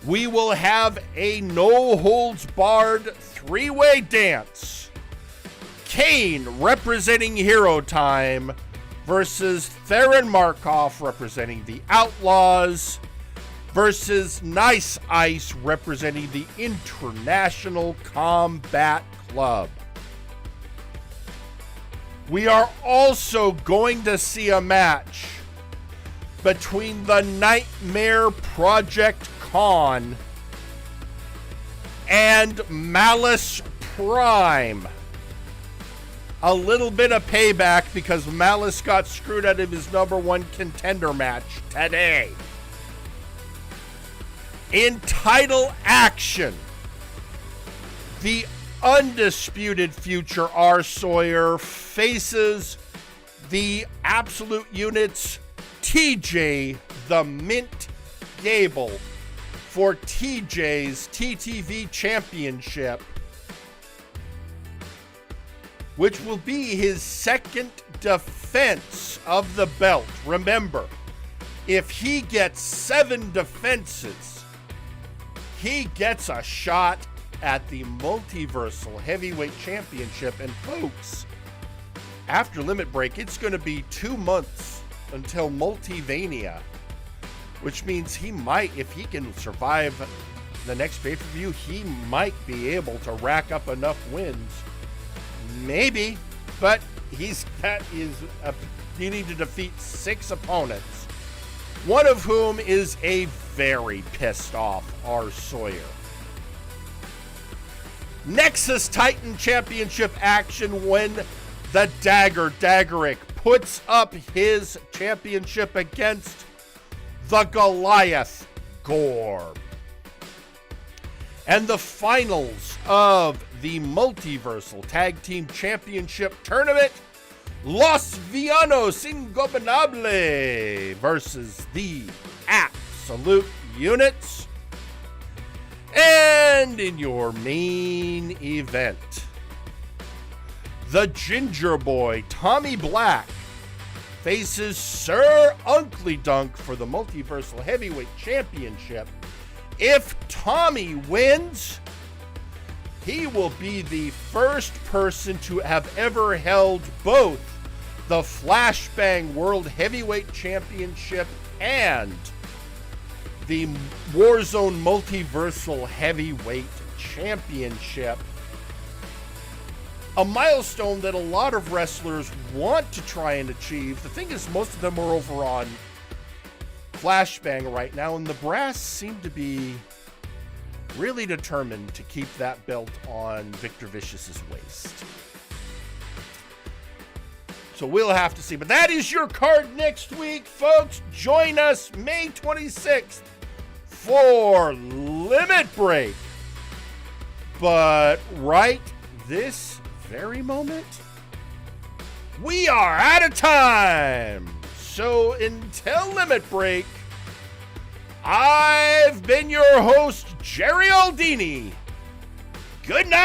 We will have a no-holds-barred three-way dance. Kane representing Hero Time versus Theron Markov representing the Outlaws versus Nice Ice representing the International Combat Club. We are also going to see a match between the Nightmare Project Con and Malice Prime. A little bit of payback because Malice got screwed out of his #1 contender match today. In title action, the undisputed future R. Sawyer faces the Absolute Units TJ the Mint Gable for TJ's TTV Championship, which will be his second defense of the belt. Remember, if he gets 7 defenses, he gets a shot at the Multiversal Heavyweight Championship. And folks, after Limit Break, it's going to be 2 months until Multivania, which means he might, if he can survive the next pay-per-view, he might be able to rack up enough wins. Maybe, but needing to defeat 6 opponents, one of whom is a very pissed off R. Sawyer. Nexus Titan Championship action when the Daggerick puts up his championship against the Goliath Gorm. And the finals of the Multiversal Tag Team Championship Tournament, Los Villanos Ingobernables versus the Absolute Units. And in your main event, the Ginger Boy Tommy Black faces Sir Uncle Dunk for the Multiversal Heavyweight Championship. If Tommy wins, he will be the first person to have ever held both the Flashbang World Heavyweight Championship and the Warzone Multiversal Heavyweight Championship. A milestone that a lot of wrestlers want to try and achieve. The thing is, most of them are over on Flashbang right now, and the Brass seem to be really determined to keep that belt on Victor Vicious's waist. So we'll have to see. But that is your card next week, folks. Join us May 26th for Limit Break. But right this very moment, we are out of time. So until Limit Break, I've been your host, Jerry Aldini. Good night.